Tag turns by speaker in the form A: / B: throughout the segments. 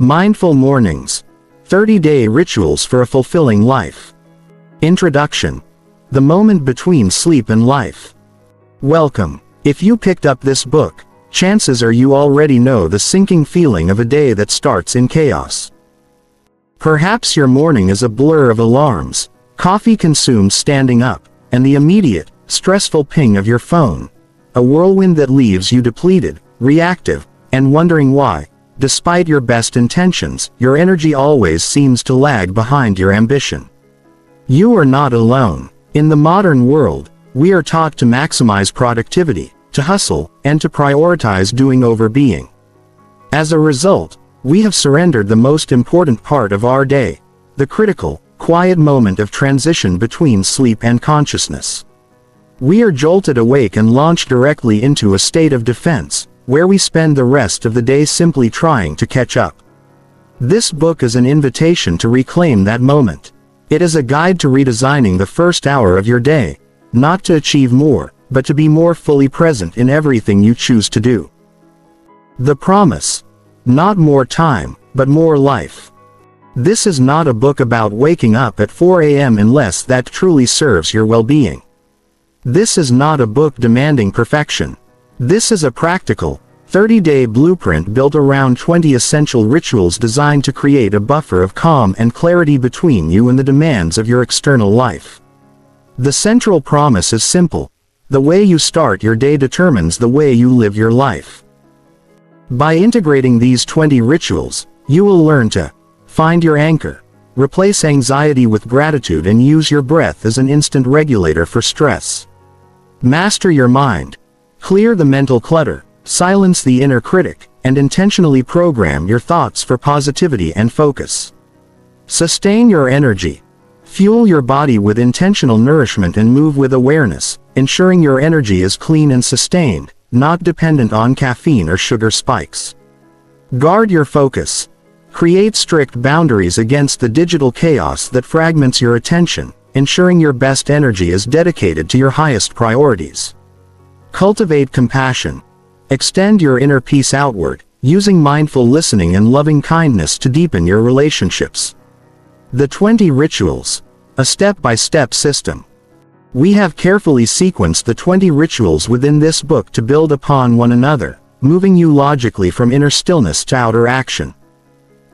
A: Mindful Mornings. 30-Day Rituals for a Fulfilling Life. Introduction. The Moment Between Sleep and Life. Welcome. If you picked up this book, chances are you already know the sinking feeling of a day that starts in chaos. Perhaps your morning is a blur of alarms, coffee consumed standing up, and the immediate, stressful ping of your phone. A whirlwind that leaves you depleted, reactive, and wondering why, despite your best intentions, your energy always seems to lag behind your ambition. You are not alone. In the modern world, we are taught to maximize productivity, to hustle, and to prioritize doing over being. As a result, we have surrendered the most important part of our day, the critical, quiet moment of transition between sleep and consciousness. We are jolted awake and launched directly into a state of defense, where we spend the rest of the day simply trying to catch up. This book is an invitation to reclaim that moment. It is a guide to redesigning the first hour of your day, not to achieve more, but to be more fully present in everything you choose to do. The promise. Not more time, but more life. This is not a book about waking up at 4 a.m. unless that truly serves your well-being. This is not a book demanding perfection. This is a practical, 30-day blueprint built around 20 essential rituals designed to create a buffer of calm and clarity between you and the demands of your external life. The central promise is simple. The way you start your day determines the way you live your life. By integrating these 20 rituals, you will learn to find your anchor, replace anxiety with gratitude, and use your breath as an instant regulator for stress. Master your mind. Clear the mental clutter, silence the inner critic, and intentionally program your thoughts for positivity and focus. Sustain your energy. Fuel your body with intentional nourishment and move with awareness, ensuring your energy is clean and sustained, not dependent on caffeine or sugar spikes. Guard your focus. Create strict boundaries against the digital chaos that fragments your attention, ensuring your best energy is dedicated to your highest priorities. Cultivate compassion. Extend your inner peace outward, using mindful listening and loving kindness to deepen your relationships. The 20 Rituals. A step-by-step system. We have carefully sequenced the 20 rituals within this book to build upon one another, moving you logically from inner stillness to outer action.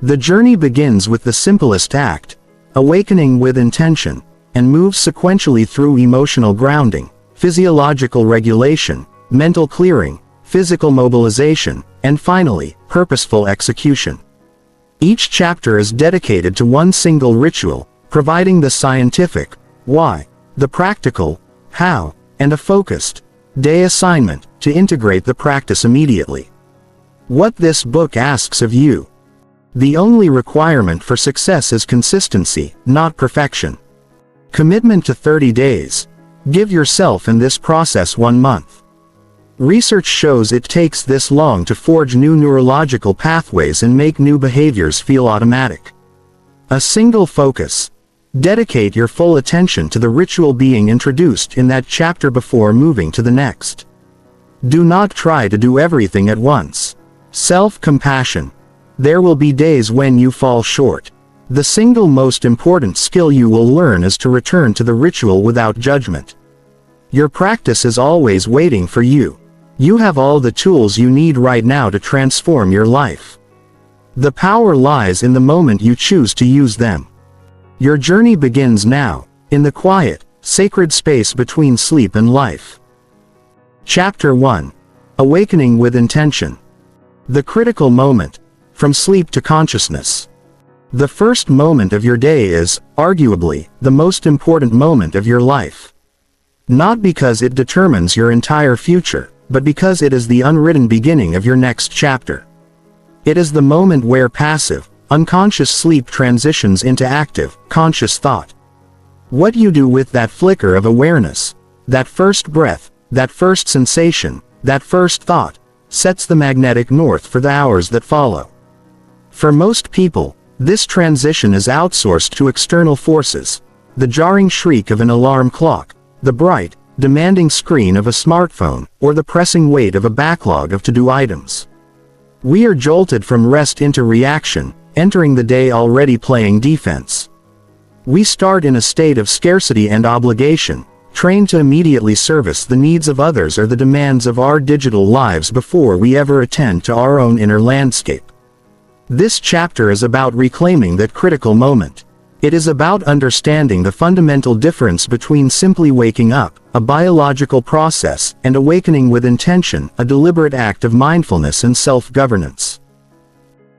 A: The journey begins with the simplest act, awakening with intention, and moves sequentially through emotional grounding, physiological regulation, mental clearing, physical mobilization, and finally, purposeful execution. Each chapter is dedicated to one single ritual, providing the scientific why, the practical how, and a focused day assignment to integrate the practice immediately. What this book asks of you. The only requirement for success is consistency, not perfection. Commitment to 30 days. Give yourself in this process 1 month. Research shows it takes this long to forge new neurological pathways and make new behaviors feel automatic. A single focus. Dedicate your full attention to the ritual being introduced in that chapter before moving to the next. Do not try to do everything at once. Self-compassion. There will be days when you fall short. The single most important skill you will learn is to return to the ritual without judgment. Your practice is always waiting for you. You have all the tools you need right now to transform your life. The power lies in the moment you choose to use them. Your journey begins now, in the quiet, sacred space between sleep and life. Chapter 1. Awakening with Intention. The critical moment. From sleep to consciousness. The first moment of your day is, arguably, the most important moment of your life. Not because it determines your entire future, but because it is the unwritten beginning of your next chapter. It is the moment where passive, unconscious sleep transitions into active, conscious thought. What you do with that flicker of awareness, that first breath, that first sensation, that first thought, sets the magnetic north for the hours that follow. For most people, this transition is outsourced to external forces, the jarring shriek of an alarm clock, the bright, demanding screen of a smartphone, or the pressing weight of a backlog of to-do items. We are jolted from rest into reaction, entering the day already playing defense. We start in a state of scarcity and obligation, trained to immediately service the needs of others or the demands of our digital lives before we ever attend to our own inner landscape. This chapter is about reclaiming that critical moment. It is about understanding the fundamental difference between simply waking up, a biological process, and awakening with intention, a deliberate act of mindfulness and self-governance.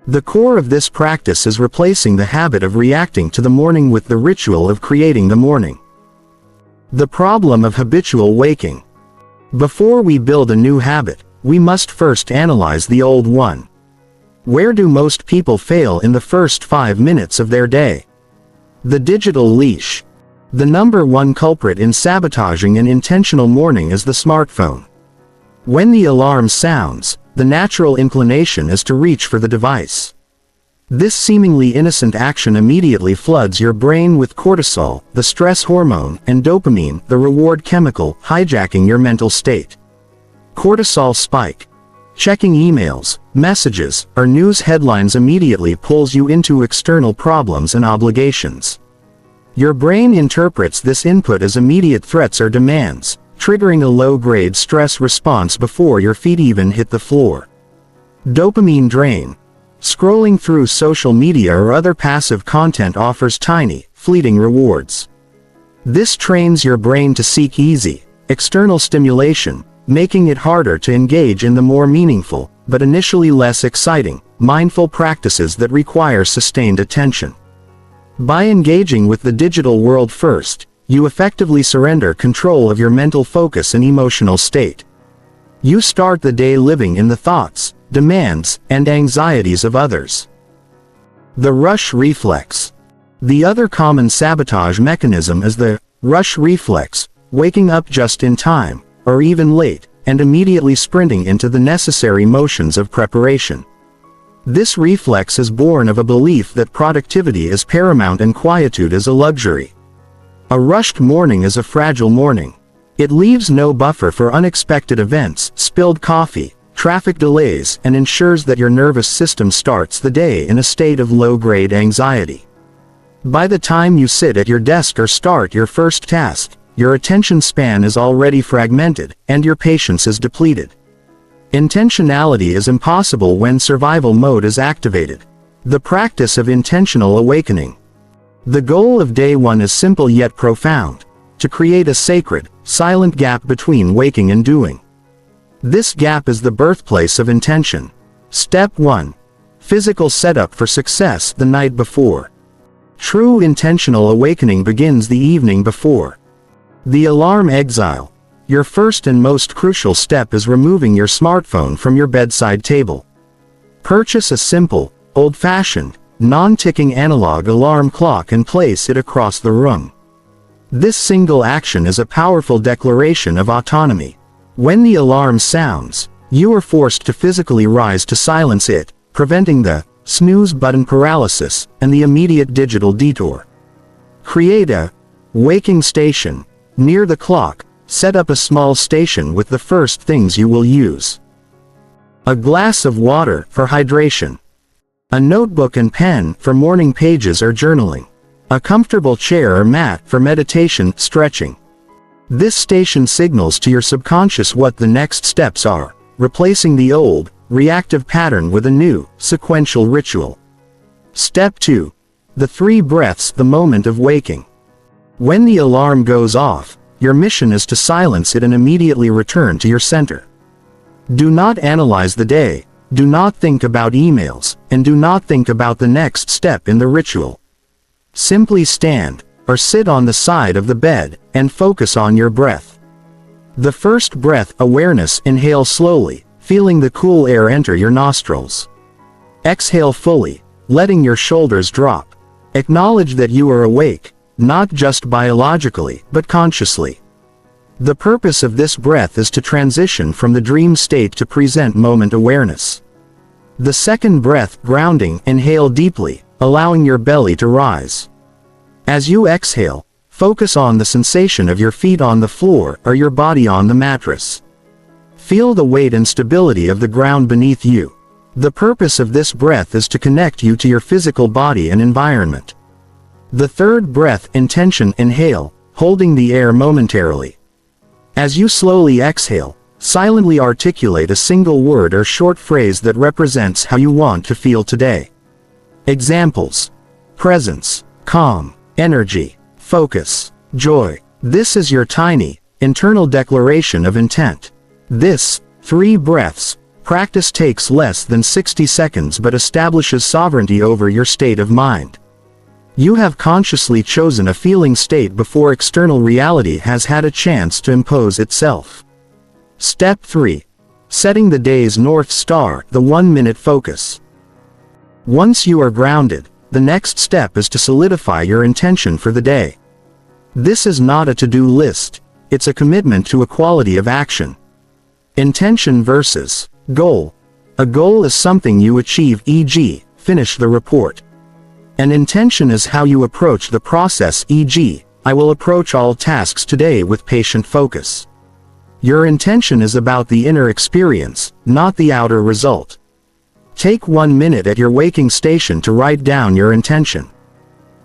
A: The core of this practice is replacing the habit of reacting to the morning with the ritual of creating the morning. The problem of habitual waking. Before we build a new habit, we must first analyze the old one. Where do most people fail in the first 5 minutes of their day? The digital leash. The number one culprit in sabotaging an intentional morning is the smartphone. When the alarm sounds, the natural inclination is to reach for the device. This seemingly innocent action immediately floods your brain with cortisol, the stress hormone, and dopamine, the reward chemical, hijacking your mental state. Cortisol spike. Checking emails, messages, or news headlines immediately pulls you into external problems and obligations. Your brain interprets this input as immediate threats or demands, triggering a low-grade stress response before your feet even hit the floor. Dopamine drain. Scrolling through social media or other passive content offers tiny, fleeting rewards. This trains your brain to seek easy, external stimulation, making it harder to engage in the more meaningful, but initially less exciting, mindful practices that require sustained attention. By engaging with the digital world first, you effectively surrender control of your mental focus and emotional state. You start the day living in the thoughts, demands, and anxieties of others. The rush reflex. The other common sabotage mechanism is the rush reflex, waking up just in time, or even late, and immediately sprinting into the necessary motions of preparation. This reflex is born of a belief that productivity is paramount and quietude is a luxury. A rushed morning is a fragile morning. It leaves no buffer for unexpected events, spilled coffee, traffic delays, and ensures that your nervous system starts the day in a state of low-grade anxiety. By the time you sit at your desk or start your first task, your attention span is already fragmented, and your patience is depleted. Intentionality is impossible when survival mode is activated. The practice of intentional awakening. The goal of day one is simple yet profound: to create a sacred, silent gap between waking and doing. This gap is the birthplace of intention. Step 1. Physical setup for success the night before. True intentional awakening begins the evening before. The alarm exile. Your first and most crucial step is removing your smartphone from your bedside table. Purchase a simple, old-fashioned, non-ticking analog alarm clock and place it across the room. This single action is a powerful declaration of autonomy. When the alarm sounds, you are forced to physically rise to silence it, preventing the snooze button paralysis and the immediate digital detour. Create a waking station. Near the clock, set up a small station with the first things you will use. A glass of water for hydration. A notebook and pen for morning pages or journaling. A comfortable chair or mat for meditation, stretching. This station signals to your subconscious what the next steps are, replacing the old, reactive pattern with a new, sequential ritual. Step 2. The 3 breaths, the moment of waking. When the alarm goes off, your mission is to silence it and immediately return to your center. Do not analyze the day, do not think about emails, and do not think about the next step in the ritual. Simply stand, or sit on the side of the bed, and focus on your breath. The first breath, awareness, inhale slowly, feeling the cool air enter your nostrils. Exhale fully, letting your shoulders drop. Acknowledge that you are awake, not just biologically, but consciously. The purpose of this breath is to transition from the dream state to present moment awareness. The second breath, grounding, inhale deeply, allowing your belly to rise. As you exhale, focus on the sensation of your feet on the floor or your body on the mattress. Feel the weight and stability of the ground beneath you. The purpose of this breath is to connect you to your physical body and environment. The third breath, intention, inhale, holding the air momentarily. As you slowly exhale, silently articulate a single word or short phrase that represents how you want to feel today. Examples: presence, calm, energy, focus, joy. This is your tiny, internal declaration of intent. This 3 breaths practice takes less than 60 seconds but establishes sovereignty over your state of mind. You have consciously chosen a feeling state before external reality has had a chance to impose itself. Step 3. Setting the day's North Star, the 1-minute focus. Once you are grounded, the next step is to solidify your intention for the day. This is not a to-do list, it's a commitment to a quality of action. Intention versus goal. A goal is something you achieve, e.g., finish the report. An intention is how you approach the process, e.g., I will approach all tasks today with patient focus. Your intention is about the inner experience, not the outer result. Take 1 minute at your waking station to write down your intention.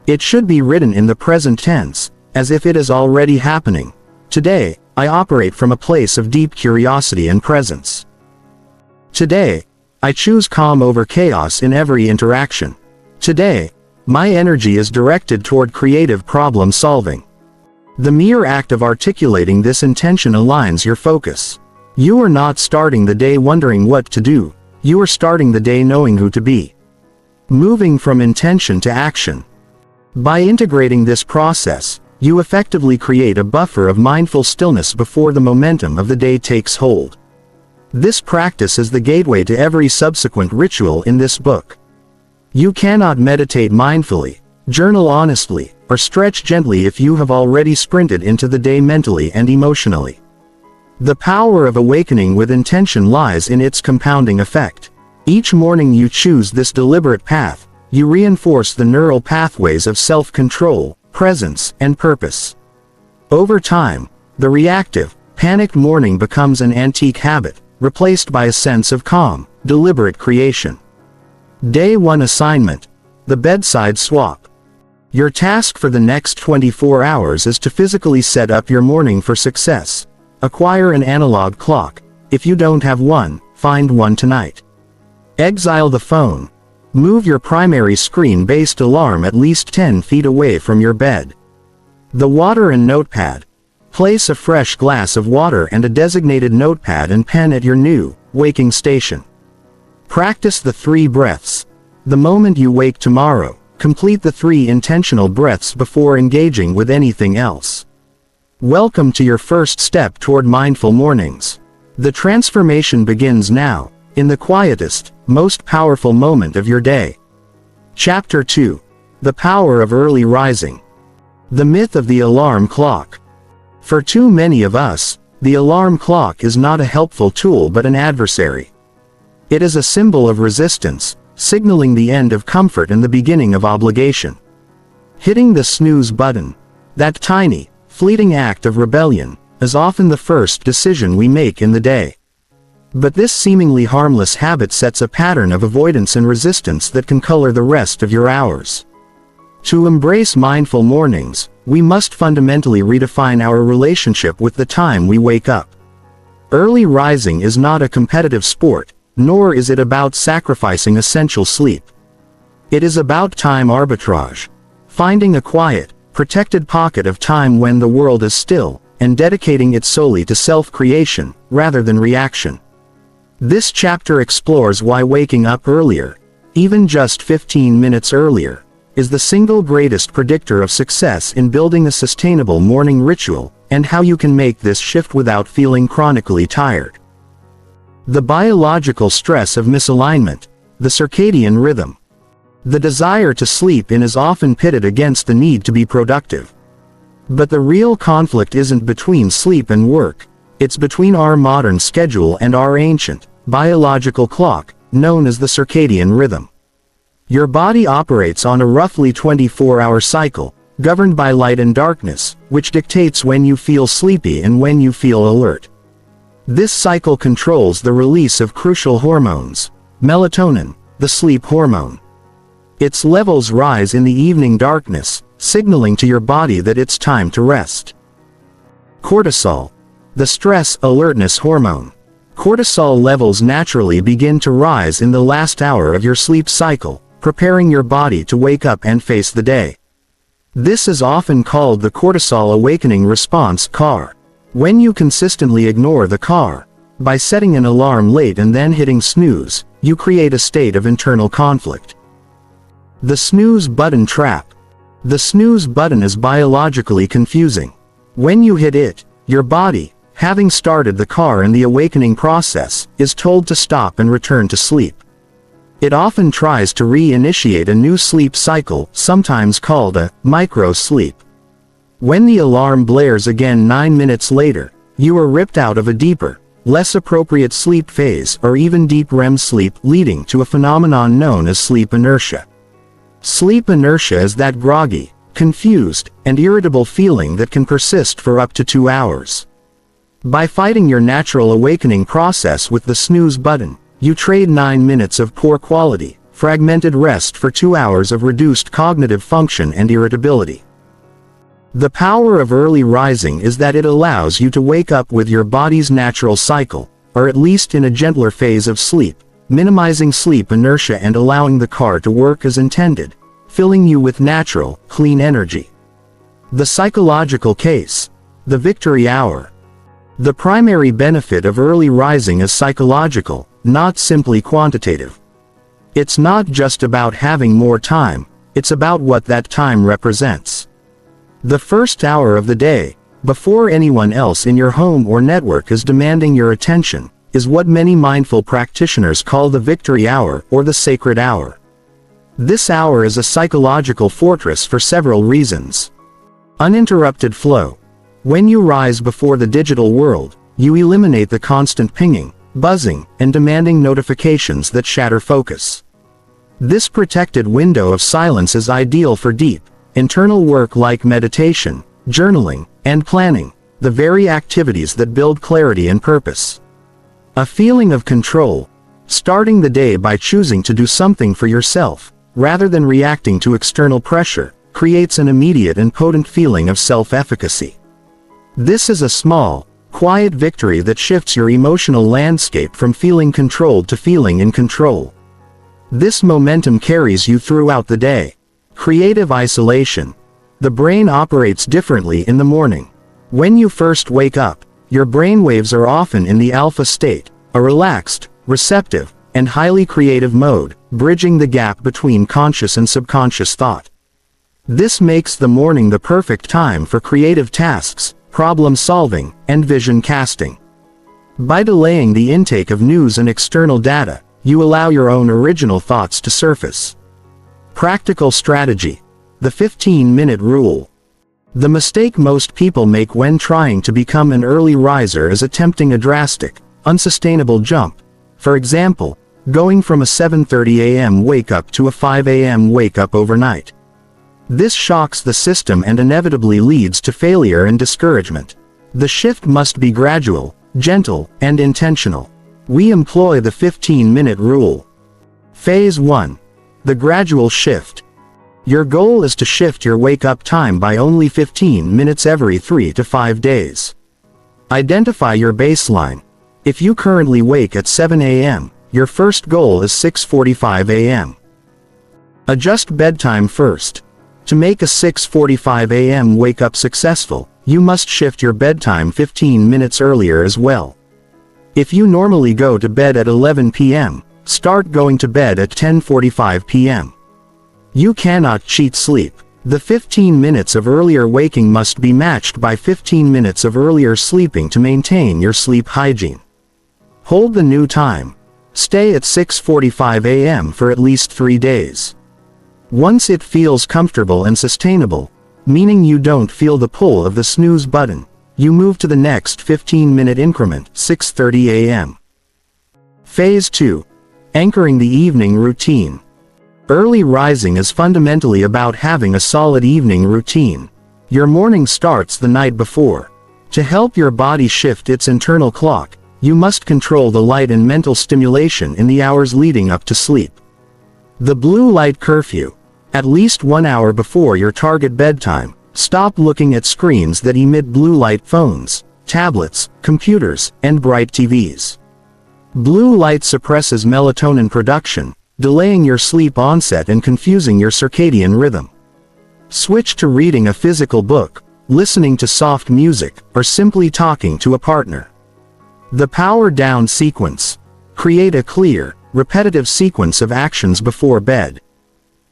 A: It should be written in the present tense, as if it is already happening. Today, I operate from a place of deep curiosity and presence. Today, I choose calm over chaos in every interaction. Today, my energy is directed toward creative problem solving. The mere act of articulating this intention aligns your focus. You are not starting the day wondering what to do, you are starting the day knowing who to be. Moving from intention to action. By integrating this process, you effectively create a buffer of mindful stillness before the momentum of the day takes hold. This practice is the gateway to every subsequent ritual in this book. You cannot meditate mindfully, journal honestly, or stretch gently if you have already sprinted into the day mentally and emotionally. The power of awakening with intention lies in its compounding effect. Each morning you choose this deliberate path, you reinforce the neural pathways of self-control, presence, and purpose. Over time, the reactive, panicked morning becomes an antique habit, replaced by a sense of calm, deliberate creation. Day 1 assignment: the bedside swap. Your task for the next 24 hours is to physically set up your morning for success. Acquire an analog clock. If you don't have one, find one tonight. Exile the phone. Move your primary screen-based alarm at least 10 feet away from your bed. The water and notepad. Place a fresh glass of water and a designated notepad and pen at your new, waking station. Practice the 3 breaths. The moment you wake tomorrow, complete the 3 intentional breaths before engaging with anything else. Welcome to your first step toward mindful mornings. The transformation begins now, in the quietest, most powerful moment of your day. Chapter 2. The Power of Early Rising. The Myth of the Alarm Clock. For too many of us, the alarm clock is not a helpful tool but an adversary. It is a symbol of resistance, signaling the end of comfort and the beginning of obligation. Hitting the snooze button, that tiny, fleeting act of rebellion, is often the first decision we make in the day. But this seemingly harmless habit sets a pattern of avoidance and resistance that can color the rest of your hours. To embrace mindful mornings, we must fundamentally redefine our relationship with the time we wake up. Early rising is not a competitive sport, nor is it about sacrificing essential sleep. It is about time arbitrage. Finding a quiet, protected pocket of time when the world is still, and dedicating it solely to self-creation, rather than reaction. This chapter explores why waking up earlier, even just 15 minutes earlier, is the single greatest predictor of success in building a sustainable morning ritual, and how you can make this shift without feeling chronically tired. The biological stress of misalignment, the circadian rhythm. The desire to sleep in is often pitted against the need to be productive. But the real conflict isn't between sleep and work, it's between our modern schedule and our ancient, biological clock, known as the circadian rhythm. Your body operates on a roughly 24-hour cycle, governed by light and darkness, which dictates when you feel sleepy and when you feel alert. This cycle controls the release of crucial hormones: Melatonin, the sleep hormone. Its levels rise in the evening darkness, signaling to your body that it's time to rest. Cortisol, the stress alertness hormone. Cortisol levels naturally begin to rise in the last hour of your sleep cycle, preparing your body to wake up and face the day. This is often called the cortisol awakening response (CAR). When you consistently ignore the CAR, by setting an alarm late and then hitting snooze, you create a state of internal conflict. The snooze button trap. The snooze button is biologically confusing. When you hit it, your body, having started the CAR in the awakening process, is told to stop and return to sleep. It often tries to reinitiate a new sleep cycle, sometimes called a micro-sleep. When the alarm blares again 9 minutes later, you are ripped out of a deeper, less appropriate sleep phase or even deep REM sleep, leading to a phenomenon known as sleep inertia. Sleep inertia is that groggy, confused, and irritable feeling that can persist for up to 2 hours. By fighting your natural awakening process with the snooze button, you trade 9 minutes of poor quality, fragmented rest for 2 hours of reduced cognitive function and irritability. The power of early rising is that it allows you to wake up with your body's natural cycle, or at least in a gentler phase of sleep, minimizing sleep inertia and allowing the CAR to work as intended, filling you with natural, clean energy. The psychological case. The victory hour. The primary benefit of early rising is psychological, not simply quantitative. It's not just about having more time, it's about what that time represents. The first hour of the day, before anyone else in your home or network is demanding your attention, is what many mindful practitioners call the victory hour or the sacred hour. This hour is a psychological fortress for several reasons. Uninterrupted flow. When you rise before the digital world, you eliminate the constant pinging, buzzing, and demanding notifications that shatter focus. This protected window of silence is ideal for deep, internal work like meditation, journaling, and planning, the very activities that build clarity and purpose. A feeling of control, starting the day by choosing to do something for yourself, rather than reacting to external pressure, creates an immediate and potent feeling of self-efficacy. This is a small, quiet victory that shifts your emotional landscape from feeling controlled to feeling in control. This momentum carries you throughout the day. Creative isolation. The brain operates differently in the morning. When you first wake up, your brainwaves are often in the alpha state, a relaxed, receptive, and highly creative mode, bridging the gap between conscious and subconscious thought. This makes the morning the perfect time for creative tasks, problem solving, and vision casting. By delaying the intake of news and external data, you allow your own original thoughts to surface. Practical strategy. The 15-minute rule. The mistake most people make when trying to become an early riser is attempting a drastic, unsustainable jump. For example, going from a 7:30 a.m. wake-up to a 5 a.m. wake-up overnight. This shocks the system and inevitably leads to failure and discouragement. The shift must be gradual, gentle, and intentional. We employ the 15-minute rule. Phase 1. The gradual shift. Your goal is to shift your wake-up time by only 15 minutes every 3 to 5 days. Identify your baseline. If you currently wake at 7 a.m., your first goal is 6:45 a.m. Adjust bedtime first. To make a 6:45 a.m. wake-up successful, you must shift your bedtime 15 minutes earlier as well. If you normally go to bed at 11 p.m., start going to bed at 10:45 p.m. You cannot cheat sleep. The 15 minutes of earlier waking must be matched by 15 minutes of earlier sleeping to maintain your sleep hygiene. Hold the new time. Stay at 6:45 a.m. for at least 3 days. Once it feels comfortable and sustainable, meaning you don't feel the pull of the snooze button, you move to the next 15-minute increment, 6:30 a.m. Phase 2. Anchoring the evening routine. Early rising is fundamentally about having a solid evening routine. Your morning starts the night before. To help your body shift its internal clock, you must control the light and mental stimulation in the hours leading up to sleep. The blue light curfew. At least 1 hour before your target bedtime, stop looking at screens that emit blue light: phones, tablets, computers, and bright TVs. Blue light suppresses melatonin production, delaying your sleep onset and confusing your circadian rhythm. Switch to reading a physical book, listening to soft music, or simply talking to a partner. The power down sequence. Create a clear, repetitive sequence of actions before bed.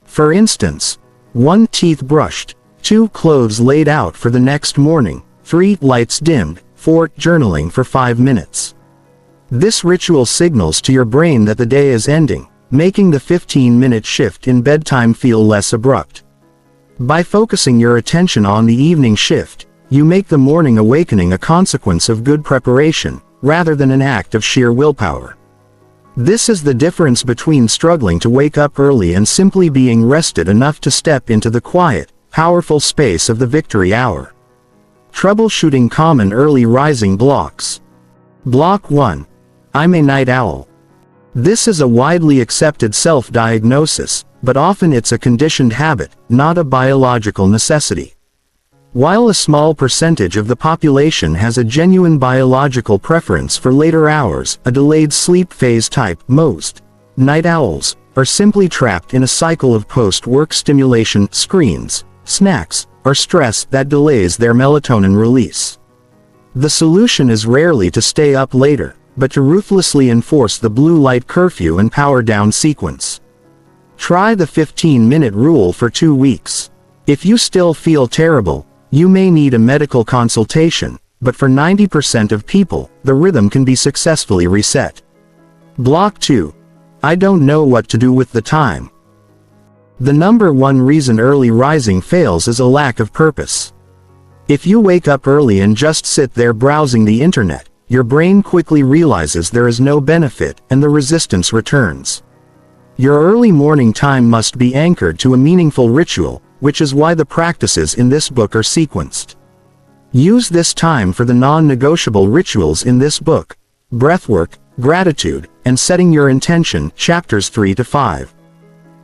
A: For instance, 1. Teeth brushed. 2. Clothes laid out for the next morning. 3. Lights dimmed. 4. Journaling for 5 minutes. This ritual signals to your brain that the day is ending, making the 15-minute shift in bedtime feel less abrupt. By focusing your attention on the evening shift, you make the morning awakening a consequence of good preparation, rather than an act of sheer willpower. This is the difference between struggling to wake up early and simply being rested enough to step into the quiet, powerful space of the victory hour. Troubleshooting common early rising blocks. Block 1. I'm a night owl. This is a widely accepted self-diagnosis, but often it's a conditioned habit, not a biological necessity. While a small percentage of the population has a genuine biological preference for later hours, a delayed sleep phase type, most night owls are simply trapped in a cycle of post-work stimulation, screens, snacks, or stress that delays their melatonin release. The solution is rarely to stay up later, but to ruthlessly enforce the blue light curfew and power down sequence. Try the 15-minute rule for 2 weeks. If you still feel terrible, you may need a medical consultation, but for 90% of people, the rhythm can be successfully reset. Block 2. I don't know what to do with the time. The number one reason early rising fails is a lack of purpose. If you wake up early and just sit there browsing the internet, your brain quickly realizes there is no benefit, and the resistance returns. Your early morning time must be anchored to a meaningful ritual, which is why the practices in this book are sequenced. Use this time for the non-negotiable rituals in this book: breathwork, gratitude, and setting your intention, chapters 3 to 5.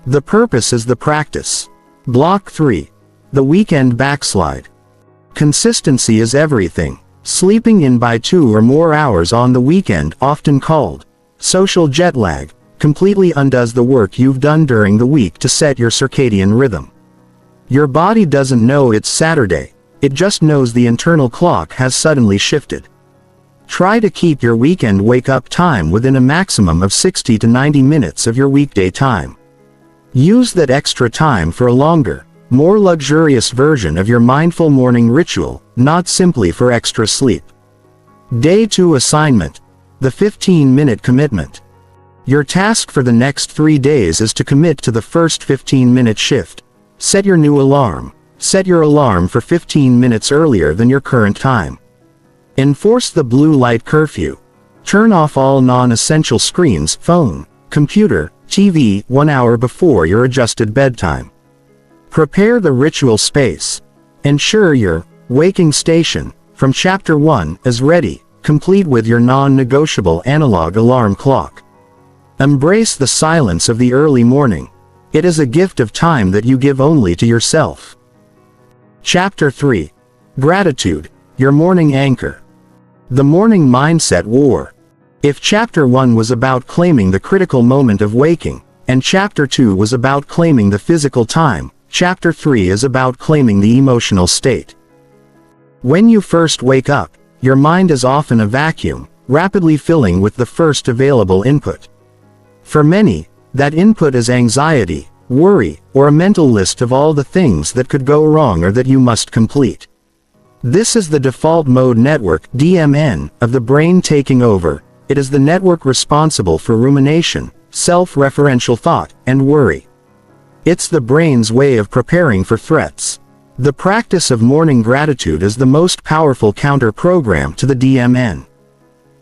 A: The purpose is the practice. Block 3. The weekend backslide. Consistency is everything. Sleeping in by 2 or more hours on the weekend, often called social jet lag, completely undoes the work you've done during the week to set your circadian rhythm. Your body doesn't know it's Saturday, it just knows the internal clock has suddenly shifted. Try to keep your weekend wake-up time within a maximum of 60 to 90 minutes of your weekday time. Use that extra time for a longer, more luxurious version of your mindful morning ritual, not simply for extra sleep. Day 2 assignment. The 15-minute commitment. Your task for the next 3 days is to commit to the first 15-minute shift. Set your new alarm. Set your alarm for 15 minutes earlier than your current time. Enforce the blue light curfew. Turn off all non-essential screens, phone, computer, TV, 1 hour before your adjusted bedtime. Prepare the ritual space. Ensure your waking station, from chapter 1, is ready, complete with your non-negotiable analog alarm clock. Embrace the silence of the early morning. It is a gift of time that you give only to yourself. Chapter 3. Gratitude, your morning anchor. The morning mindset war. If chapter 1 was about claiming the critical moment of waking, and chapter 2 was about claiming the physical time, chapter 3 is about claiming the emotional state. When you first wake up, your mind is often a vacuum, rapidly filling with the first available input. For many, that input is anxiety, worry, or a mental list of all the things that could go wrong or that you must complete. This is the default mode network, DMN, of the brain taking over. It is the network responsible for rumination, self-referential thought, and worry. It's the brain's way of preparing for threats. The practice of morning gratitude is the most powerful counter-program to the DMN.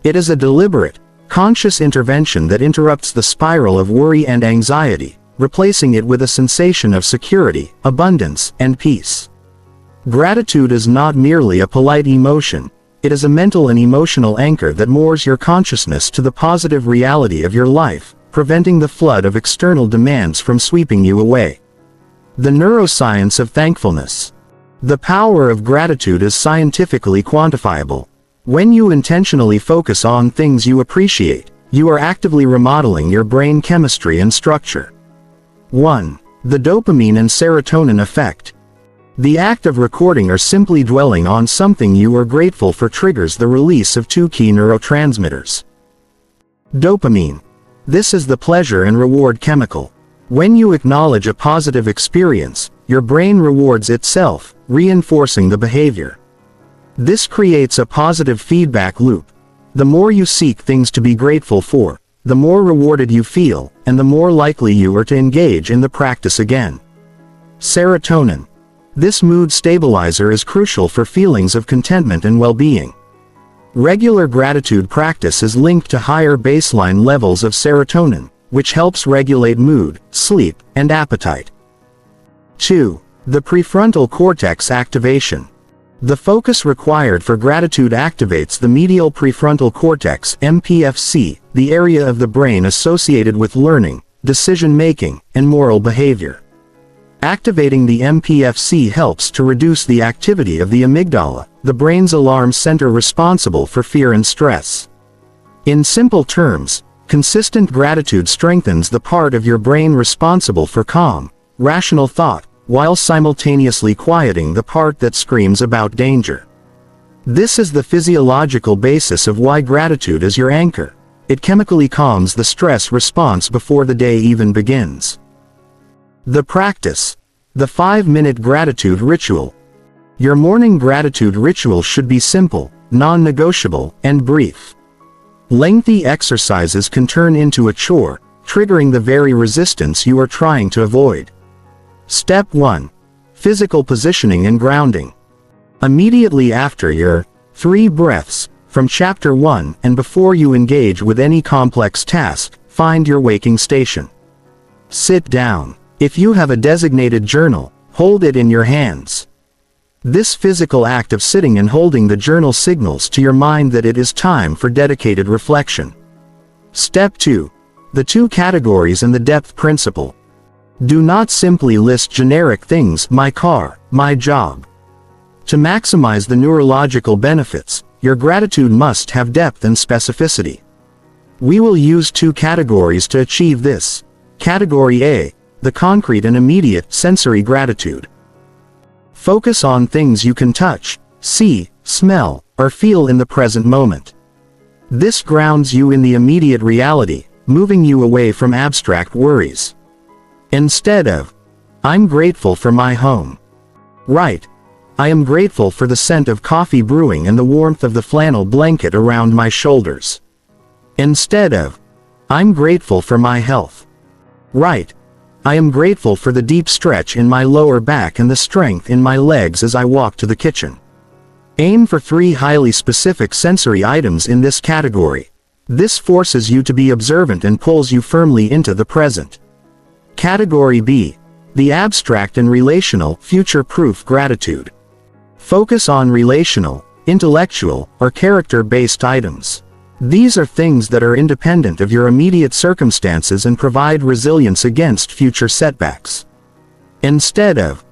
A: It is a deliberate, conscious intervention that interrupts the spiral of worry and anxiety, replacing it with a sensation of security, abundance, and peace. Gratitude is not merely a polite emotion, It is a mental and emotional anchor that moors your consciousness to the positive reality of your life, preventing the flood of external demands from sweeping you away. The neuroscience of thankfulness. The power of gratitude is scientifically quantifiable. When you intentionally focus on things you appreciate, you are actively remodeling your brain chemistry and structure. 1. The dopamine and serotonin effect. The act of recording or simply dwelling on something you are grateful for triggers the release of two key neurotransmitters. Dopamine. This is the pleasure and reward chemical. When you acknowledge a positive experience, your brain rewards itself, reinforcing the behavior. This creates a positive feedback loop. The more you seek things to be grateful for, the more rewarded you feel, and the more likely you are to engage in the practice again. Serotonin. This mood stabilizer is crucial for feelings of contentment and well-being. Regular gratitude practice is linked to higher baseline levels of serotonin, which helps regulate mood, sleep, and appetite. 2. The prefrontal cortex activation. The focus required for gratitude activates the medial prefrontal cortex, MPFC, the area of the brain associated with learning, decision-making, and moral behavior. Activating the MPFC helps to reduce the activity of the amygdala, the brain's alarm center responsible for fear and stress. In simple terms, consistent gratitude strengthens the part of your brain responsible for calm, rational thought, while simultaneously quieting the part that screams about danger. This is the physiological basis of why gratitude is your anchor. It chemically calms the stress response before the day even begins. The practice. The 5-minute gratitude ritual. Your morning gratitude ritual should be simple, non-negotiable, and brief. Lengthy exercises can turn into a chore, triggering the very resistance you are trying to avoid. Step 1. Physical positioning and grounding. Immediately after your 3 breaths from Chapter 1 and before you engage with any complex task, find your waking station. Sit down. If you have a designated journal, hold it in your hands. This physical act of sitting and holding the journal signals to your mind that it is time for dedicated reflection. Step 2. The 2 categories and the depth principle. Do not simply list generic things, my car, my job. To maximize the neurological benefits, your gratitude must have depth and specificity. We will use 2 categories to achieve this. Category A, the concrete and immediate sensory gratitude. Focus on things you can touch, see, smell, or feel in the present moment. This grounds you in the immediate reality, moving you away from abstract worries. Instead of, I'm grateful for my home. Write, I am grateful for the scent of coffee brewing and the warmth of the flannel blanket around my shoulders. Instead of, I'm grateful for my health. Write, I am grateful for the deep stretch in my lower back and the strength in my legs as I walk to the kitchen. Aim for 3 highly specific sensory items in this category. This forces you to be observant and pulls you firmly into the present. Category B, the abstract and relational, future-proof gratitude. Focus on relational, intellectual, or character-based items. These are things that are independent of your immediate circumstances and provide resilience against future setbacks. Instead of,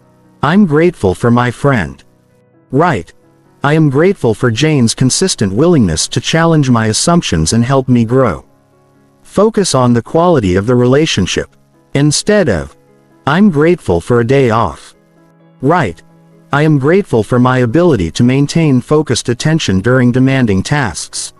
A: I'm grateful for my friend. Write, I am grateful for Jane's consistent willingness to challenge my assumptions and help me grow. Focus on the quality of the relationship. Instead of, I'm grateful for a day off. Write, I am grateful for my ability to maintain focused attention during demanding tasks.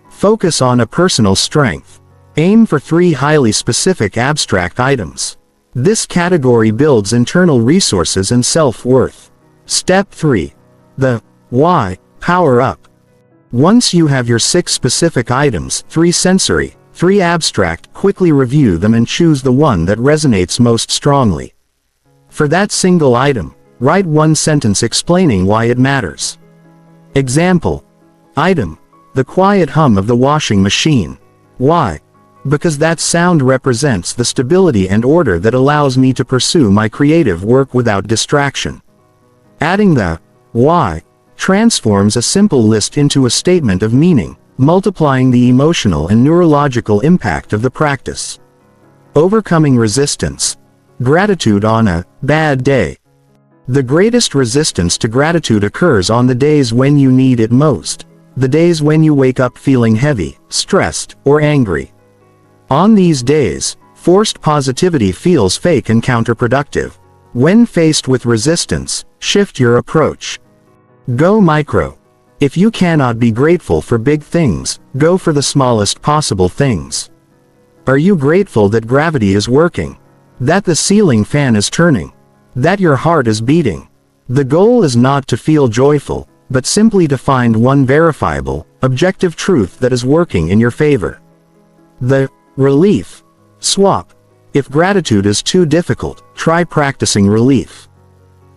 A: Focus on a personal strength. Aim for 3 highly specific abstract items. This category builds internal resources and self-worth. Step 3. The why power up. Once you have your 6 specific items, 3 sensory, 3 abstract, quickly review them and choose the one that resonates most strongly. For that single item, write 1 sentence explaining why it matters. Example. Item. The quiet hum of the washing machine. Why? Because that sound represents the stability and order that allows me to pursue my creative work without distraction. Adding the why transforms a simple list into a statement of meaning, multiplying the emotional and neurological impact of the practice. Overcoming resistance. Gratitude on a bad day. The greatest resistance to gratitude occurs on the days when you need it most, the days when you wake up feeling heavy, stressed, or angry. On these days, forced positivity feels fake and counterproductive. When faced with resistance, shift your approach. Go micro. If you cannot be grateful for big things, go for the smallest possible things. Are you grateful that gravity is working? That the ceiling fan is turning? That your heart is beating? The goal is not to feel joyful, but simply to find one verifiable, objective truth that is working in your favor. The relief swap. If gratitude is too difficult, try practicing relief.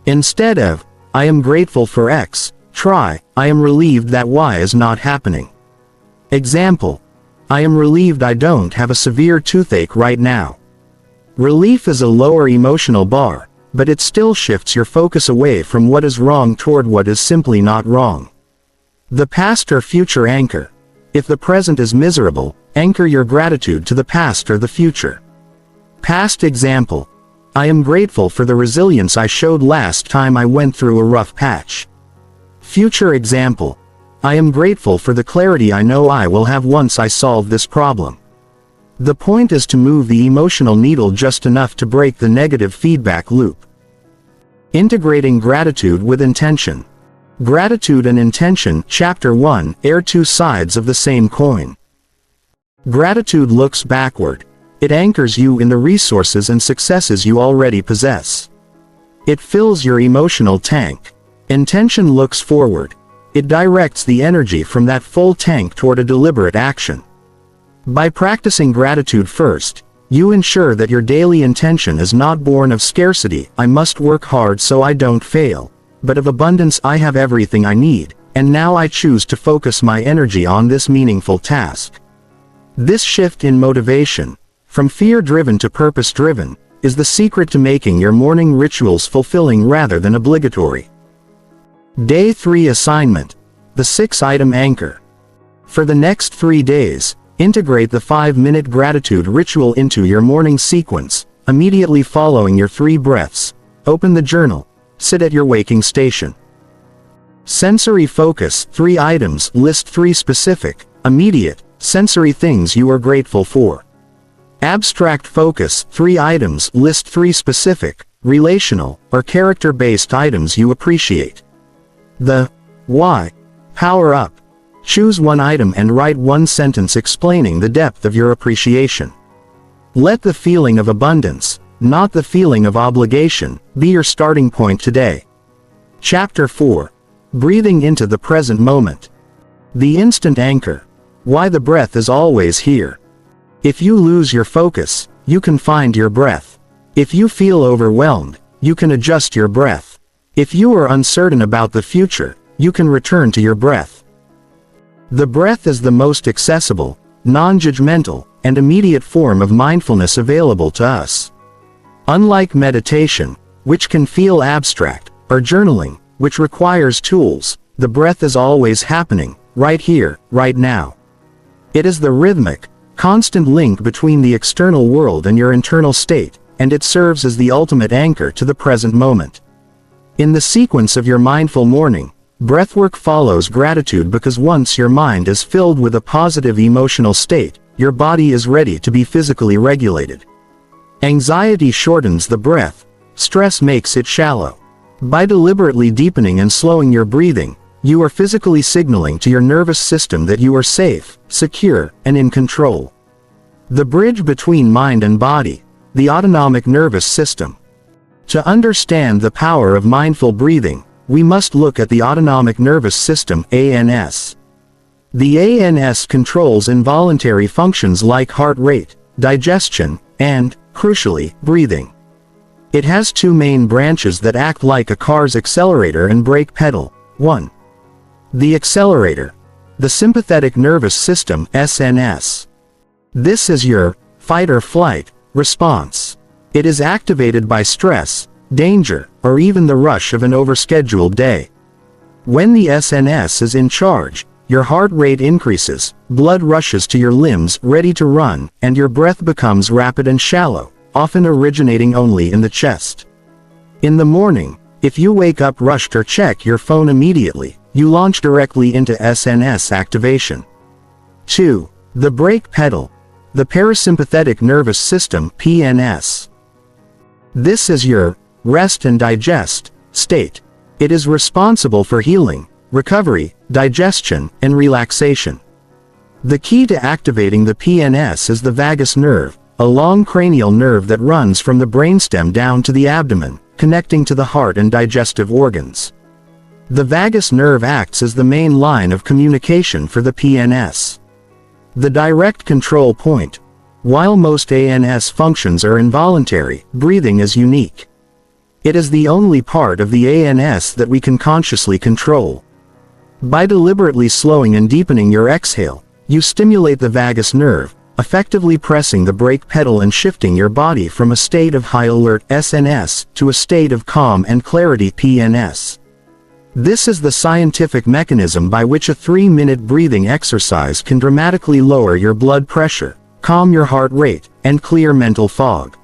A: Instead of, I am grateful for X, try, I am relieved that Y is not happening. Example. I am relieved I don't have a severe toothache right now. Relief is a lower emotional bar, but it still shifts your focus away from what is wrong toward what is simply not wrong. The past or future anchor. If the present is miserable, anchor your gratitude to the past or the future. Past example. I am grateful for the resilience I showed last time I went through a rough patch. Future example. I am grateful for the clarity I know I will have once I solve this problem. The point is to move the emotional needle just enough to break the negative feedback loop. Integrating gratitude with intention. Gratitude and intention, Chapter 1, are two sides of the same coin. Gratitude looks backward. It anchors you in the resources and successes you already possess. It fills your emotional tank. Intention looks forward. It directs the energy from that full tank toward a deliberate action. By practicing gratitude first, you ensure that your daily intention is not born of scarcity, I must work hard so I don't fail, but of abundance, I have everything I need, and now I choose to focus my energy on this meaningful task. This shift in motivation, from fear-driven to purpose-driven, is the secret to making your morning rituals fulfilling rather than obligatory. Day 3 assignment. The 6-item anchor. For the next 3 days, integrate the 5-minute gratitude ritual into your morning sequence, immediately following your 3 breaths. Open the journal. Sit at your waking station. Sensory focus. 3 items. List 3 specific, immediate, sensory things you are grateful for. Abstract focus. 3 items. List 3 specific, relational, or character-based items you appreciate. The why. Power up. Choose 1 item and write 1 sentence explaining the depth of your appreciation. Let the feeling of abundance, not the feeling of obligation, be your starting point today. Chapter 4. Breathing into the present moment. The instant anchor. Why the breath is always here. If you lose your focus, you can find your breath. If you feel overwhelmed, you can adjust your breath. If you are uncertain about the future, you can return to your breath. The breath is the most accessible, non-judgmental, and immediate form of mindfulness available to us. Unlike meditation, which can feel abstract, or journaling, which requires tools, the breath is always happening, right here, right now. It is the rhythmic, constant link between the external world and your internal state, and it serves as the ultimate anchor to the present moment. In the sequence of your mindful morning, breathwork follows gratitude because once your mind is filled with a positive emotional state, your body is ready to be physically regulated. Anxiety shortens the breath, stress makes it shallow. By deliberately deepening and slowing your breathing, you are physically signaling to your nervous system that you are safe, secure, and in control. The bridge between mind and body, the autonomic nervous system. To understand the power of mindful breathing, we must look at the autonomic nervous system, ANS. The ANS controls involuntary functions like heart rate, digestion, and, crucially, breathing. It has 2 main branches that act like a car's accelerator and brake pedal. 1. The accelerator. The sympathetic nervous system, SNS. This is your fight or flight response. It is activated by stress, danger, or even the rush of an overscheduled day. When the SNS is in charge, your heart rate increases, blood rushes to your limbs ready to run, and your breath becomes rapid and shallow, often originating only in the chest. In the morning, if you wake up rushed or check your phone immediately, you launch directly into SNS activation. 2. The brake pedal. The parasympathetic nervous system (PNS). This is your rest and digest state. It is responsible for healing, recovery, digestion, and relaxation. The key to activating the PNS is the vagus nerve, a long cranial nerve that runs from the brainstem down to the abdomen, connecting to the heart and digestive organs. The vagus nerve acts as the main line of communication for the PNS. The direct control point. While most ANS functions are involuntary, breathing is unique. It is the only part of the ANS that we can consciously control. By deliberately slowing and deepening your exhale, you stimulate the vagus nerve, effectively pressing the brake pedal and shifting your body from a state of high alert SNS to a state of calm and clarity PNS. This is the scientific mechanism by which a 3-minute breathing exercise can dramatically lower your blood pressure, calm your heart rate, and clear mental fog.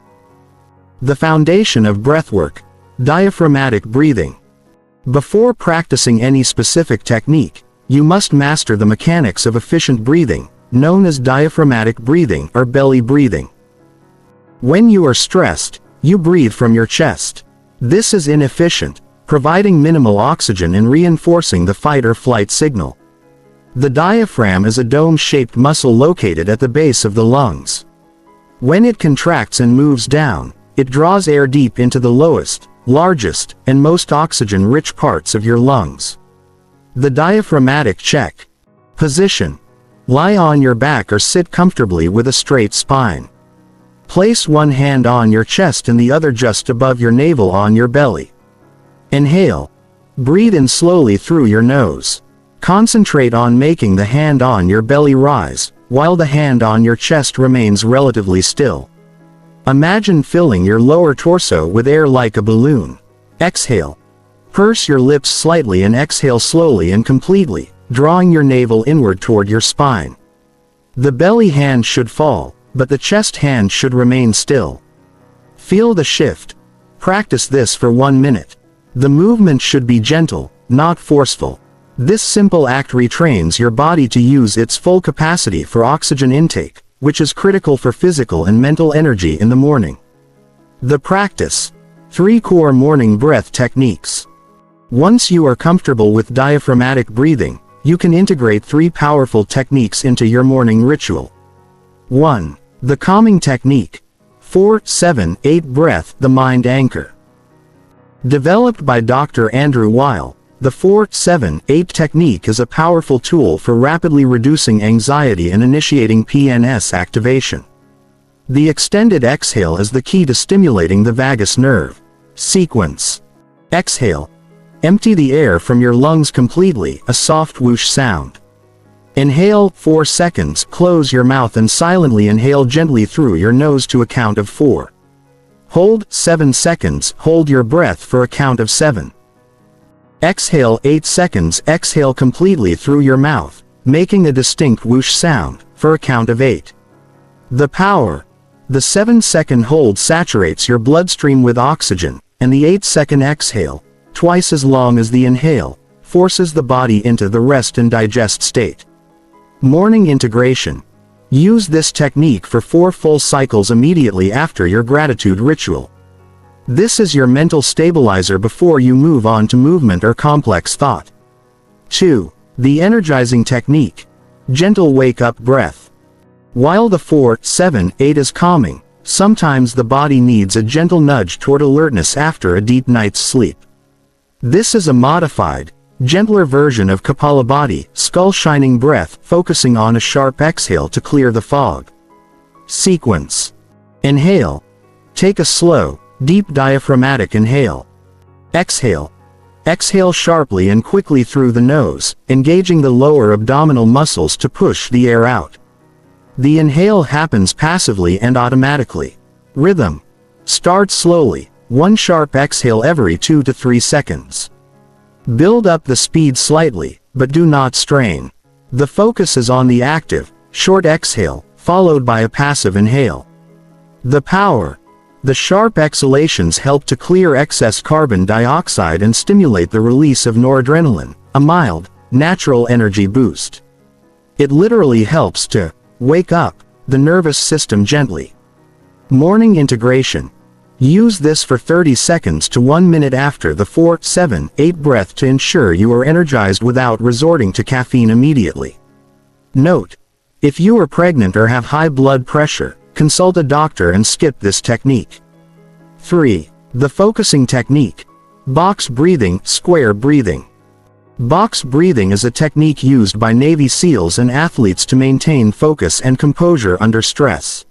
A: The foundation of breathwork: diaphragmatic breathing. Before practicing any specific technique, you must master the mechanics of efficient breathing, known as diaphragmatic breathing or belly breathing. When you are stressed, you breathe from your chest. This is inefficient, providing minimal oxygen and reinforcing the fight or flight signal. The diaphragm is a dome-shaped muscle located at the base of the lungs. When it contracts and moves down, it draws air deep into the lowest, largest, and most oxygen-rich parts of your lungs. The diaphragmatic check. Position. Lie on your back or sit comfortably with a straight spine. Place one hand on your chest and the other just above your navel on your belly. Inhale. Breathe in slowly through your nose. Concentrate on making the hand on your belly rise, while the hand on your chest remains relatively still. Imagine filling your lower torso with air like a balloon. Exhale. Purse your lips slightly and exhale slowly and completely, drawing your navel inward toward your spine. The belly hand should fall, but the chest hand should remain still. Feel the shift. Practice this for 1 minute. The movement should be gentle, not forceful. This simple act retrains your body to use its full capacity for oxygen intake, which is critical for physical and mental energy in the morning. The practice. 3 core morning breath techniques. Once you are comfortable with diaphragmatic breathing, you can integrate 3 powerful techniques into your morning ritual. 1. The calming technique. 4-7-8 breath, the mind anchor. Developed by Dr. Andrew Weil, the 4-7-8 technique is a powerful tool for rapidly reducing anxiety and initiating PNS activation. The extended exhale is the key to stimulating the vagus nerve. Sequence. Exhale. Empty the air from your lungs completely, a soft whoosh sound. Inhale 4 seconds, close your mouth and silently inhale gently through your nose to a count of 4. Hold 7 seconds, hold your breath for a count of 7. Exhale 8 seconds, exhale completely through your mouth, making a distinct whoosh sound, for a count of 8. The power. The 7-second hold saturates your bloodstream with oxygen, and the 8-second exhale, twice as long as the inhale, forces the body into the rest and digest state. Morning integration. Use this technique for 4 full cycles immediately after your gratitude ritual. This is your mental stabilizer before you move on to movement or complex thought. 2. The energizing technique. Gentle wake-up breath. While the 4-7-8 is calming, sometimes the body needs a gentle nudge toward alertness after a deep night's sleep. This is a modified, gentler version of Kapalabhati, skull-shining breath, focusing on a sharp exhale to clear the fog. Sequence. Inhale. Take a slow, deep diaphragmatic inhale. Exhale. Exhale sharply and quickly through the nose, engaging the lower abdominal muscles to push the air out. The inhale happens passively and automatically. Rhythm. Start slowly, 1 sharp exhale every 2 to 3 seconds. Build up the speed slightly, but do not strain. The focus is on the active, short exhale, followed by a passive inhale. The power. The sharp exhalations help to clear excess carbon dioxide and stimulate the release of noradrenaline, a mild, natural energy boost. It literally helps to wake up the nervous system gently. Morning integration. Use this for 30 seconds to 1 minute after the 4-7-8 breath to ensure you are energized without resorting to caffeine immediately. Note: if you are pregnant or have high blood pressure, consult a doctor and skip this technique. 3. The focusing technique. Box breathing, square breathing. Box breathing is a technique used by Navy SEALs and athletes to maintain focus and composure under stress.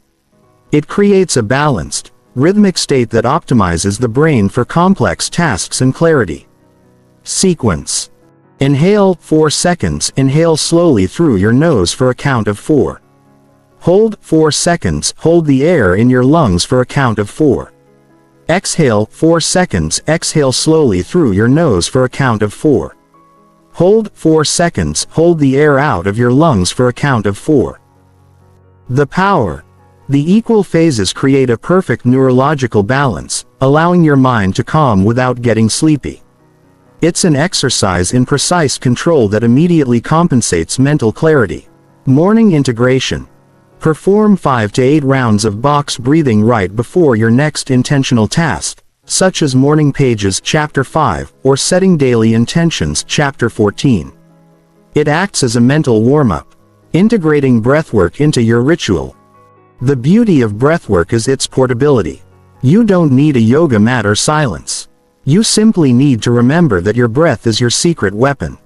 A: It creates a balanced, rhythmic state that optimizes the brain for complex tasks and clarity. Sequence. Inhale 4 seconds. Inhale slowly through your nose for a count of 4. Hold 4 seconds. Hold the air in your lungs for a count of 4. Exhale 4 seconds. Exhale slowly through your nose for a count of 4. Hold 4 seconds. Hold the air out of your lungs for a count of 4. The power. The equal phases create a perfect neurological balance, allowing your mind to calm without getting sleepy. It's an exercise in precise control that immediately compensates mental clarity. Morning integration. Perform 5 to 8 rounds of box breathing right before your next intentional task, such as Morning Pages Chapter 5 or Setting Daily Intentions Chapter 14. It acts as a mental warm-up, integrating breathwork into your ritual. The beauty of breathwork is its portability. You don't need a yoga mat or silence. You simply need to remember that your breath is your secret weapon.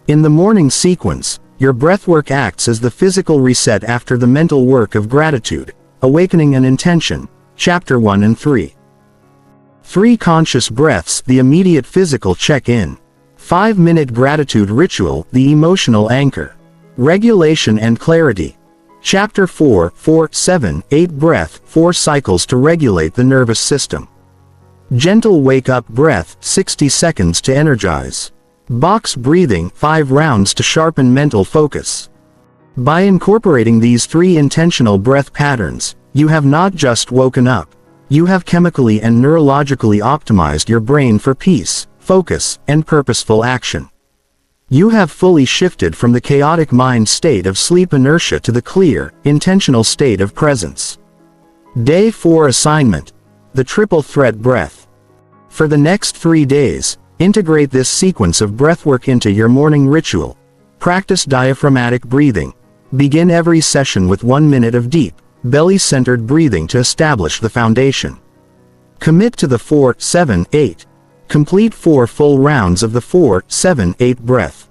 A: In the morning sequence, your breathwork acts as the physical reset after the mental work of gratitude, awakening an intention, Chapter 1 and 3. 3 conscious breaths, the immediate physical check-in. 5-minute gratitude ritual, the emotional anchor. Regulation and clarity. Chapter 4, 4-7-8 breath, 4 cycles to regulate the nervous system. Gentle wake-up breath, 60 seconds to energize. Box breathing, 5 rounds to sharpen mental focus. By incorporating these 3 intentional breath patterns, you have not just woken up. You have chemically and neurologically optimized your brain for peace, focus, and purposeful action. You have fully shifted from the chaotic mind state of sleep inertia to the clear, intentional state of presence. Day 4 assignment. The triple threat breath. For the next 3 days, integrate this sequence of breathwork into your morning ritual. Practice diaphragmatic breathing. Begin every session with 1 minute of deep, belly-centered breathing to establish the foundation. Commit to the 4-7-8. Complete 4 full rounds of the 4-7-8 breath.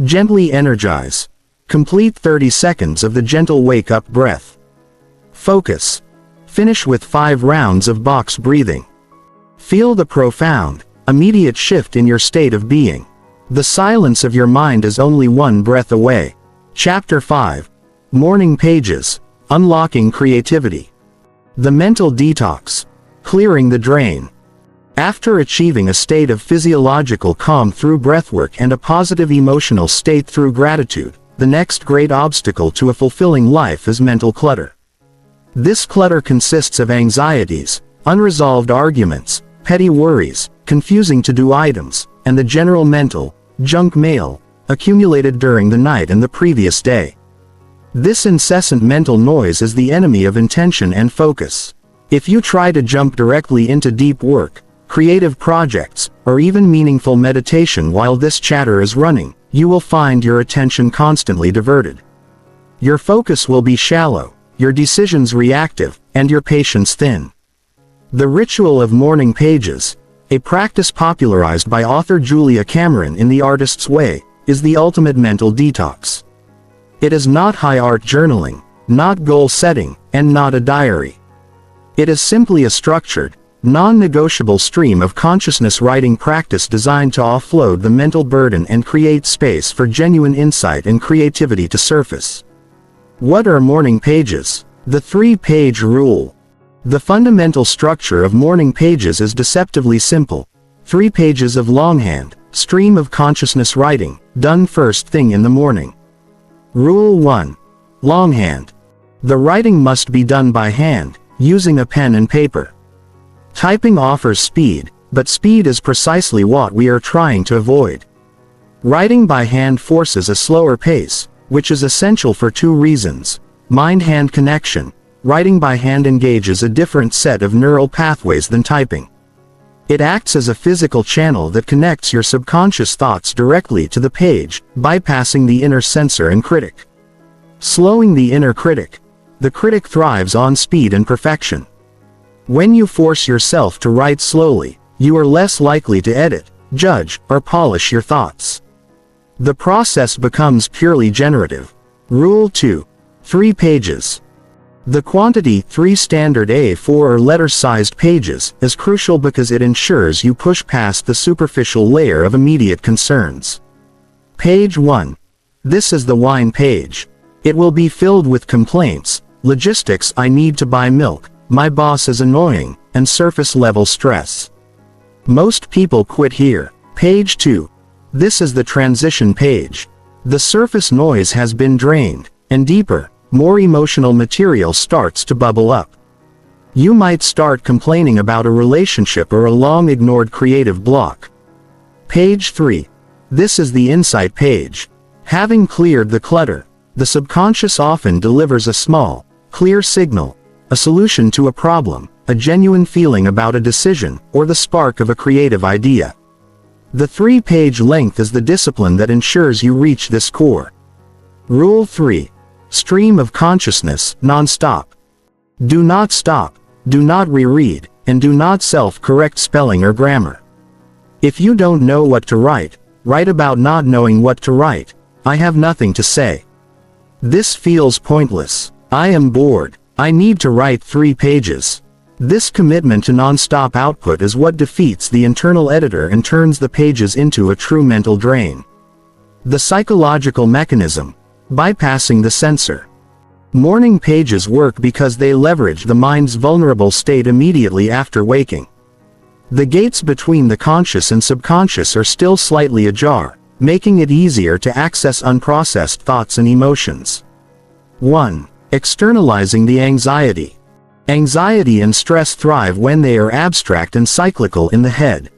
A: Gently energize. Complete 30 seconds of the gentle wake-up breath. Focus. Finish with 5 rounds of box breathing. Feel the profound, immediate shift in your state of being. The silence of your mind is only 1 breath away. Chapter 5. Morning Pages. Unlocking creativity. The mental detox. Clearing the drain. After achieving a state of physiological calm through breathwork and a positive emotional state through gratitude, the next great obstacle to a fulfilling life is mental clutter. This clutter consists of anxieties, unresolved arguments, petty worries, confusing to-do items, and the general mental junk mail accumulated during the night and the previous day. This incessant mental noise is the enemy of intention and focus. If you try to jump directly into deep work, creative projects, or even meaningful meditation while this chatter is running, you will find your attention constantly diverted. Your focus will be shallow, your decisions reactive, and your patience thin. The ritual of morning pages, a practice popularized by author Julia Cameron in The Artist's Way, is the ultimate mental detox. It is not high art journaling, not goal setting, and not a diary. It is simply a structured, non-negotiable stream of consciousness writing practice designed to offload the mental burden and create space for genuine insight and creativity to surface. What are morning pages? The 3-page rule. The fundamental structure of morning pages is deceptively simple. 3 pages of longhand, stream of consciousness writing, done first thing in the morning. Rule 1. Longhand. The writing must be done by hand, using a pen and paper. Typing offers speed, but speed is precisely what we are trying to avoid. Writing by hand forces a slower pace, which is essential for 2 reasons. Mind-hand connection. Writing by hand engages a different set of neural pathways than typing. It acts as a physical channel that connects your subconscious thoughts directly to the page, bypassing the inner censor and critic. Slowing the inner critic. The critic thrives on speed and perfection. When you force yourself to write slowly, you are less likely to edit, judge, or polish your thoughts. The process becomes purely generative. Rule 2. 3 pages. The quantity 3 standard A4 or letter-sized pages is crucial because it ensures you push past the superficial layer of immediate concerns. Page 1. This is the wine page. It will be filled with complaints, logistics, I need to buy milk, my boss is annoying, and surface-level stress. Most people quit here. Page 2. This is the transition page. The surface noise has been drained, and deeper, more emotional material starts to bubble up. You might start complaining about a relationship or a long-ignored creative block. Page 3. This is the insight page. Having cleared the clutter, the subconscious often delivers a small, clear signal, a solution to a problem, a genuine feeling about a decision, or the spark of a creative idea. The 3-page length is the discipline that ensures you reach this core. Rule 3. Stream of consciousness, non-stop. Do not stop, do not reread, and do not self-correct spelling or grammar. If you don't know what to write, write about not knowing what to write. I have nothing to say. This feels pointless. I am bored. I need to write 3 pages. This commitment to non-stop output is what defeats the internal editor and turns the pages into a true mental drain. The psychological mechanism. Bypassing the censor. Morning pages work because they leverage the mind's vulnerable state immediately after waking. The gates between the conscious and subconscious are still slightly ajar, making it easier to access unprocessed thoughts and emotions. 1. Externalizing the anxiety. Anxiety and stress thrive when they are abstract and cyclical in the head.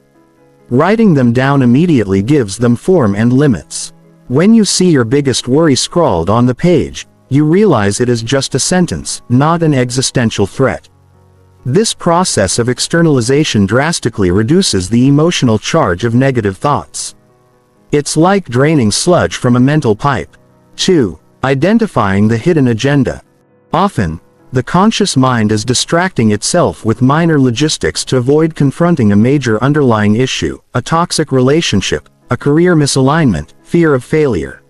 A: Writing them down immediately gives them form and limits. When you see your biggest worry scrawled on the page, you realize it is just a sentence, not an existential threat. This process of externalization drastically reduces the emotional charge of negative thoughts. It's like draining sludge from a mental pipe. 2. Identifying the hidden agenda. Often, the conscious mind is distracting itself with minor logistics to avoid confronting a major underlying issue, a toxic relationship, a career misalignment, fear of failure.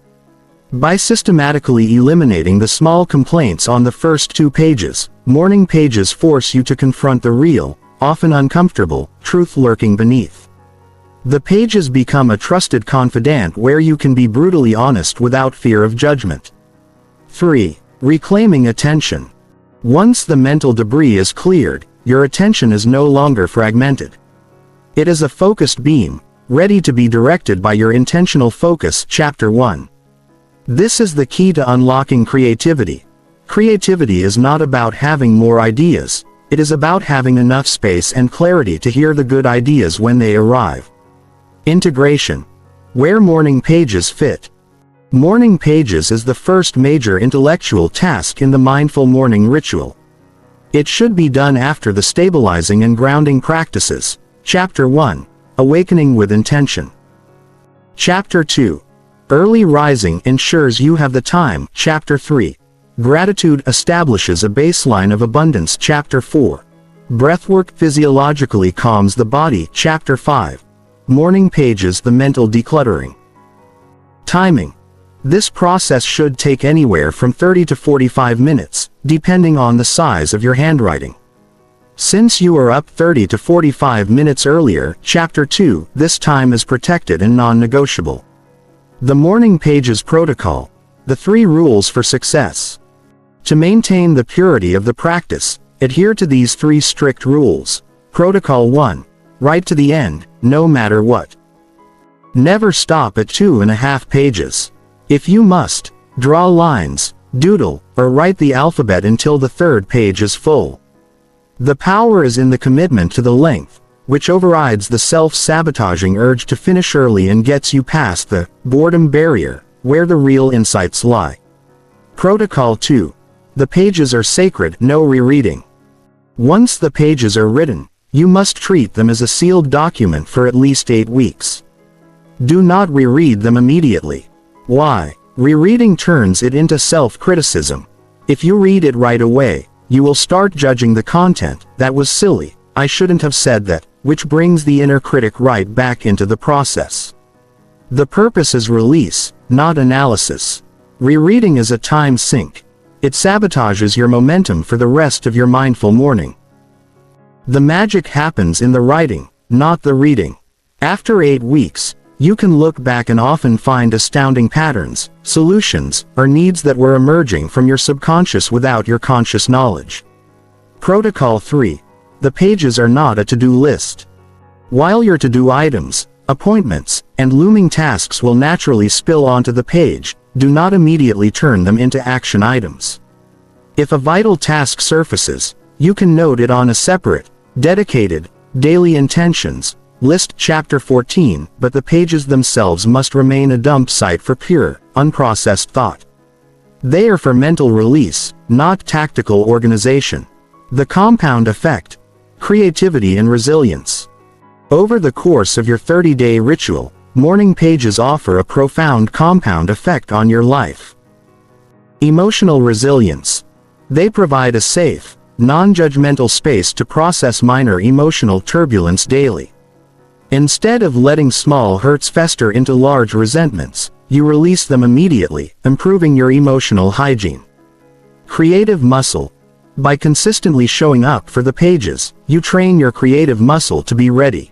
A: By systematically eliminating the small complaints on the first 2 pages, morning pages force you to confront the real, often uncomfortable, truth lurking beneath. The pages become a trusted confidant where you can be brutally honest without fear of judgment. 3. Reclaiming attention. Once the mental debris is cleared, your attention is no longer fragmented. It is a focused beam, ready to be directed by your intentional focus. Chapter 1. This is the key to unlocking creativity. Creativity is not about having more ideas, it is about having enough space and clarity to hear the good ideas when they arrive. Integration. Where morning pages fit. Morning pages is the first major intellectual task in the mindful morning ritual. It should be done after the stabilizing and grounding practices. Chapter 1. Awakening with intention. Chapter 2. Early rising ensures you have the time. Chapter 3. Gratitude establishes a baseline of abundance. Chapter 4. Breathwork physiologically calms the body. Chapter 5. Morning pages, the mental decluttering. Timing. This process should take anywhere from 30 to 45 minutes, depending on the size of your handwriting. Since you are up 30 to 45 minutes earlier, Chapter 2, this time is protected and non-negotiable. The morning pages protocol. The 3 rules for success. To maintain the purity of the practice, adhere to these 3 strict rules. Protocol 1. Write to the end, no matter what. Never stop at 2.5 pages. If you must, draw lines, doodle, or write the alphabet until the 3rd page is full. The power is in the commitment to the length, which overrides the self-sabotaging urge to finish early and gets you past the boredom barrier, where the real insights lie. Protocol 2. The pages are sacred, no rereading. Once the pages are written, you must treat them as a sealed document for at least 8 weeks. Do not reread them immediately. Why? Rereading turns it into self-criticism. If you read it right away, you will start judging the content. That was silly, I shouldn't have said that, which brings the inner critic right back into the process. The purpose is release, not analysis. Rereading is a time sink. It sabotages your momentum for the rest of your mindful morning. The magic happens in the writing, not the reading. After 8 weeks, you can look back and often find astounding patterns, solutions, or needs that were emerging from your subconscious without your conscious knowledge. Protocol 3. The pages are not a to-do list. While your to-do items, appointments, and looming tasks will naturally spill onto the page, do not immediately turn them into action items. If a vital task surfaces, you can note it on a separate, dedicated, daily intentions list, chapter 14, but the pages themselves must remain a dump site for pure, unprocessed thought. They are for mental release, not tactical organization. The compound effect: creativity and resilience. Over the course of your 30-day ritual, morning pages offer a profound compound effect on your life. Emotional resilience. They provide a safe, non-judgmental space to process minor emotional turbulence daily. Instead of letting small hurts fester into large resentments, you release them immediately, improving your emotional hygiene. Creative muscle. By consistently showing up for the pages, you train your creative muscle to be ready.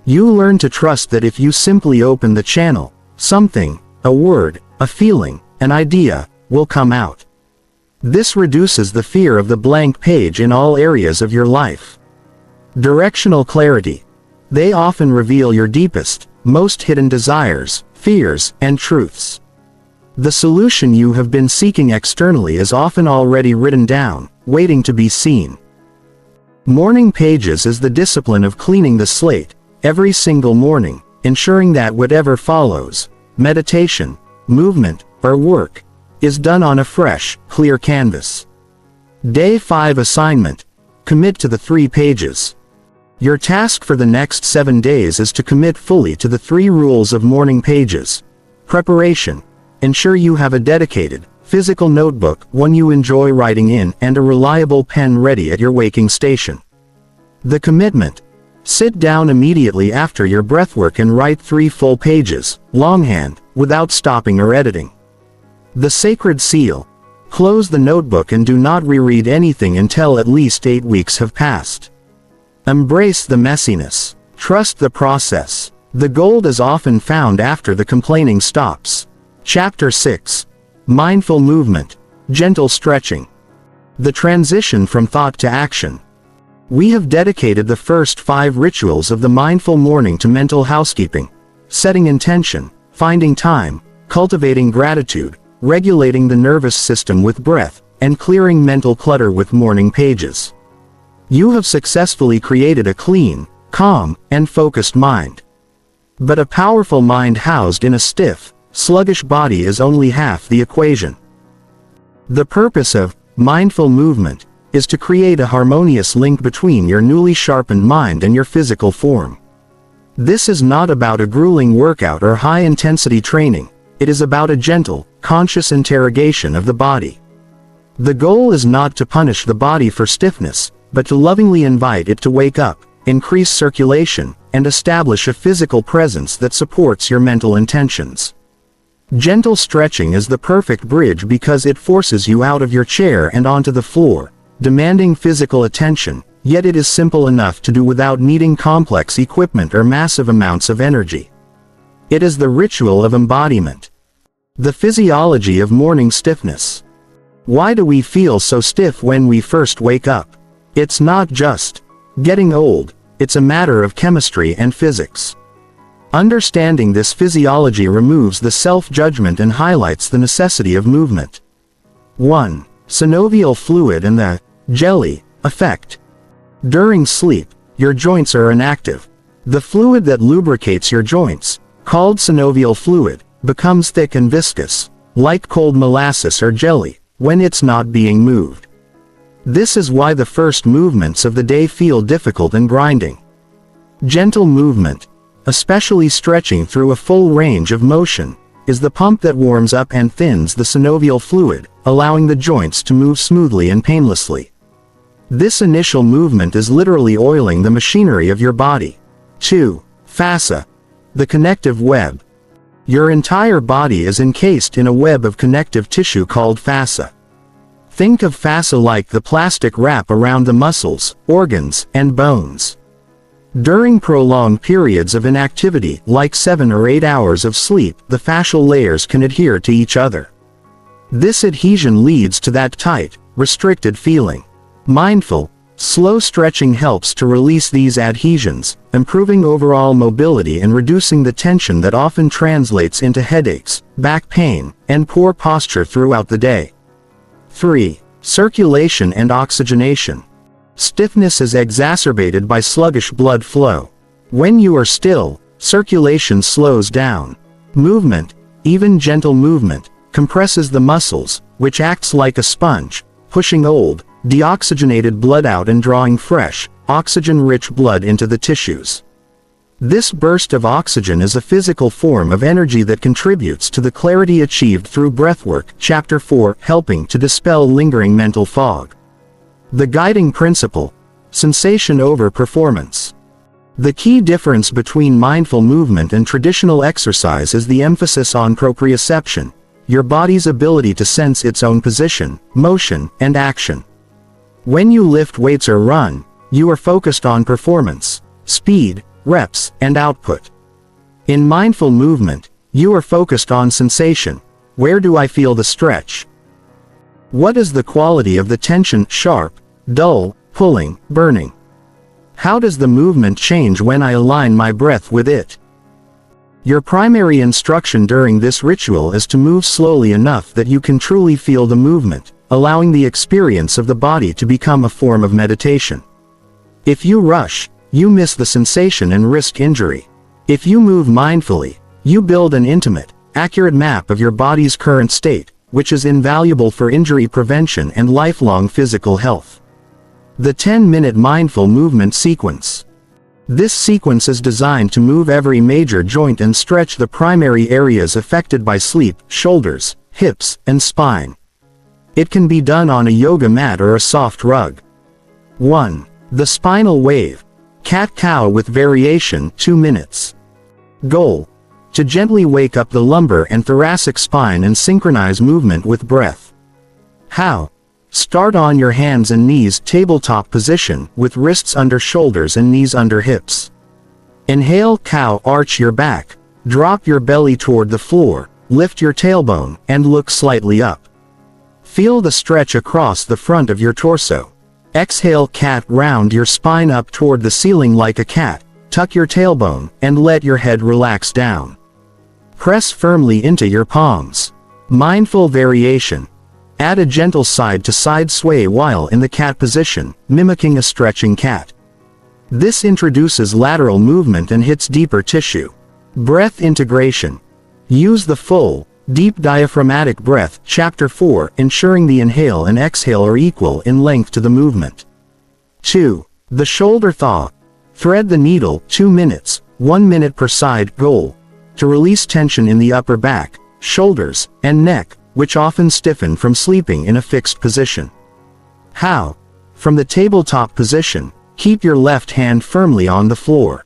A: You learn to trust that if you simply open the channel, something, a word, a feeling, an idea, will come out. This reduces the fear of the blank page in all areas of your life. Directional clarity. They often reveal your deepest, most hidden desires, fears, and truths. The solution you have been seeking externally is often already written down, waiting to be seen. Morning pages is the discipline of cleaning the slate, every single morning, ensuring that whatever follows, meditation, movement, or work, is done on a fresh, clear canvas. Day 5 assignment. Commit to the 3 pages. Your task for the next 7 days is to commit fully to the 3 rules of morning pages. Preparation. Ensure you have a dedicated, physical notebook, one you enjoy writing in, and a reliable pen ready at your waking station. The commitment. Sit down immediately after your breathwork and write 3 full pages, longhand, without stopping or editing. The sacred seal. Close the notebook and do not reread anything until at least 8 weeks have passed. Embrace the messiness. Trust the process. The gold is often found after the complaining stops. Chapter 6. Mindful movement. Gentle stretching. The transition from thought to action. We have dedicated the first 5 rituals of the mindful morning to mental housekeeping: setting intention, finding time, cultivating gratitude, regulating the nervous system with breath, and clearing mental clutter with morning pages. You have successfully created a clean, calm, and focused mind. But a powerful mind housed in a stiff, sluggish body is only half the equation. The purpose of mindful movement is to create a harmonious link between your newly sharpened mind and your physical form. This is not about a grueling workout or high-intensity training. It is about a gentle, conscious interrogation of the body. The goal is not to punish the body for stiffness, but to lovingly invite it to wake up, increase circulation, and establish a physical presence that supports your mental intentions. Gentle stretching is the perfect bridge because it forces you out of your chair and onto the floor, demanding physical attention, yet it is simple enough to do without needing complex equipment or massive amounts of energy. It is the ritual of embodiment. The physiology of morning stiffness. Why do we feel so stiff when we first wake up? It's not just getting old. it's a matter of chemistry and physics. Understanding this physiology removes the self-judgment and highlights the necessity of movement. 1. Synovial fluid and the jelly effect. During sleep, your joints are inactive. The fluid that lubricates your joints, called synovial fluid, becomes thick and viscous, like cold molasses or jelly, when it's not being moved. This is why the first movements of the day feel difficult and grinding. Gentle movement, especially stretching through a full range of motion, is the pump that warms up and thins the synovial fluid, allowing the joints to move smoothly and painlessly. This initial movement is literally oiling the machinery of your body. 2. Fascia, the connective web. Your entire body is encased in a web of connective tissue called fascia. Think of fascia like the plastic wrap around the muscles, organs, and bones. During prolonged periods of inactivity, like 7 or 8 hours of sleep, the fascial layers can adhere to each other. This adhesion leads to that tight, restricted feeling. Mindful, slow stretching helps to release these adhesions, improving overall mobility and reducing the tension that often translates into headaches, back pain, and poor posture throughout the day. 3. Circulation and oxygenation. Stiffness is exacerbated by sluggish blood flow. When you are still, circulation slows down. Movement, even gentle movement, compresses the muscles, which acts like a sponge, pushing old, deoxygenated blood out and drawing fresh, oxygen-rich blood into the tissues. This burst of oxygen is a physical form of energy that contributes to the clarity achieved through breathwork, Chapter 4, helping to dispel lingering mental fog. The guiding principle: sensation over performance. The key difference between mindful movement and traditional exercise is the emphasis on proprioception, your body's ability to sense its own position, motion, and action. When you lift weights or run, you are focused on performance, speed, reps, and output. In mindful movement, you are focused on sensation. Where do I feel the stretch? What is the quality of the tension? Sharp, dull, pulling, burning? How does the movement change when I align my breath with it? Your primary instruction during this ritual is to move slowly enough that you can truly feel the movement, allowing the experience of the body to become a form of meditation. If you rush, you miss the sensation and risk injury. If you move mindfully, you build an intimate, accurate map of your body's current state, which is invaluable for injury prevention and lifelong physical health. The 10-minute mindful movement sequence. This sequence is designed to move every major joint and stretch the primary areas affected by sleep: shoulders, hips, and spine. It can be done on a yoga mat or a soft rug. 1. The spinal wave. Cat-cow with variation, 2 minutes. Goal: to gently wake up the lumbar and thoracic spine and synchronize movement with breath. How? Start on your hands and knees, tabletop position, with wrists under shoulders and knees under hips. Inhale, cow, arch your back, drop your belly toward the floor, lift your tailbone, and look slightly up. Feel the stretch across the front of your torso. Exhale, cat, round your spine up toward the ceiling like a cat, tuck your tailbone, and let your head relax down. Press firmly into your palms. Mindful variation. Add a gentle side-to-side sway while in the cat position, mimicking a stretching cat. This introduces lateral movement and hits deeper tissue. Breath integration. Use the full, deep diaphragmatic breath, Chapter 4, ensuring the inhale and exhale are equal in length to the movement. 2. The shoulder thaw. Thread the needle, 2 minutes, 1 minute per side. Goal: to release tension in the upper back, shoulders, and neck, which often stiffen from sleeping in a fixed position. How? From the tabletop position, keep your left hand firmly on the floor.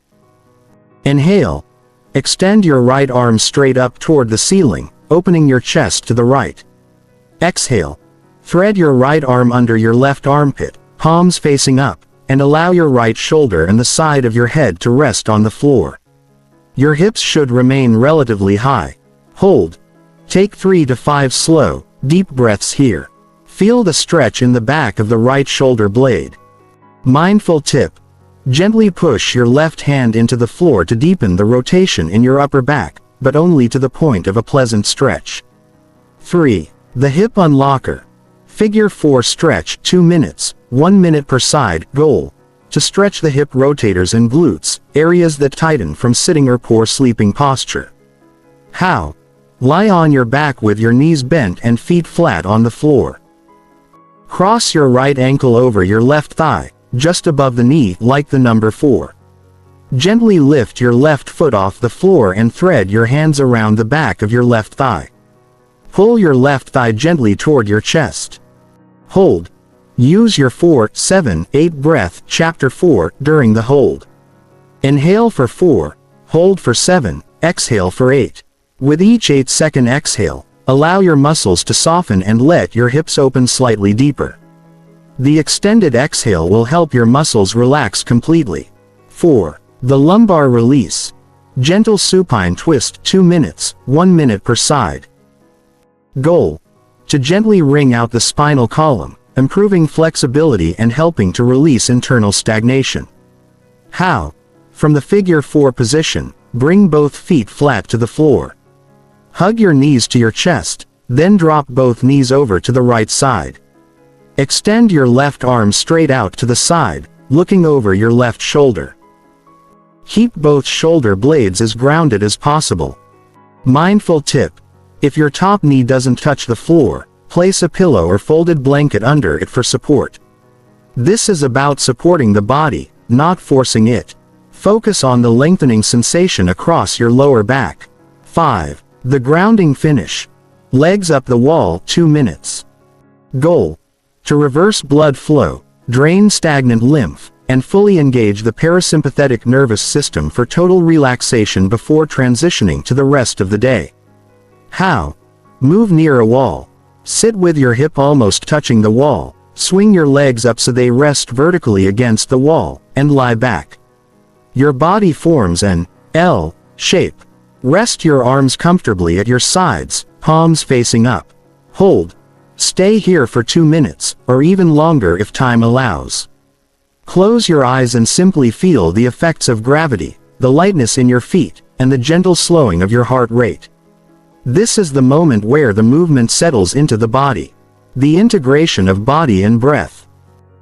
A: Inhale. Extend your right arm straight up toward the ceiling, opening your chest to the right. Exhale. Thread your right arm under your left armpit, palms facing up, and allow your right shoulder and the side of your head to rest on the floor. Your hips should remain relatively high. Hold. Take 3 to 5 slow, deep breaths here. Feel the stretch in the back of the right shoulder blade. Mindful tip: Gently push your left hand into the floor to deepen the rotation in your upper back, but only to the point of a pleasant stretch. 3. The hip unlocker. Figure 4 stretch 2 minutes, 1 minute per side. Goal: to stretch the hip rotators and glutes, areas that tighten from sitting or poor sleeping posture. How? Lie on your back with your knees bent and feet flat on the floor. Cross your right ankle over your left thigh, just above the knee like the number 4. Gently lift your left foot off the floor and thread your hands around the back of your left thigh. Pull your left thigh gently toward your chest. Hold. Use your 4, 7, 8 breath, chapter 4, during the hold. Inhale for 4, hold for 7, exhale for 8. With each 8-second exhale, allow your muscles to soften and let your hips open slightly deeper. The extended exhale will help your muscles relax completely. 4. The lumbar release. Gentle supine twist 2 minutes, 1 minute per side. Goal: to gently wring out the spinal column, improving flexibility and helping to release internal stagnation. How? From the figure 4 position, bring both feet flat to the floor. Hug your knees to your chest, then drop both knees over to the right side. Extend your left arm straight out to the side, looking over your left shoulder. Keep both shoulder blades as grounded as possible. Mindful tip: if your top knee doesn't touch the floor, place a pillow or folded blanket under it for support. This is about supporting the body, not forcing it. Focus on the lengthening sensation across your lower back. 5. The grounding finish. Legs up the wall 2 minutes. Goal: to reverse blood flow, drain stagnant lymph, and fully engage the parasympathetic nervous system for total relaxation before transitioning to the rest of the day. How? Move near a wall. Sit with your hip almost touching the wall, swing your legs up so they rest vertically against the wall, and lie back. Your body forms an L shape. Rest your arms comfortably at your sides, palms facing up. Hold. Stay here for 2 minutes, or even longer if time allows. Close your eyes and simply feel the effects of gravity, the lightness in your feet, and the gentle slowing of your heart rate. This is the moment where the movement settles into the body. The integration of body and breath.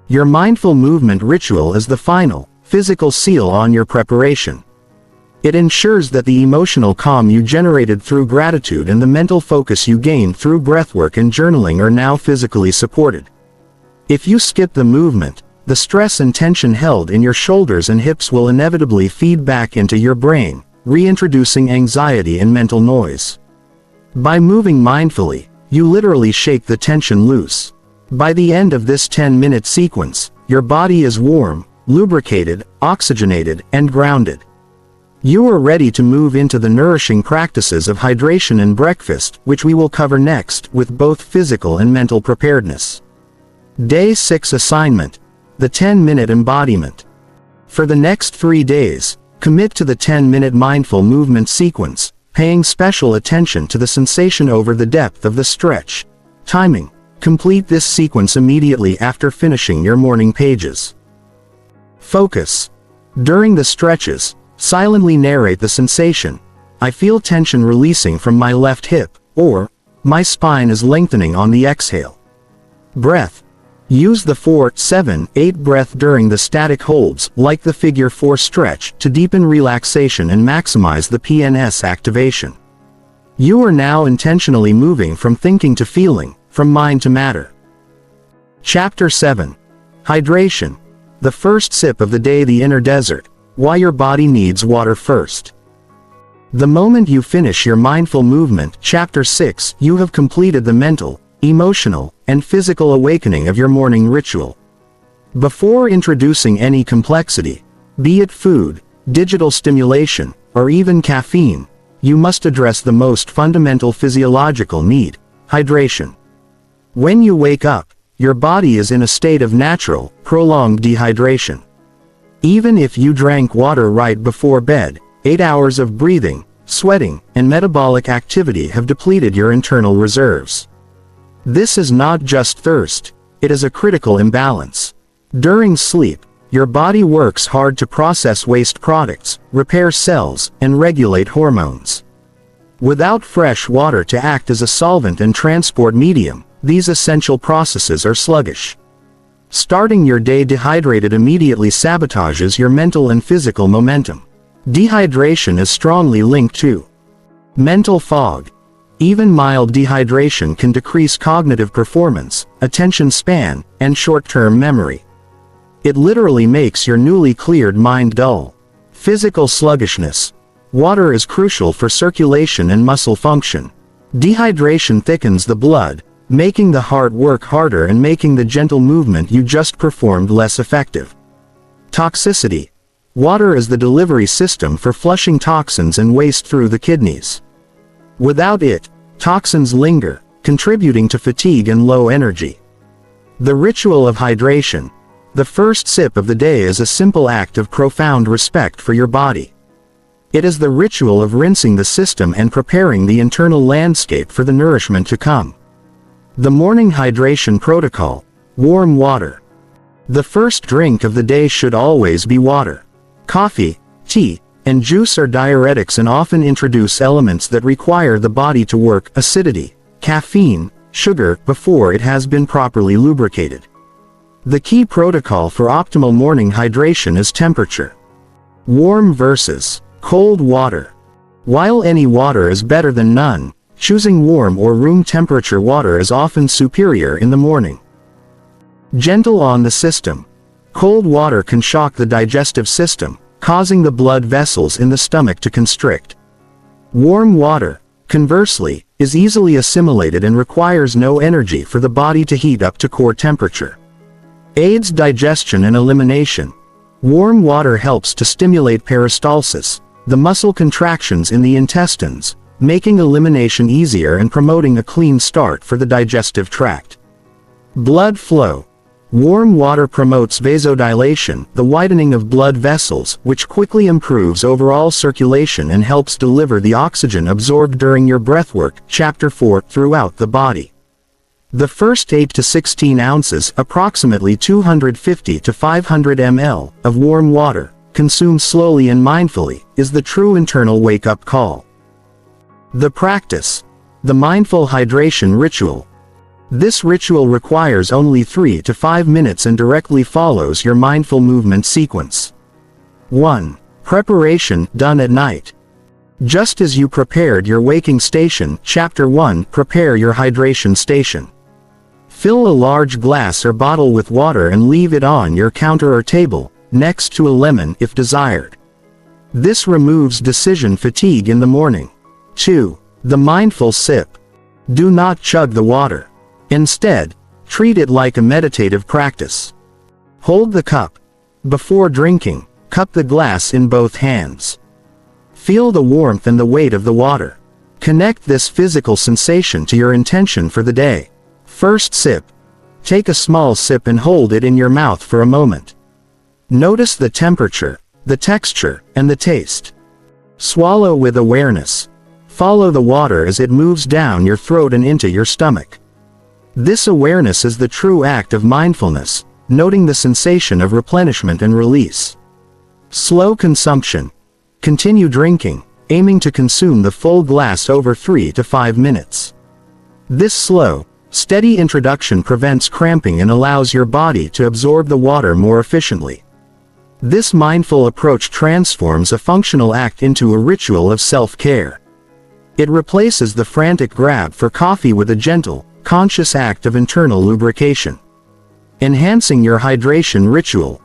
A: Your mindful movement ritual is the final, physical seal on your preparation. It ensures that the emotional calm you generated through gratitude and the mental focus you gained through breathwork and journaling are now physically supported. If you skip the movement, the stress and tension held in your shoulders and hips will inevitably feed back into your brain, reintroducing anxiety and mental noise. By moving mindfully, you literally shake the tension loose. By the end of this 10-minute sequence, your body is warm, lubricated, oxygenated, and grounded. You are ready to move into the nourishing practices of hydration and breakfast, which we will cover next, with both physical and mental preparedness. Day 6 assignment: the 10-minute embodiment. For the next 3 days, commit to the 10-minute mindful movement sequence, paying special attention to the sensation over the depth of the stretch. Timing: complete this sequence immediately after finishing your morning pages. Focus: during the stretches, silently narrate the sensation. I feel tension releasing from my left hip, or my spine is lengthening on the exhale. Breath: use the 4, 7, 8 breath during the static holds, like the figure 4 stretch, to deepen relaxation and maximize the PNS activation. You are now intentionally moving from thinking to feeling, from mind to matter. Chapter 7. Hydration. The first sip of the day, the inner desert. Why your body needs water first. The moment you finish your mindful movement, Chapter 6, you have completed the mental, emotional, and physical awakening of your morning ritual. Before introducing any complexity, be it food, digital stimulation, or even caffeine, you must address the most fundamental physiological need: hydration. When you wake up, your body is in a state of natural, prolonged dehydration. Even if you drank water right before bed, 8 hours of breathing, sweating, and metabolic activity have depleted your internal reserves. This is not just thirst, it is a critical imbalance. During sleep, Your body works hard to process waste products, repair cells, and regulate hormones. Without fresh water to act as a solvent and transport medium, these essential processes are sluggish. Starting your day dehydrated immediately sabotages your mental and physical momentum. Dehydration is strongly linked to mental fog. Even mild dehydration can decrease cognitive performance, attention span, and short-term memory. It literally makes your newly cleared mind dull. Physical sluggishness. Water is crucial for circulation and muscle function. Dehydration thickens the blood, making the heart work harder and making the gentle movement you just performed less effective. Toxicity. Water is the delivery system for flushing toxins and waste through the kidneys. Without it, toxins linger, contributing to fatigue and low energy. The ritual of hydration. The first sip of the day is a simple act of profound respect for your body. It is the ritual of rinsing the system and preparing the internal landscape for the nourishment to come. The morning hydration protocol. Warm water. The first drink of the day should always be water. Coffee, tea, and juice are diuretics and often introduce elements that require the body to work: acidity, caffeine, sugar, before it has been properly lubricated. The key protocol for optimal morning hydration is temperature. Warm versus cold water. While any water is better than none, choosing warm or room temperature water is often superior in the morning. Gentle on the system. Cold water can shock the digestive system, causing the blood vessels in the stomach to constrict. Warm water, conversely, is easily assimilated and requires no energy for the body to heat up to core temperature. Aids digestion and elimination. Warm water helps to stimulate peristalsis, the muscle contractions in the intestines, making elimination easier and promoting a clean start for the digestive tract. Blood flow. Warm water promotes vasodilation, the widening of blood vessels, which quickly improves overall circulation and helps deliver the oxygen absorbed during your breathwork, Chapter 4, throughout the body. The first 8 to 16 ounces, approximately 250 to 500 ml, of warm water, consumed slowly and mindfully, is the true internal wake-up call. The practice. The mindful hydration ritual. This ritual requires only 3 to 5 minutes and directly follows your mindful movement sequence. 1. Preparation, done at night. Just as you prepared your waking station, Chapter 1, prepare your hydration station. Fill a large glass or bottle with water and leave it on your counter or table, next to a lemon if desired. This removes decision fatigue in the morning. 2. The mindful sip. Do not chug the water. Instead, treat it like a meditative practice. Hold the cup. Before drinking, cup the glass in both hands. Feel the warmth and the weight of the water. Connect this physical sensation to your intention for the day. First sip. Take a small sip and hold it in your mouth for a moment. Notice the temperature, the texture, and the taste. Swallow with awareness. Follow the water as it moves down your throat and into your stomach. This awareness is the true act of mindfulness, noting the sensation of replenishment and release. Slow consumption. Continue drinking, aiming to consume the full glass over 3 to 5 minutes. This slow, steady introduction prevents cramping and allows your body to absorb the water more efficiently. This mindful approach transforms a functional act into a ritual of self-care. It replaces the frantic grab for coffee with a gentle, conscious act of internal lubrication. Enhancing your hydration ritual.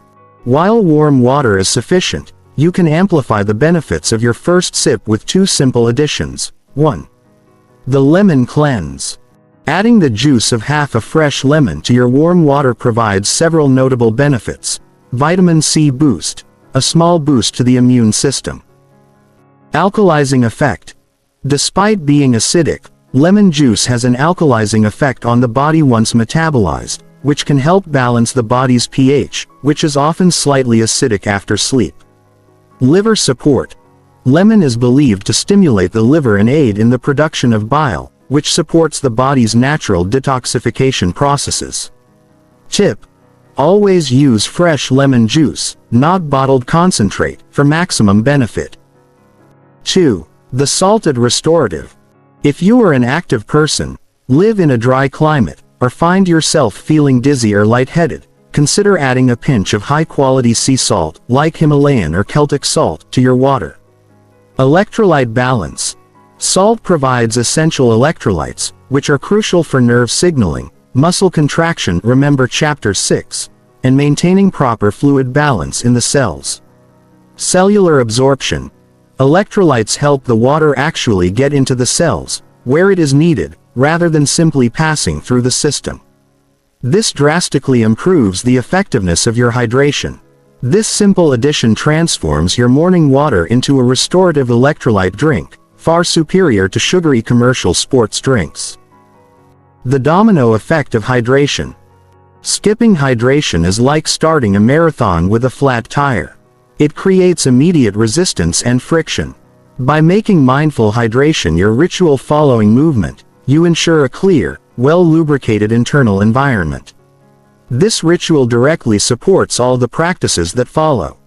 A: While warm water is sufficient, you can amplify the benefits of your first sip with 2 simple additions. 1. The lemon cleanse. Adding the juice of half a fresh lemon to your warm water provides several notable benefits. Vitamin C boost, a small boost to the immune system. Alkalizing effect. Despite being acidic, lemon juice has an alkalizing effect on the body once metabolized, which can help balance the body's pH, which is often slightly acidic after sleep. Liver support. Lemon is believed to stimulate the liver and aid in the production of bile, which supports the body's natural detoxification processes. Tip. Always use fresh lemon juice, not bottled concentrate, for maximum benefit. 2. The salted restorative. If you are an active person, live in a dry climate, or find yourself feeling dizzy or lightheaded, consider adding a pinch of high-quality sea salt, like Himalayan or Celtic salt, to your water. Electrolyte balance. Salt provides essential electrolytes, which are crucial for nerve signaling, muscle contraction, remember chapter 6, and maintaining proper fluid balance in the cells. Cellular absorption. Electrolytes help the water actually get into the cells, where it is needed, rather than simply passing through the system. This drastically improves the effectiveness of your hydration. This simple addition transforms your morning water into a restorative electrolyte drink, far superior to sugary commercial sports drinks. The domino effect of hydration. Skipping hydration is like starting a marathon with a flat tire. It creates immediate resistance and friction. By making mindful hydration your ritual following movement, you ensure a clear, well-lubricated internal environment. This ritual directly supports all the practices that follow.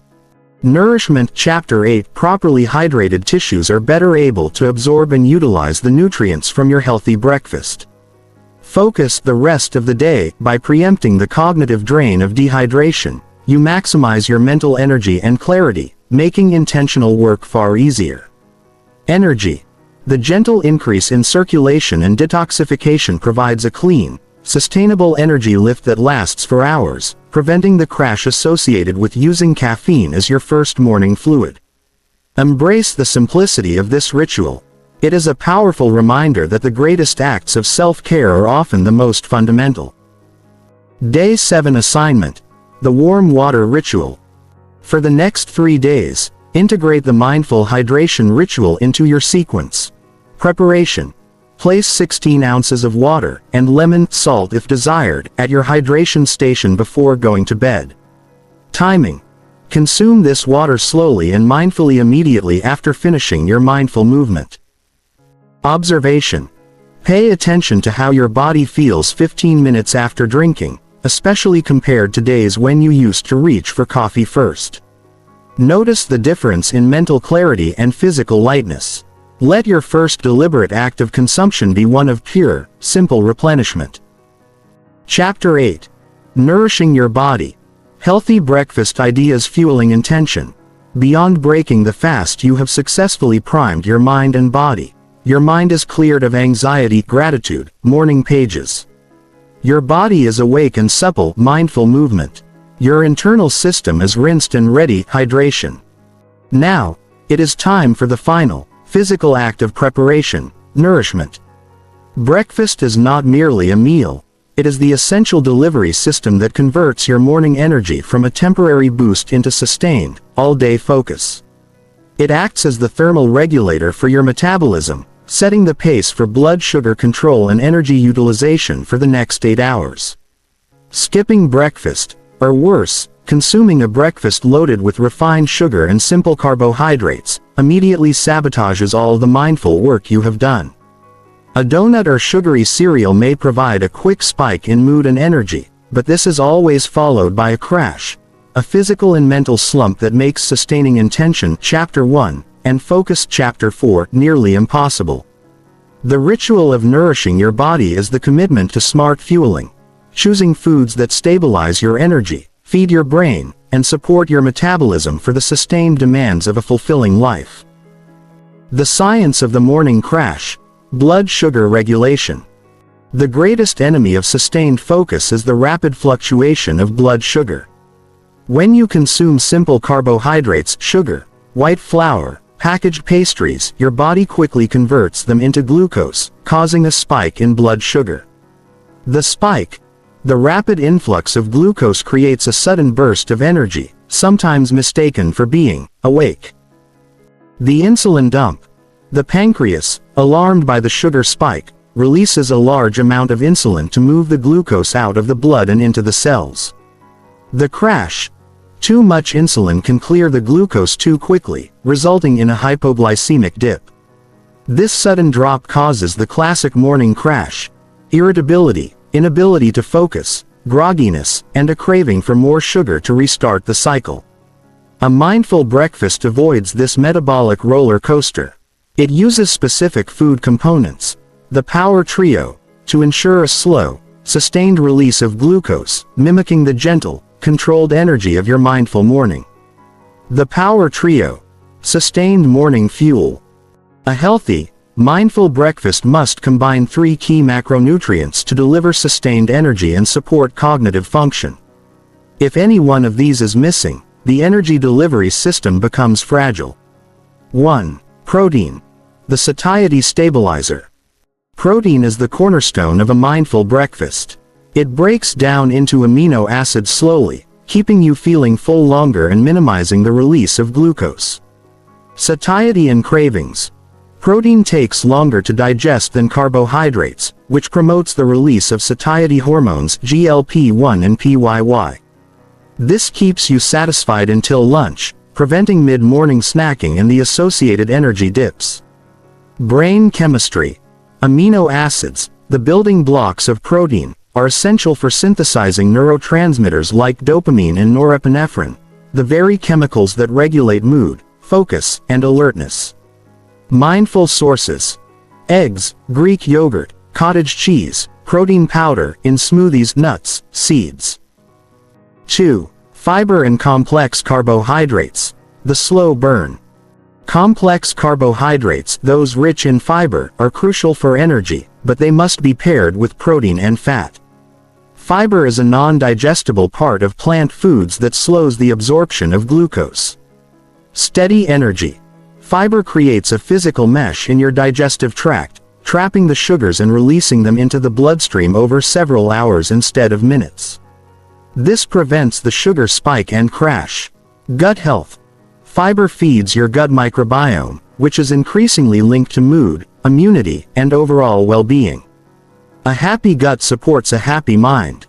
A: Nourishment. Chapter 8. Properly hydrated tissues are better able to absorb and utilize the nutrients from your healthy breakfast. Focus the rest of the day. By preempting the cognitive drain of dehydration, you maximize your mental energy and clarity, making intentional work far easier. Energy. The gentle increase in circulation and detoxification provides a clean, sustainable energy lift that lasts for hours, preventing the crash associated with using caffeine as your first morning fluid. Embrace the simplicity of this ritual. It is a powerful reminder that the greatest acts of self-care are often the most fundamental. Day 7 assignment. The warm water ritual. For the next 3 days, integrate the mindful hydration ritual into your sequence. Preparation. Place 16 ounces of water, and lemon, salt if desired, at your hydration station before going to bed. Timing. Consume this water slowly and mindfully immediately after finishing your mindful movement. Observation. Pay attention to how your body feels 15 minutes after drinking, especially compared to days when you used to reach for coffee first. Notice the difference in mental clarity and physical lightness. Let your first deliberate act of consumption be one of pure, simple replenishment. Chapter 8. Nourishing your body. Healthy breakfast ideas fueling intention. Beyond breaking the fast, you have successfully primed your mind and body. Your mind is cleared of anxiety, gratitude, morning pages. Your body is awake and supple, mindful movement. Your internal system is rinsed and ready, hydration. Now, it is time for the final, physical act of preparation, nourishment. Breakfast is not merely a meal. It is the essential delivery system that converts your morning energy from a temporary boost into sustained, all-day focus. It acts as the thermal regulator for your metabolism, setting the pace for blood sugar control and energy utilization for the next 8 hours. Skipping breakfast, or worse, consuming a breakfast loaded with refined sugar and simple carbohydrates, immediately sabotages all the mindful work you have done. A donut or sugary cereal may provide a quick spike in mood and energy, but this is always followed by a crash, a physical and mental slump that makes sustaining intention, Chapter 1, and focus, Chapter 4, nearly impossible. The ritual of nourishing your body is the commitment to smart fueling, choosing foods that stabilize your energy, feed your brain, and support your metabolism for the sustained demands of a fulfilling life. The science of the morning crash. Blood sugar regulation. The greatest enemy of sustained focus is the rapid fluctuation of blood sugar. When you consume simple carbohydrates, sugar, white flour, packaged pastries, your body quickly converts them into glucose, causing a spike in blood sugar. The spike, the rapid influx of glucose, creates a sudden burst of energy, sometimes mistaken for being awake. The insulin dump. The pancreas, alarmed by the sugar spike, releases a large amount of insulin to move the glucose out of the blood and into the cells. The crash. Too much insulin can clear the glucose too quickly, resulting in a hypoglycemic dip. This sudden drop causes the classic morning crash: irritability, inability to focus, grogginess, and a craving for more sugar to restart the cycle. A mindful breakfast avoids this metabolic roller coaster. It uses specific food components, the Power Trio, to ensure a slow, sustained release of glucose, mimicking the gentle, controlled energy of your mindful morning. The Power Trio. Sustained morning fuel. A healthy, mindful breakfast must combine 3 key macronutrients to deliver sustained energy and support cognitive function. If any one of these is missing, the energy delivery system becomes fragile. 1. Protein. The satiety stabilizer. Protein is the cornerstone of a mindful breakfast. It breaks down into amino acids slowly, keeping you feeling full longer and minimizing the release of glucose. Satiety and cravings. Protein takes longer to digest than carbohydrates, which promotes the release of satiety hormones GLP-1 and PYY. This keeps you satisfied until lunch, preventing mid-morning snacking and the associated energy dips. Brain chemistry. Amino acids, the building blocks of protein, are essential for synthesizing neurotransmitters like dopamine and norepinephrine, the very chemicals that regulate mood, focus, and alertness. Mindful sources. Eggs, Greek yogurt, cottage cheese, protein powder in smoothies, nuts, seeds. 2. Fiber and complex carbohydrates. The slow burn. Complex carbohydrates, those rich in fiber, are crucial for energy, but they must be paired with protein and fat. Fiber is a non-digestible part of plant foods that slows the absorption of glucose. Steady energy. Fiber creates a physical mesh in your digestive tract, trapping the sugars and releasing them into the bloodstream over several hours instead of minutes. This prevents the sugar spike and crash. Gut health. Fiber feeds your gut microbiome, which is increasingly linked to mood, immunity, and overall well-being. A happy gut supports a happy mind.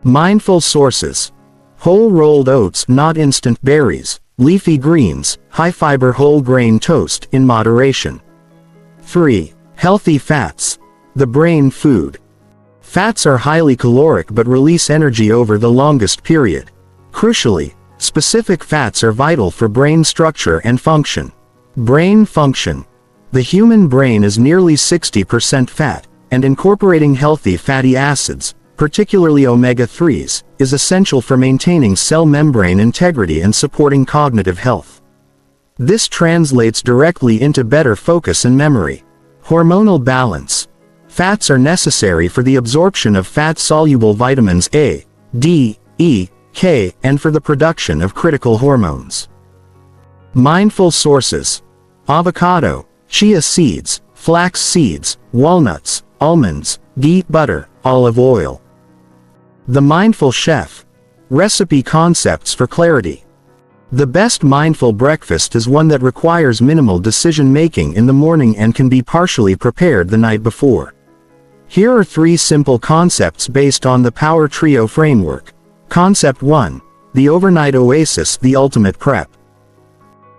A: Mindful sources. Whole rolled oats, not instant berries, leafy greens, high-fiber whole grain toast in moderation. 3. Healthy fats. The brain food. Fats are highly caloric but release energy over the longest period. Crucially, specific fats are vital for brain structure and function. Brain function. The human brain is nearly 60% fat, and incorporating healthy fatty acids, particularly omega-3s, is essential for maintaining cell membrane integrity and supporting cognitive health. This translates directly into better focus and memory. Hormonal balance. Fats are necessary for the absorption of fat-soluble vitamins A, D, E, K, and for the production of critical hormones. Mindful sources. Avocado, chia seeds, flax seeds, walnuts, almonds, ghee, butter, olive oil. The Mindful Chef. Recipe concepts for clarity. The best mindful breakfast is one that requires minimal decision-making in the morning and can be partially prepared the night before. Here are 3 simple concepts based on the Power Trio framework. Concept 1. The overnight oasis, the ultimate prep.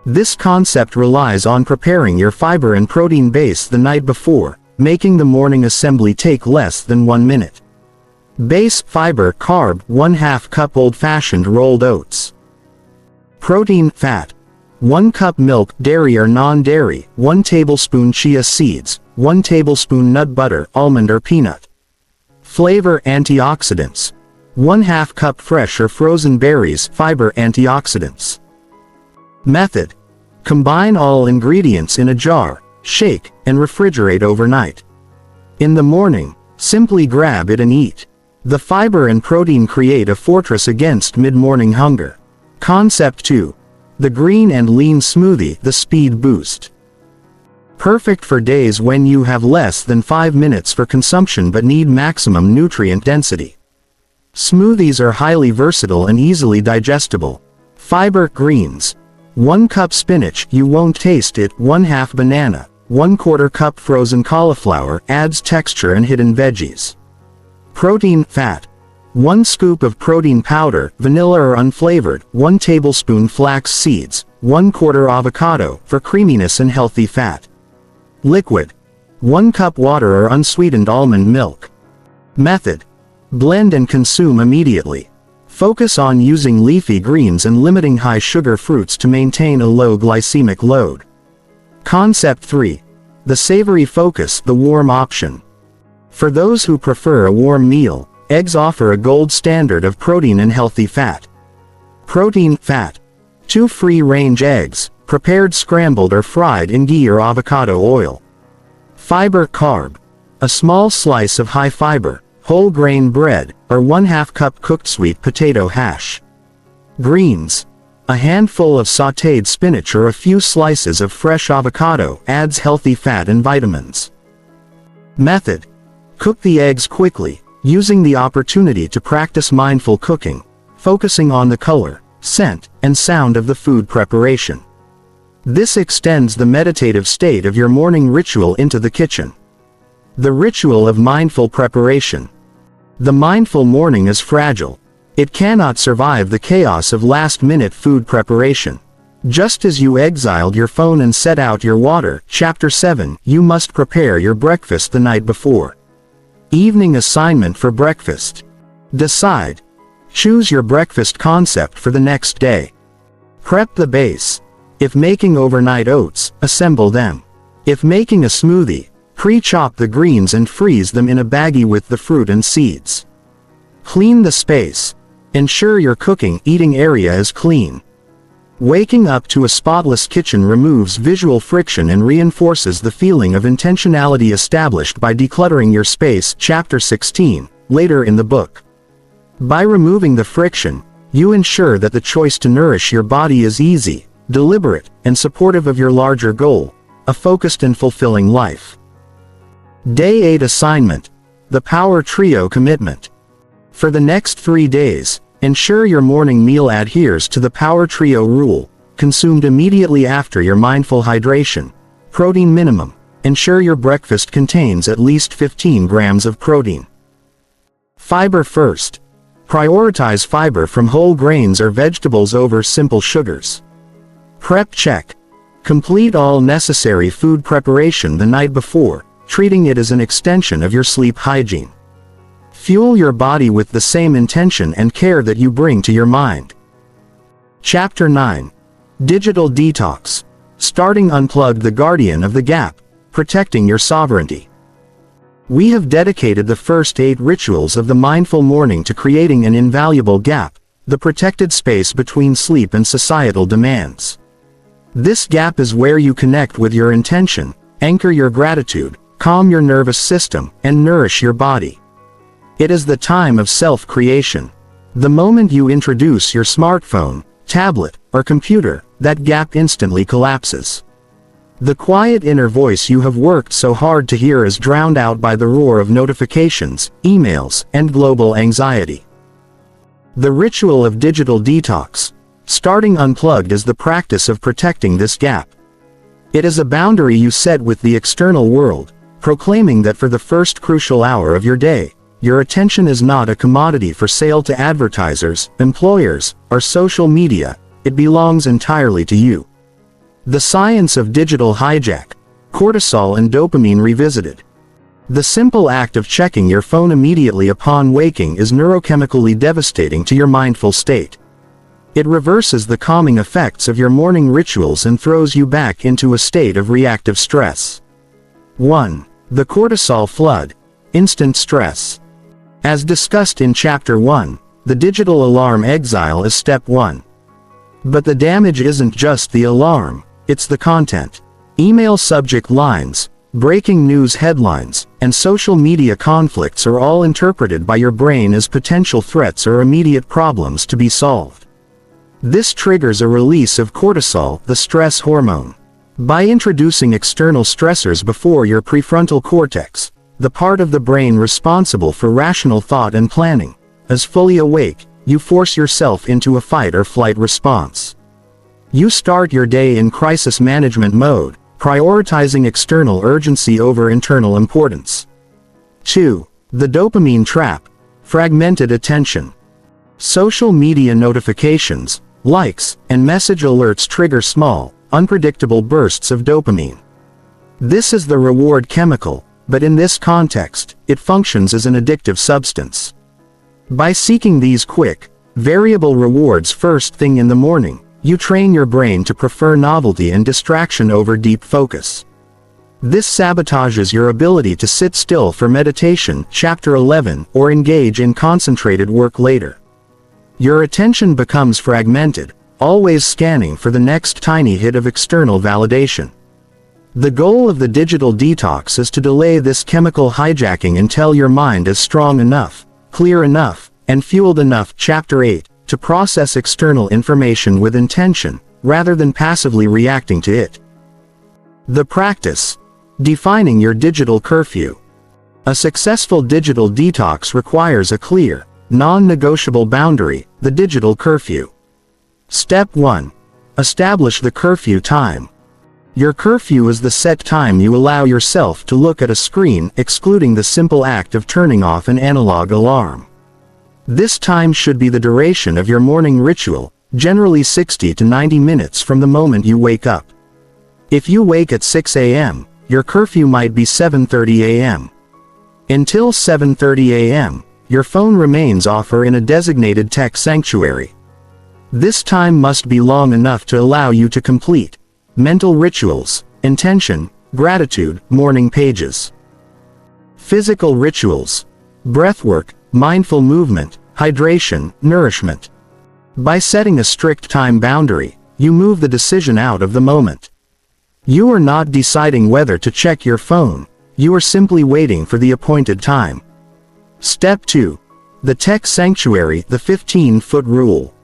A: This concept relies on preparing your fiber and protein base the night before, making the morning assembly take less than 1 minute. Base fiber carb 1/2 cup old-fashioned rolled oats. Protein fat 1 cup milk, dairy or non-dairy, 1 tablespoon chia seeds, 1 tablespoon nut butter, almond or peanut. Flavor antioxidants 1/2 cup fresh or frozen berries, fiber antioxidants. Method. Combine all ingredients in a jar, shake, and refrigerate overnight. In the morning, simply grab it and eat. The fiber and protein create a fortress against mid-morning hunger. Concept 2. The green and lean smoothie, the speed boost. Perfect for days when you have less than 5 minutes for consumption but need maximum nutrient density. Smoothies are highly versatile and easily digestible. Fiber greens. 1 cup spinach, you won't taste it, 1/2 banana, 1/4 cup frozen cauliflower, adds texture and hidden veggies. Protein fat. 1 scoop of protein powder, vanilla or unflavored, 1 tablespoon flax seeds, 1/4 avocado, for creaminess and healthy fat. Liquid. 1 cup water or unsweetened almond milk. Method. Blend and consume immediately. Focus on using leafy greens and limiting high-sugar fruits to maintain a low glycemic load. Concept 3. The savory focus, the warm option. For those who prefer a warm meal, eggs offer a gold standard of protein and healthy fat. Protein, fat. 2 free-range eggs, prepared scrambled or fried in ghee or avocado oil. Fiber, carb. A small slice of high-fiber, whole grain bread, or 1/2 cup cooked sweet potato hash. Greens. A handful of sautéed spinach or a few slices of fresh avocado adds healthy fat and vitamins. Method. Cook the eggs quickly, using the opportunity to practice mindful cooking, focusing on the color, scent, and sound of the food preparation. This extends the meditative state of your morning ritual into the kitchen. The ritual of mindful preparation. The mindful morning is fragile. It cannot survive the chaos of last-minute food preparation. Just as you exiled your phone and set out your water, Chapter 7, you must prepare your breakfast the night before. Evening assignment for breakfast. Decide. Choose your breakfast concept for the next day. Prep the base. If making overnight oats, assemble them. If making a smoothie, pre-chop the greens and freeze them in a baggie with the fruit and seeds. Clean the space. Ensure your eating area is clean. Waking up to a spotless kitchen removes visual friction and reinforces the feeling of intentionality established by decluttering your space, Chapter 16, later in the book. By removing the friction, you ensure that the choice to nourish your body is easy, deliberate, and supportive of your larger goal, a focused and fulfilling life. Day 8 assignment. The Power Trio commitment. For the next 3 days, ensure your morning meal adheres to the Power Trio rule, consumed immediately after your mindful hydration. Protein minimum. Ensure your breakfast contains at least 15 grams of protein. Fiber first. Prioritize fiber from whole grains or vegetables over simple sugars. Prep check. Complete all necessary food preparation the night before, treating it as an extension of your sleep hygiene. Fuel your body with the same intention and care that you bring to your mind. Chapter 9. Digital Detox. Starting Unplugged, the guardian of the gap, protecting your sovereignty. We have dedicated the first 8 rituals of the mindful morning to creating an invaluable gap, the protected space between sleep and societal demands. This gap is where you connect with your intention, anchor your gratitude, calm your nervous system, and nourish your body. It is the time of self-creation. The moment you introduce your smartphone, tablet, or computer, that gap instantly collapses. The quiet inner voice you have worked so hard to hear is drowned out by the roar of notifications, emails, and global anxiety. The ritual of digital detox. Starting Unplugged is the practice of protecting this gap. It is a boundary you set with the external world, proclaiming that for the first crucial hour of your day, your attention is not a commodity for sale to advertisers, employers, or social media. It belongs entirely to you. The science of digital hijack. Cortisol and dopamine revisited. The simple act of checking your phone immediately upon waking is neurochemically devastating to your mindful state. It reverses the calming effects of your morning rituals and throws you back into a state of reactive stress. 1. The cortisol flood. Instant stress. As discussed in Chapter 1, the digital alarm exile is step 1. But the damage isn't just the alarm, it's the content. Email subject lines, breaking news headlines, and social media conflicts are all interpreted by your brain as potential threats or immediate problems to be solved. This triggers a release of cortisol, the stress hormone. By introducing external stressors before your prefrontal cortex, the part of the brain responsible for rational thought and planning, is fully awake, you force yourself into a fight or flight response. You start your day in crisis management mode, prioritizing external urgency over internal importance. 2. The dopamine trap. Fragmented attention. Social media notifications, likes, and message alerts trigger small, unpredictable bursts of dopamine. This is the reward chemical, but in this context, it functions as an addictive substance. By seeking these quick, variable rewards first thing in the morning, you train your brain to prefer novelty and distraction over deep focus. This sabotages your ability to sit still for meditation, chapter 11, or engage in concentrated work later. Your attention becomes fragmented, always scanning for the next tiny hit of external validation. The goal of the digital detox is to delay this chemical hijacking until your mind is strong enough, clear enough, and fueled enough, chapter 8, to process external information with intention, rather than passively reacting to it. The practice. Defining your digital curfew. A successful digital detox requires a clear, non-negotiable boundary, the digital curfew. Step 1. Establish the curfew time. Your curfew is the set time you allow yourself to look at a screen, excluding the simple act of turning off an analog alarm. This time should be the duration of your morning ritual, generally 60 to 90 minutes from the moment you wake up. If you wake at 6 a.m., your curfew might be 7:30 a.m. Until 7:30 a.m., your phone remains off or in a designated tech sanctuary. This time must be long enough to allow you to complete mental rituals, intention, gratitude, morning pages. Physical rituals. Breathwork, mindful movement, hydration, nourishment. By setting a strict time boundary, you move the decision out of the moment. You are not deciding whether to check your phone, you are simply waiting for the appointed time. Step 2. The Tech Sanctuary, the 15-foot rule.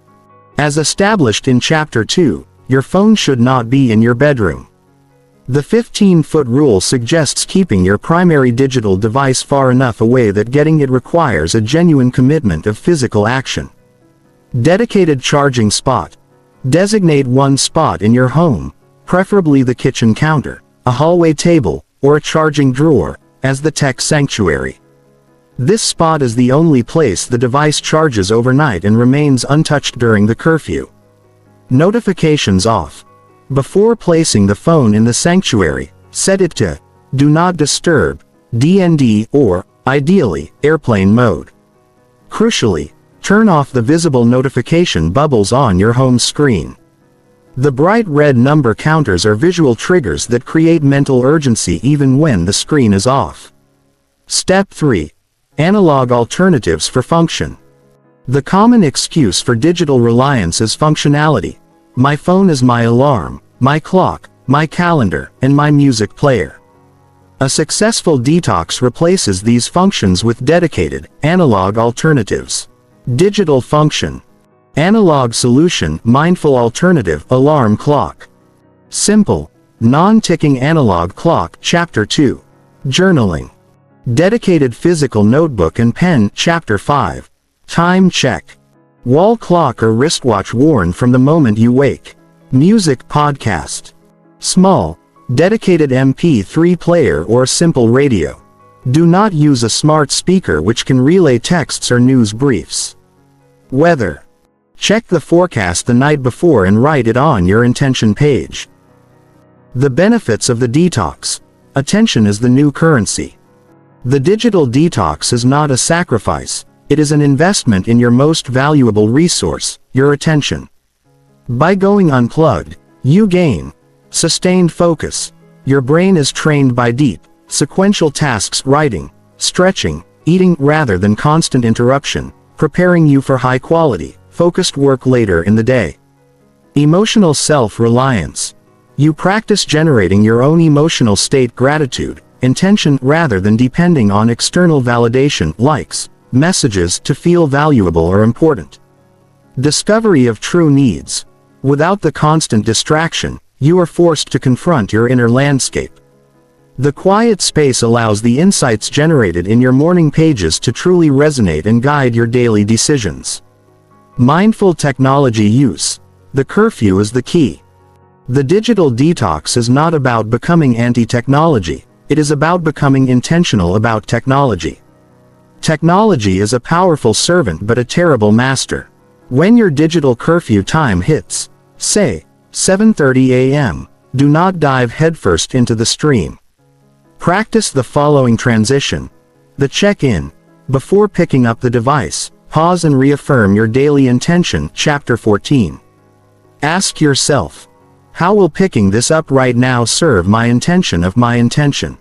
A: As established in Chapter 2, your phone should not be in your bedroom. The 15-foot rule suggests keeping your primary digital device far enough away that getting it requires a genuine commitment of physical action. Dedicated charging spot. Designate one spot in your home, preferably the kitchen counter, a hallway table, or a charging drawer, as the tech sanctuary. This spot is the only place the device charges overnight and remains untouched during the curfew. Notifications off. Before placing the phone in the sanctuary, set it to Do Not Disturb, DND, or, ideally, airplane mode. Crucially, turn off the visible notification bubbles on your home screen. The bright red number counters are visual triggers that create mental urgency even when the screen is off. Step 3. Analog alternatives for function. The common excuse for digital reliance is functionality. My phone is my alarm, my clock, my calendar, and my music player. A successful detox replaces these functions with dedicated, analog alternatives. Digital function. Analog solution, mindful alternative, alarm clock. Simple, non-ticking analog clock, Chapter 2. Journaling. Dedicated physical notebook and pen, Chapter 5. Time check. Wall clock or wristwatch worn from the moment you wake. Music podcast. Small, dedicated MP3 player or a simple radio. Do not use a smart speaker which can relay texts or news briefs. Weather. Check the forecast the night before and write it on your intention page. The benefits of the detox. Attention is the new currency. The digital detox is not a sacrifice, it is an investment in your most valuable resource, your attention. By going unplugged, you gain sustained focus. Your brain is trained by deep, sequential tasks, writing, stretching, eating, rather than constant interruption, preparing you for high-quality, focused work later in the day. Emotional self-reliance. You practice generating your own emotional state, gratitude, intention, rather than depending on external validation, likes, messages, to feel valuable or important. Discovery of true needs. Without the constant distraction, you are forced to confront your inner landscape. The quiet space allows the insights generated in your morning pages to truly resonate and guide your daily decisions. Mindful technology use. The curfew is the key. The digital detox is not about becoming anti-technology, it is about becoming intentional about technology. Technology is a powerful servant but a terrible master. When your digital curfew time hits, say, 7:30 a.m., do not dive headfirst into the stream. Practice the following transition. The check-in. Before picking up the device, Pause and reaffirm your daily intention. Chapter 14. Ask yourself, how will picking this up right now serve my intention of my intention?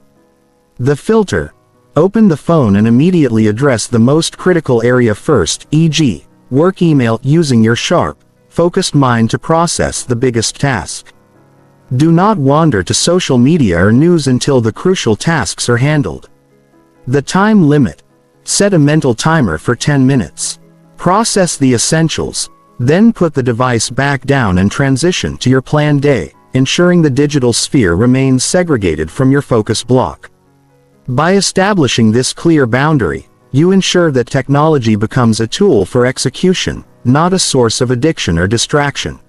A: The filter. Open the phone and immediately address the most critical area first, e.g., work email, using your sharp, focused mind to process the biggest task. Do not wander to social media or news until the crucial tasks are handled. The time limit. Set a mental timer for 10 minutes. Process the essentials, then put the device back down and transition to your planned day, ensuring the digital sphere remains segregated from your focus block. By establishing this clear boundary, you ensure that technology becomes a tool for execution, not a source of addiction or distraction.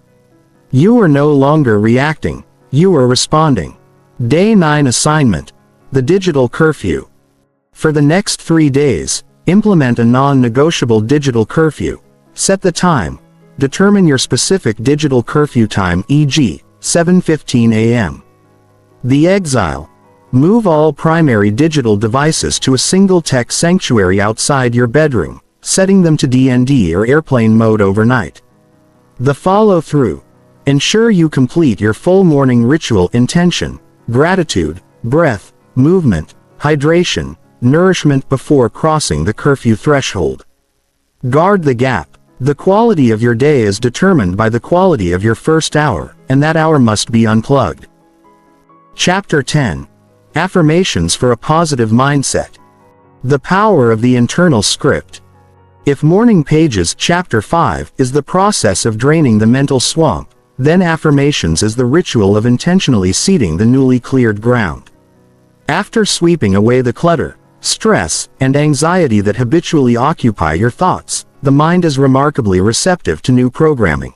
A: You are no longer reacting, you are responding. Day 9 assignment. The digital curfew. For the next 3 days, implement a non-negotiable digital curfew. Set the time. Determine your specific digital curfew time, e.g., 7:15 a.m. The exile. Move all primary digital devices to a single tech sanctuary outside your bedroom, setting them to DND or airplane mode overnight. The follow-through. Ensure you complete your full morning ritual: intention, gratitude, breath, movement, hydration, nourishment before crossing the curfew threshold. Guard the gap. The quality of your day is determined by the quality of your first hour, and that hour must be unplugged. Chapter 10. Affirmations for a positive mindset. The power of the internal script. If morning pages, Chapter 5, is the process of draining the mental swamp, then affirmations is the ritual of intentionally seeding the newly cleared ground. After sweeping away the clutter, stress, and anxiety that habitually occupy your thoughts, the mind is remarkably receptive to new programming.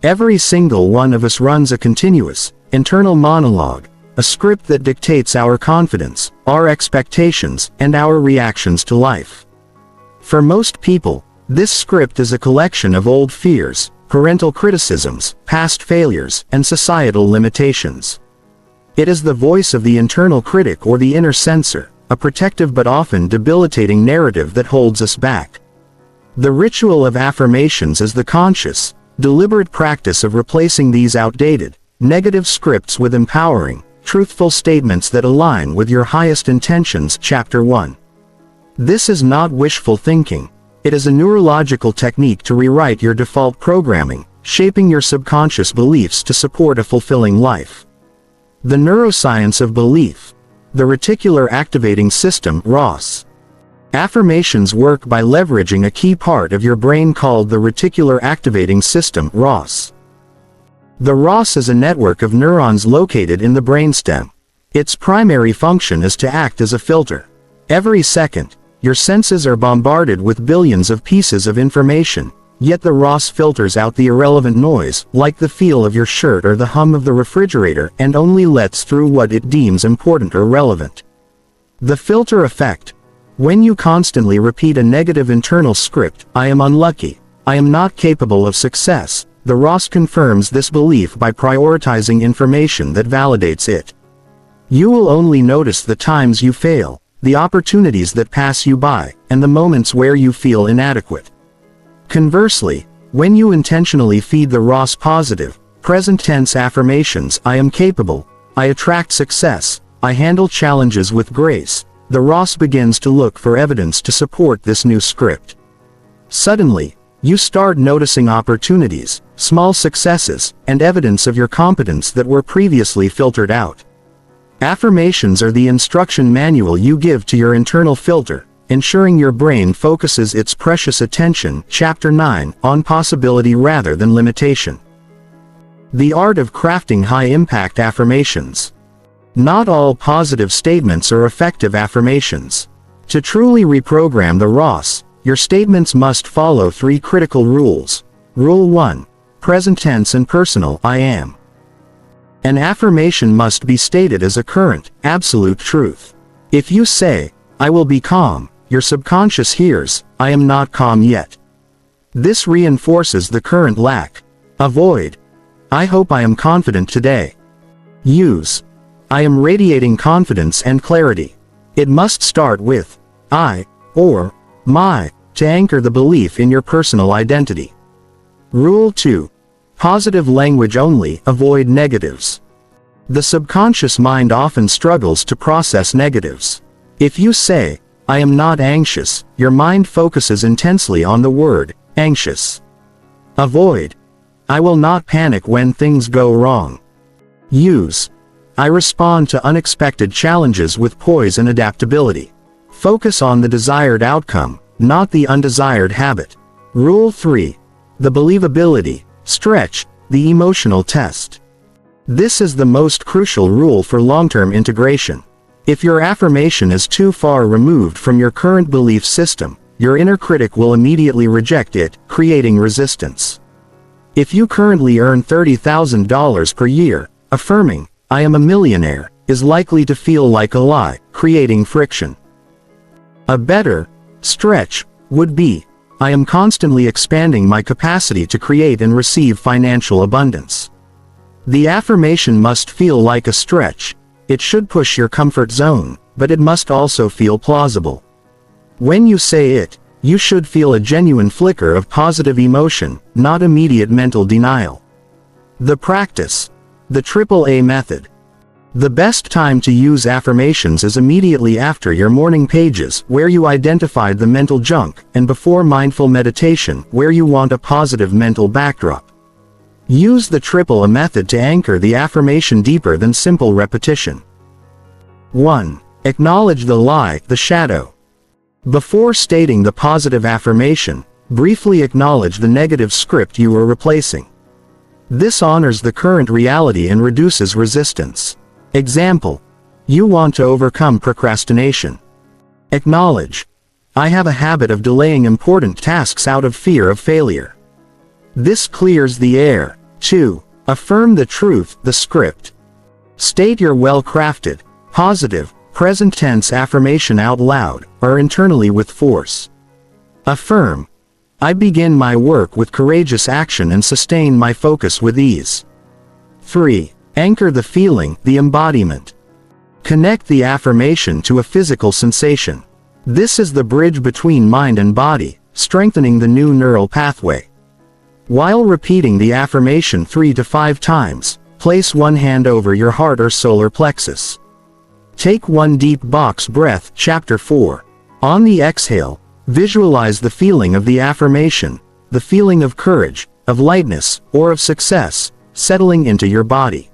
A: Every single one of us runs a continuous, internal monologue, a script that dictates our confidence, our expectations, and our reactions to life. For most people, this script is a collection of old fears, parental criticisms, past failures, and societal limitations. It is the voice of the internal critic or the inner censor, a protective but often debilitating narrative that holds us back. The ritual of affirmations is the conscious, deliberate practice of replacing these outdated, negative scripts with empowering, truthful statements that align with your highest intentions. Chapter 1. This is not wishful thinking. It is a neurological technique to rewrite your default programming, shaping your subconscious beliefs to support a fulfilling life. The neuroscience of belief. The reticular activating system, ROS. Affirmations work by leveraging a key part of your brain called the reticular activating system, ROS. The ROS is a network of neurons located in the brainstem. Its primary function is to act as a filter. Every second, your senses are bombarded with billions of pieces of information, yet the ROS filters out the irrelevant noise, like the feel of your shirt or the hum of the refrigerator, and only lets through what it deems important or relevant. The filter effect. When you constantly repeat a negative internal script, "I am unlucky, I am not capable of success," the ROS confirms this belief by prioritizing information that validates it. You will only notice the times you fail, the opportunities that pass you by, and the moments where you feel inadequate. Conversely, when you intentionally feed the ROS positive, present tense affirmations, "I am capable, I attract success, I handle challenges with grace," the ROS begins to look for evidence to support this new script. Suddenly, you start noticing opportunities, small successes, and evidence of your competence that were previously filtered out. Affirmations are the instruction manual you give to your internal filter, ensuring your brain focuses its precious attention, Chapter 9, on possibility rather than limitation. The art of crafting high-impact affirmations. Not all positive statements are effective affirmations. To truly reprogram the ROS, your statements must follow 3 critical rules. Rule 1. Present tense and personal, "I am." An affirmation must be stated as a current, absolute truth. If you say, "I will be calm," your subconscious hears, "I am not calm yet." This reinforces the current lack. Avoid, "I hope I am confident today." Use, "I am radiating confidence and clarity." It must start with, "I," or "my," to anchor the belief in your personal identity. Rule 2. Positive language only, avoid negatives. The subconscious mind often struggles to process negatives. If you say, "I am not anxious," your mind focuses intensely on the word, anxious. Avoid, "I will not panic when things go wrong." Use, "I respond to unexpected challenges with poise and adaptability." Focus on the desired outcome, not the undesired habit. Rule 3. The believability, stretch, the emotional test. This is the most crucial rule for long-term integration. If your affirmation is too far removed from your current belief system, your inner critic will immediately reject it, creating resistance. If you currently earn $30,000 per year, affirming, "I am a millionaire," is likely to feel like a lie, creating friction. A better stretch would be, "I am constantly expanding my capacity to create and receive financial abundance." The affirmation must feel like a stretch. It should push your comfort zone, but it must also feel plausible. When you say it, you should feel a genuine flicker of positive emotion, not immediate mental denial. The practice. The AAA method. The best time to use affirmations is immediately after your morning pages, where you identified the mental junk, and before mindful meditation, where you want a positive mental backdrop. Use the AAA method to anchor the affirmation deeper than simple repetition. 1. Acknowledge the lie, the shadow. Before stating the positive affirmation, briefly acknowledge the negative script you are replacing. This honors the current reality and reduces resistance. Example: you want to overcome procrastination. Acknowledge, "I have a habit of delaying important tasks out of fear of failure." This clears the air. 2. Affirm the truth, the script. State your well-crafted, positive, present tense affirmation out loud, or internally with force. Affirm, "I begin my work with courageous action and sustain my focus with ease." 3. Anchor the feeling, the embodiment. Connect the affirmation to a physical sensation. This is the bridge between mind and body, strengthening the new neural pathway. While repeating the affirmation 3 to 5 times, place one hand over your heart or solar plexus. Take one deep box breath, Chapter 4. On the exhale, visualize the feeling of the affirmation, the feeling of courage, of lightness, or of success, settling into your body.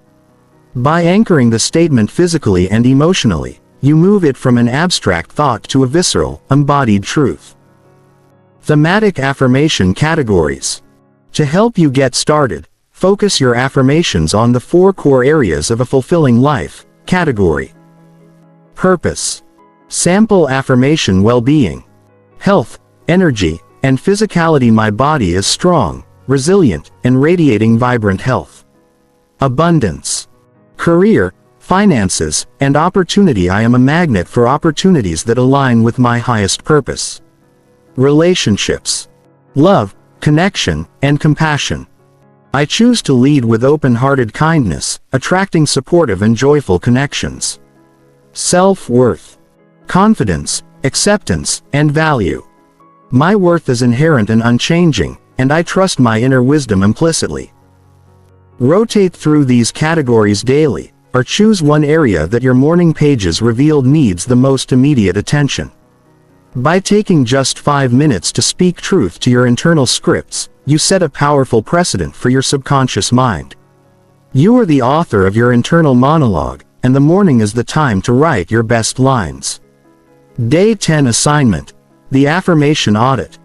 A: By anchoring the statement physically and emotionally, you move it from an abstract thought to a visceral, embodied truth. Thematic affirmation categories. To help you get started, focus your affirmations on the 4 core areas of a fulfilling life. Category: purpose. Sample affirmation: well-being, health, energy, and physicality. My body is strong, resilient, and radiating vibrant health. Abundance. Career, finances, and opportunity. I am a magnet for opportunities that align with my highest purpose. Relationships. Love, connection, and compassion. I choose to lead with open-hearted kindness, attracting supportive and joyful connections. Self-worth. Confidence, acceptance, and value. My worth is inherent and unchanging, and I trust my inner wisdom implicitly. Rotate through these categories daily, or choose one area that your morning pages revealed needs the most immediate attention. By taking just 5 minutes to speak truth to your internal scripts, you set a powerful precedent for your subconscious mind. You are the author of your internal monologue, and the morning is the time to write your best lines. Day 10 assignment: the affirmation audit.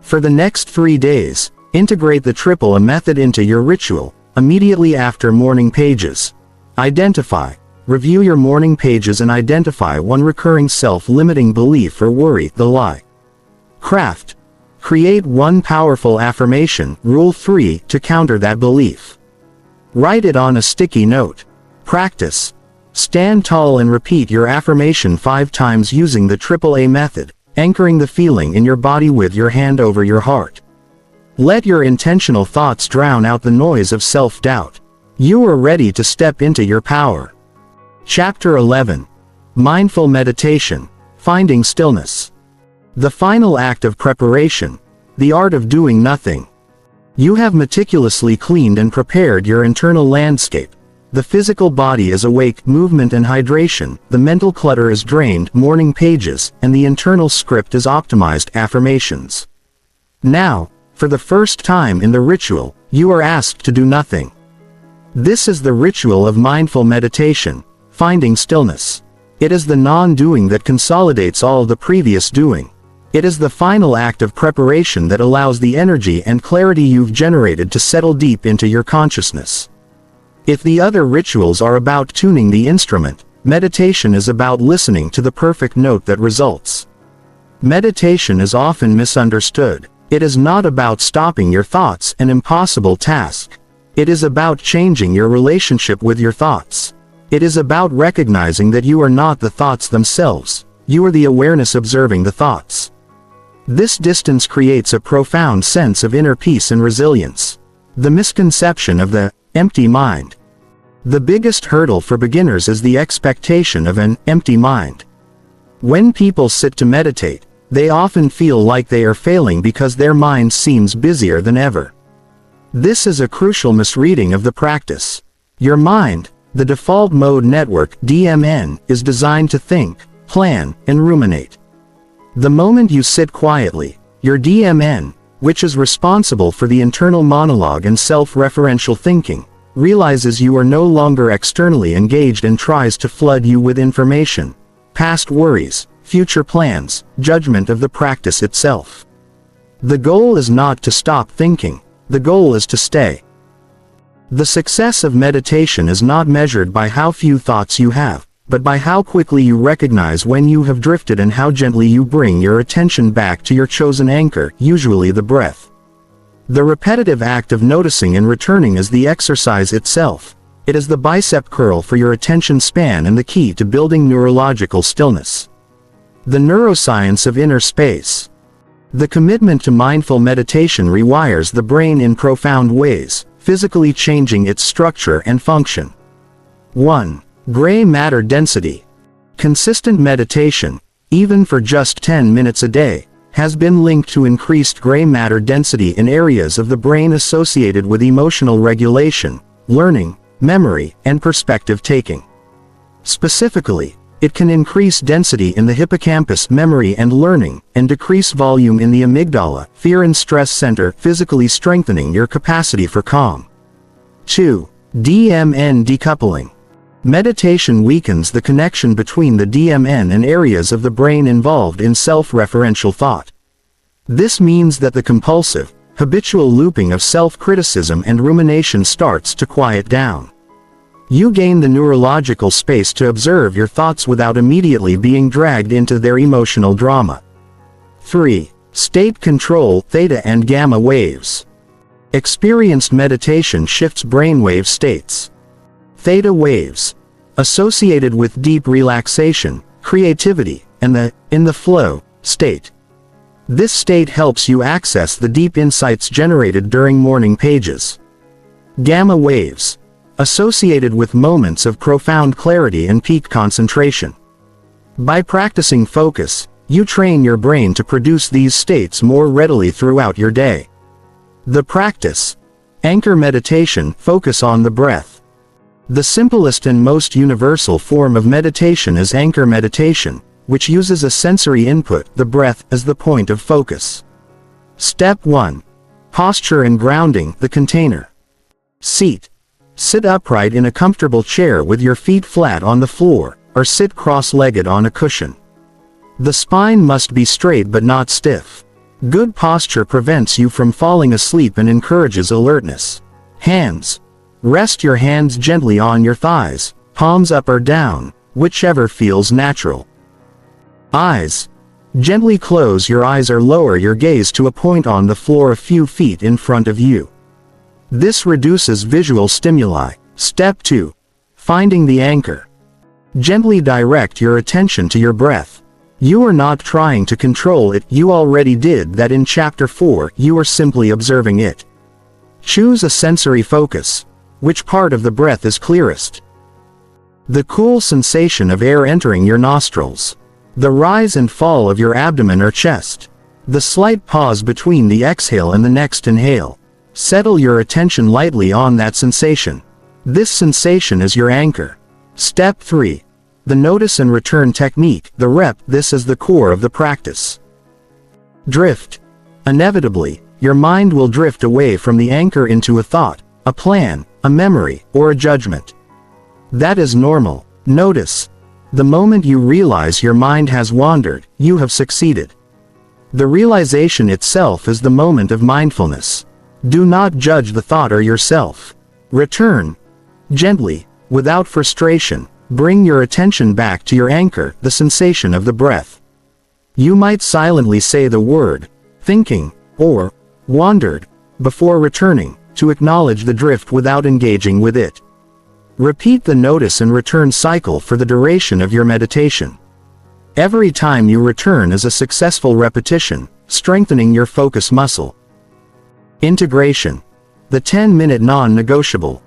A: For the next 3 days, integrate the AAA method into your ritual, immediately after morning pages. Identify, review your morning pages and identify one recurring self-limiting belief or worry, the lie. Craft. Create one powerful affirmation, Rule 3, to counter that belief. Write it on a sticky note. Practice. Stand tall and repeat your affirmation 5 times using the AAA method, anchoring the feeling in your body with your hand over your heart. Let your intentional thoughts drown out the noise of self-doubt. You are ready to step into your power. Chapter 11. Mindful Meditation, Finding Stillness. The final act of preparation, the art of doing nothing. You have meticulously cleaned and prepared your internal landscape. The physical body is awake, movement and hydration, the mental clutter is drained, morning pages, and the internal script is optimized, affirmations. Now, for the first time in the ritual, you are asked to do nothing. This is the ritual of mindful meditation, finding stillness. It is the non-doing that consolidates all the previous doing. It is the final act of preparation that allows the energy and clarity you've generated to settle deep into your consciousness. If the other rituals are about tuning the instrument, meditation is about listening to the perfect note that results. Meditation is often misunderstood. It is not about stopping your thoughts, an impossible task. It is about changing your relationship with your thoughts. It is about recognizing that you are not the thoughts themselves, you are the awareness observing the thoughts. This distance creates a profound sense of inner peace and resilience. The misconception of the empty mind. The biggest hurdle for beginners is the expectation of an empty mind. When people sit to meditate, they often feel like they are failing because their mind seems busier than ever. This is a crucial misreading of the practice. Your mind, the default mode network (DMN), is designed to think, plan, and ruminate. The moment you sit quietly, your DMN, which is responsible for the internal monologue and self-referential thinking, realizes you are no longer externally engaged and tries to flood you with information, past worries, future plans, judgment of the practice itself. The goal is not to stop thinking, the goal is to stay. The success of meditation is not measured by how few thoughts you have, but by how quickly you recognize when you have drifted and how gently you bring your attention back to your chosen anchor, usually the breath. The repetitive act of noticing and returning is the exercise itself. It is the bicep curl for your attention span and the key to building neurological stillness. The neuroscience of inner space. The commitment to mindful meditation rewires the brain in profound ways, physically changing its structure and function. 1. Gray matter density. Consistent meditation, even for just 10 minutes a day, has been linked to increased gray matter density in areas of the brain associated with emotional regulation, learning, memory, and perspective taking. Specifically, it can increase density in the hippocampus, memory and learning, and decrease volume in the amygdala, fear and stress center, physically strengthening your capacity for calm. 2. DMN decoupling. Meditation weakens the connection between the DMN and areas of the brain involved in self-referential thought. This means that the compulsive, habitual looping of self-criticism and rumination starts to quiet down. You gain the neurological space to observe your thoughts without immediately being dragged into their emotional drama. 3. State control, theta and gamma waves. Experienced meditation shifts brainwave states. Theta waves, associated with deep relaxation, creativity, and the in the flow state. This state helps you access the deep insights generated during morning pages. Gamma waves, associated with moments of profound clarity and peak concentration. By practicing focus, you train your brain to produce these states more readily throughout your day. The practice. Anchor meditation, focus on the breath. The simplest and most universal form of meditation is anchor meditation, which uses a sensory input, the breath, as the point of focus. Step 1. Posture and grounding, the container. Seat. Sit upright in a comfortable chair with your feet flat on the floor, or sit cross-legged on a cushion. The spine must be straight but not stiff. Good posture prevents you from falling asleep and encourages alertness. Hands. Rest your hands gently on your thighs, palms up or down, whichever feels natural. Eyes. Gently close your eyes or lower your gaze to a point on the floor a few feet in front of you. This reduces visual stimuli. Step 2. Finding the anchor. Gently direct your attention to your breath. You are not trying to control it, you already did that in Chapter 4, you are simply observing it. Choose a sensory focus. Which part of the breath is clearest? The cool sensation of air entering your nostrils. The rise and fall of your abdomen or chest. The slight pause between the exhale and the next inhale. Settle your attention lightly on that sensation. This sensation is your anchor. Step 3. The notice and return technique, the rep. This is the core of the practice. Drift. Inevitably, your mind will drift away from the anchor into a thought, a plan, a memory, or a judgment. That is normal. Notice. The moment you realize your mind has wandered, you have succeeded. The realization itself is the moment of mindfulness. Do not judge the thought or yourself. Return. Gently, without frustration, bring your attention back to your anchor, the sensation of the breath. You might silently say the word, thinking, or wandered, before returning, to acknowledge the drift without engaging with it. Repeat the notice and return cycle for the duration of your meditation. Every time you return is a successful repetition, strengthening your focus muscle. Integration. The 10-minute non-negotiable.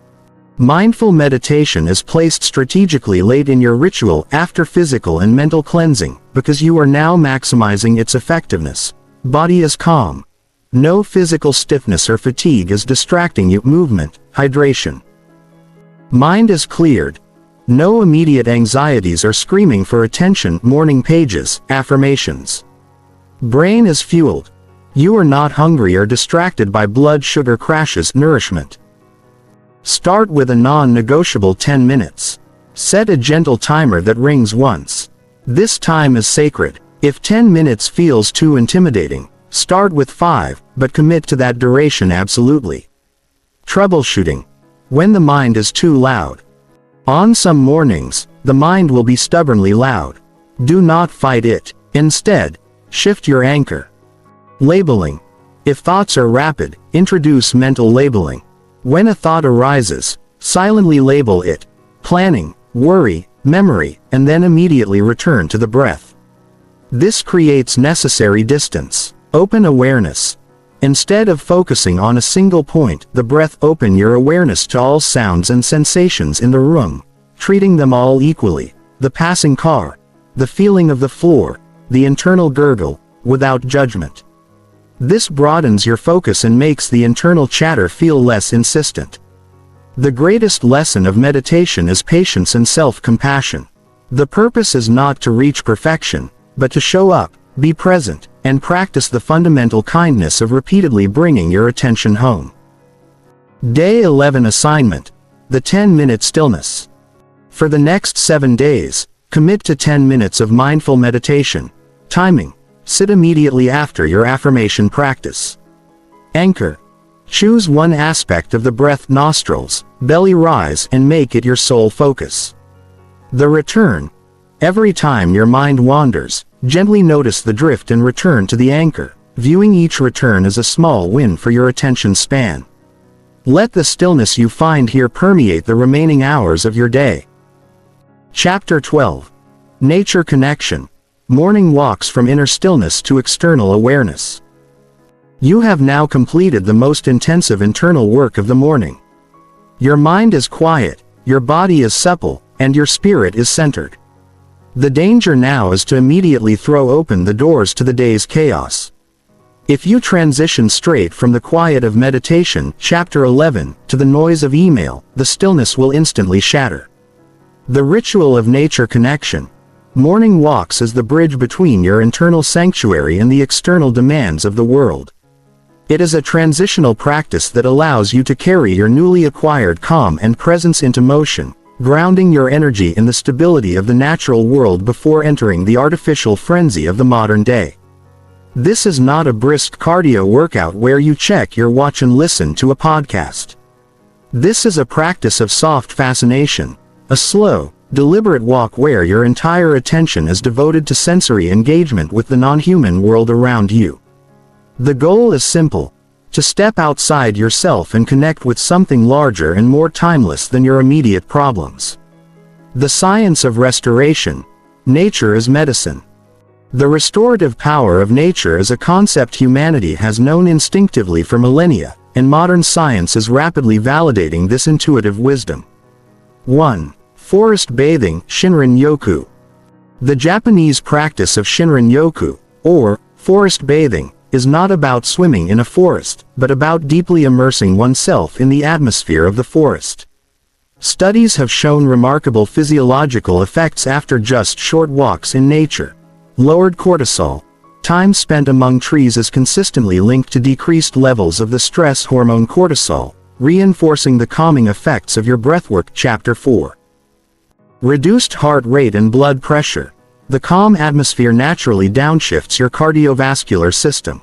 A: Mindful meditation is placed strategically late in your ritual after physical and mental cleansing, because you are now maximizing its effectiveness. Body is calm. No physical stiffness or fatigue is distracting you. Movement, hydration. Mind is cleared. No immediate anxieties are screaming for attention. Morning pages, affirmations. Brain is fueled. You are not hungry or distracted by blood sugar crashes. Nourishment. Start with a non-negotiable 10 minutes. Set a gentle timer that rings once. This time is sacred. If 10 minutes feels too intimidating, start with 5, but commit to that duration absolutely. Troubleshooting. When the mind is too loud. On some mornings, the mind will be stubbornly loud. Do not fight it. Instead, shift your anchor. Labeling. If thoughts are rapid, introduce mental labeling. When a thought arises, silently label it, planning, worry, memory, and then immediately return to the breath. This creates necessary distance. Open awareness. Instead of focusing on a single point, the breath. Open your awareness to all sounds and sensations in the room, treating them all equally. The passing car, the feeling of the floor, the internal gurgle, without judgment. This broadens your focus and makes the internal chatter feel less insistent. The greatest lesson of meditation is patience and self-compassion. The purpose is not to reach perfection, but to show up, be present, and practice the fundamental kindness of repeatedly bringing your attention home. Day 11 assignment. The 10-minute stillness. For the next 7 days, commit to 10 minutes of mindful meditation. Timing. Sit immediately after your affirmation practice. Anchor. Choose one aspect of the breath, nostrils, belly rise, and make it your sole focus. The return. Every time your mind wanders, gently notice the drift and return to the anchor, viewing each return as a small win for your attention span. Let the stillness you find here permeate the remaining hours of your day. Chapter 12. Nature Connection. Morning walks from inner stillness to external awareness. You have now completed the most intensive internal work of the morning. Your mind is quiet, your body is supple, and your spirit is centered. The danger now is to immediately throw open the doors to the day's chaos. If you transition straight from the quiet of meditation, chapter 11, to the noise of email, the stillness will instantly shatter. The ritual of nature connection. Morning walks is the bridge between your internal sanctuary and the external demands of the world. It is a transitional practice that allows you to carry your newly acquired calm and presence into motion, grounding your energy in the stability of the natural world before entering the artificial frenzy of the modern day. This is not a brisk cardio workout where you check your watch and listen to a podcast. This is a practice of soft fascination, a slow, deliberate walk where your entire attention is devoted to sensory engagement with the non-human world around you. The goal is simple: to step outside yourself and connect with something larger and more timeless than your immediate problems. The science of restoration. Nature is medicine. The restorative power of nature is a concept humanity has known instinctively for millennia, and modern science is rapidly validating this intuitive wisdom. 1. Forest bathing, Shinrin-yoku. The Japanese practice of Shinrin-yoku, or forest bathing, is not about swimming in a forest, but about deeply immersing oneself in the atmosphere of the forest. Studies have shown remarkable physiological effects after just short walks in nature. Lowered cortisol. Time spent among trees is consistently linked to decreased levels of the stress hormone cortisol, reinforcing the calming effects of your breathwork. Chapter 4. Reduced heart rate and blood pressure. The calm atmosphere naturally downshifts your cardiovascular system.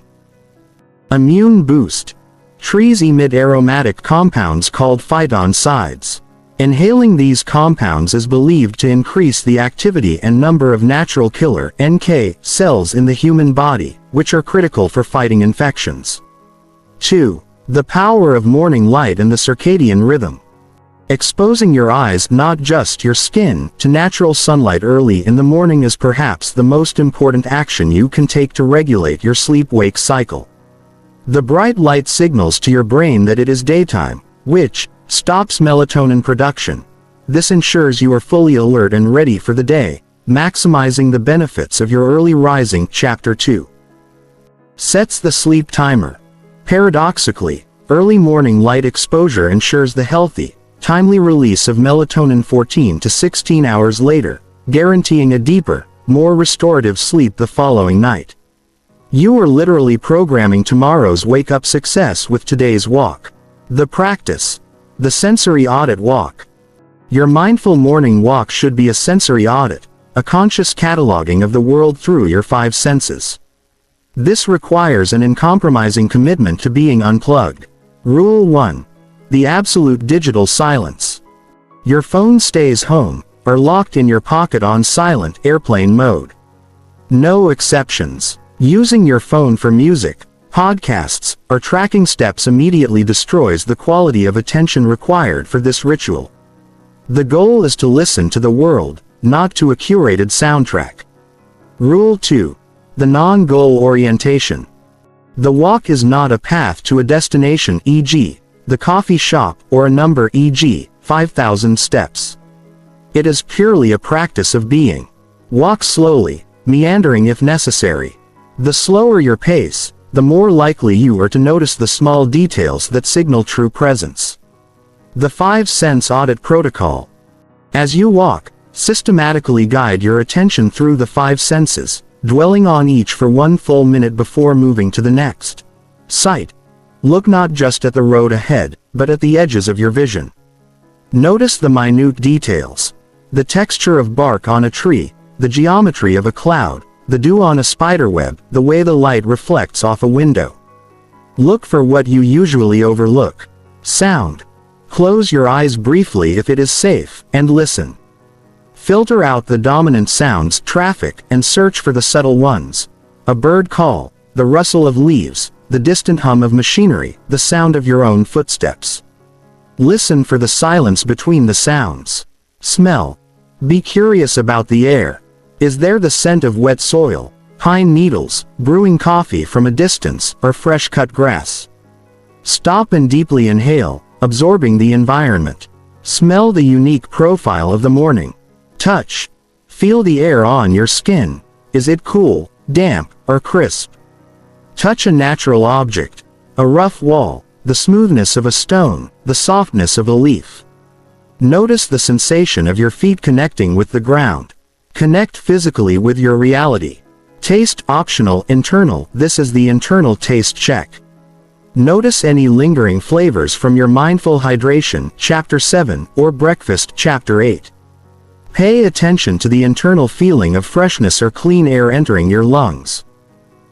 A: Immune boost. Trees emit aromatic compounds called phytoncides. Inhaling these compounds is believed to increase the activity and number of natural killer NK cells in the human body, which are critical for fighting infections. 2. The power of morning light and the circadian rhythm. Exposing your eyes, not just your skin, to natural sunlight early in the morning is perhaps the most important action you can take to regulate your sleep-wake cycle. The bright light signals to your brain that it is daytime, which stops melatonin production. This ensures you are fully alert and ready for the day, maximizing the benefits of your early rising. Chapter 2. Sets the sleep timer. Paradoxically, early morning light exposure ensures the healthy, timely release of melatonin 14 to 16 hours later, guaranteeing a deeper, more restorative sleep the following night. You are literally programming tomorrow's wake-up success with today's walk. The practice. The sensory audit walk. Your mindful morning walk should be a sensory audit, a conscious cataloging of the world through your 5 senses. This requires an uncompromising commitment to being unplugged. Rule 1. The absolute digital silence. Your phone stays home, or locked in your pocket on silent airplane mode. No exceptions. Using your phone for music, podcasts, or tracking steps immediately destroys the quality of attention required for this ritual. The goal is to listen to the world, not to a curated soundtrack. Rule 2. The non-goal orientation. The walk is not a path to a destination, e.g., the coffee shop, or a number, e.g., 5,000 steps. It is purely a practice of being. Walk slowly, meandering if necessary. The slower your pace, the more likely you are to notice the small details that signal true presence. The 5-sense audit protocol. As you walk, systematically guide your attention through the 5 senses, dwelling on each for 1 full minute before moving to the next. Sight. Look not just at the road ahead, but at the edges of your vision. Notice the minute details. The texture of bark on a tree, the geometry of a cloud, the dew on a spiderweb, the way the light reflects off a window. Look for what you usually overlook. Sound. Close your eyes briefly if it is safe, and listen. Filter out the dominant sounds, traffic, and search for the subtle ones. A bird call, the rustle of leaves, the distant hum of machinery, the sound of your own footsteps. Listen for the silence between the sounds. Smell. Be curious about the air. Is there the scent of wet soil, pine needles, brewing coffee from a distance, or fresh-cut grass? Stop and deeply inhale, absorbing the environment. Smell the unique profile of the morning. Touch. Feel the air on your skin. Is it cool, damp, or crisp? Touch a natural object. A rough wall, the smoothness of a stone, the softness of a leaf. Notice the sensation of your feet connecting with the ground. Connect physically with your reality. Taste optional, internal. This is the internal taste check. Notice any lingering flavors from your mindful hydration, Chapter 7, or breakfast, Chapter 8. Pay attention to the internal feeling of freshness or clean air entering your lungs.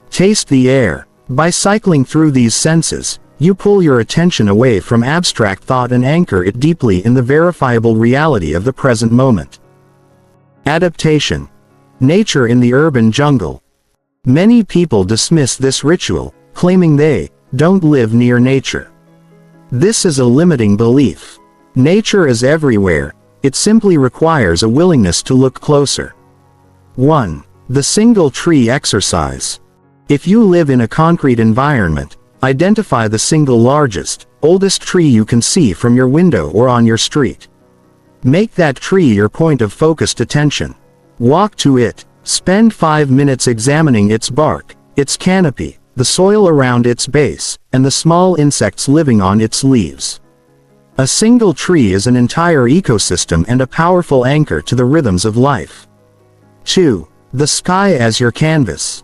A: Taste the air. By cycling through these senses, you pull your attention away from abstract thought and anchor it deeply in the verifiable reality of the present moment. Adaptation. Nature in the urban jungle. Many people dismiss this ritual, claiming they don't live near nature. This is a limiting belief. Nature is everywhere, it simply requires a willingness to look closer. 1. The single tree exercise. If you live in a concrete environment, identify the single largest, oldest tree you can see from your window or on your street. Make that tree your point of focused attention. Walk to it. Spend 5 minutes examining its bark, its canopy, the soil around its base, and the small insects living on its leaves. A single tree is an entire ecosystem and a powerful anchor to the rhythms of life. 2. The sky as your canvas.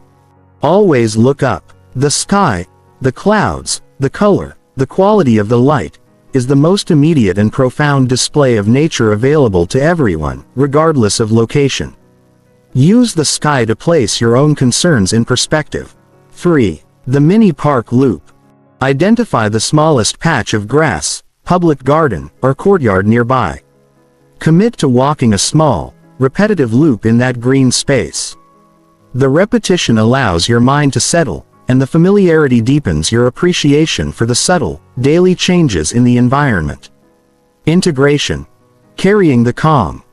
A: Always look up. The sky, the clouds, the color, the quality of the light, is the most immediate and profound display of nature available to everyone, regardless of location. Use the sky to place your own concerns in perspective. 3. The mini park loop. Identify the smallest patch of grass, public garden, or courtyard nearby. Commit to walking a small, repetitive loop in that green space. The repetition allows your mind to settle, and the familiarity deepens your appreciation for the subtle, daily changes in the environment. Integration. Carrying the calm.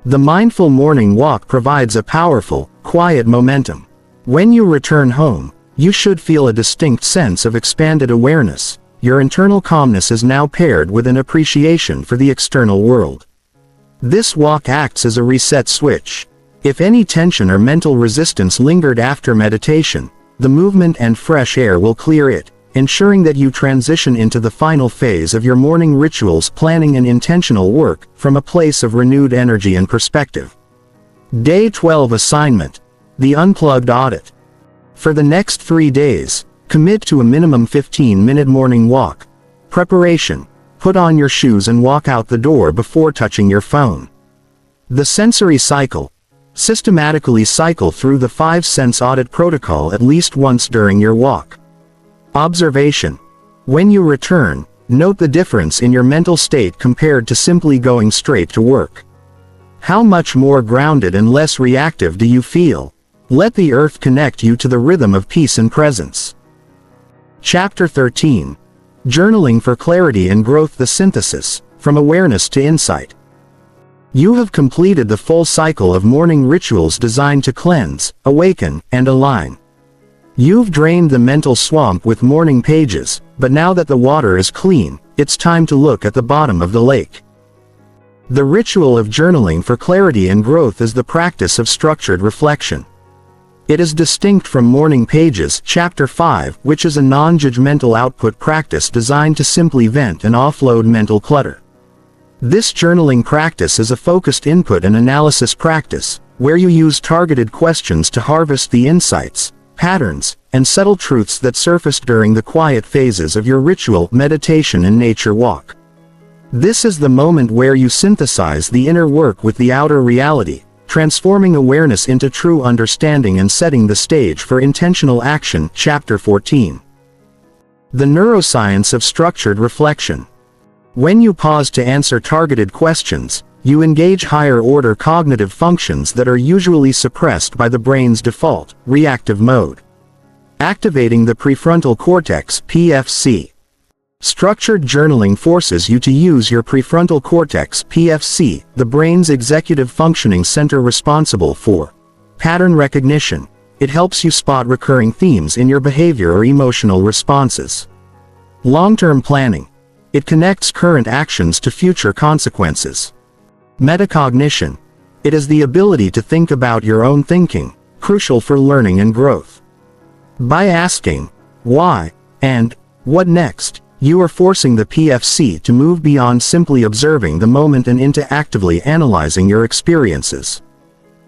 A: The mindful morning walk provides a powerful, quiet momentum. When you return home, you should feel a distinct sense of expanded awareness. Your internal calmness is now paired with an appreciation for the external world. This walk acts as a reset switch. If any tension or mental resistance lingered after meditation, the movement and fresh air will clear it, ensuring that you transition into the final phase of your morning rituals, planning and intentional work from a place of renewed energy and perspective. Day 12 Assignment. The Unplugged Audit. For the next 3 days, commit to a minimum 15-minute morning walk. Preparation. Put on your shoes and walk out the door before touching your phone. The sensory cycle. Systematically cycle through the 5-sense audit protocol at least once during your walk. Observation. When you return, note the difference in your mental state compared to simply going straight to work. How much more grounded and less reactive do you feel? Let the earth connect you to the rhythm of peace and presence. Chapter 13. Journaling for Clarity and Growth. The synthesis, from awareness to insight. You have completed the full cycle of morning rituals designed to cleanse, awaken, and align. You've drained the mental swamp with morning pages, but now that the water is clean, it's time to look at the bottom of the lake. The ritual of journaling for clarity and growth is the practice of structured reflection. It is distinct from Morning Pages, Chapter 5, which is a non-judgmental output practice designed to simply vent and offload mental clutter. This journaling practice is a focused input and analysis practice, where you use targeted questions to harvest the insights, patterns, and subtle truths that surfaced during the quiet phases of your ritual, meditation, and nature walk. This is the moment where you synthesize the inner work with the outer reality, transforming awareness into true understanding and setting the stage for intentional action. Chapter 14. The neuroscience of structured reflection. When you pause to answer targeted questions, you engage higher-order cognitive functions that are usually suppressed by the brain's default, reactive mode. Activating the prefrontal cortex, PFC. Structured journaling forces you to use your prefrontal cortex, PFC, the brain's executive functioning center responsible for pattern recognition. It helps you spot recurring themes in your behavior or emotional responses. Long-term planning. It connects current actions to future consequences. Metacognition. It is the ability to think about your own thinking, crucial for learning and growth. By asking, why, and what next, you are forcing the PFC to move beyond simply observing the moment and into actively analyzing your experiences.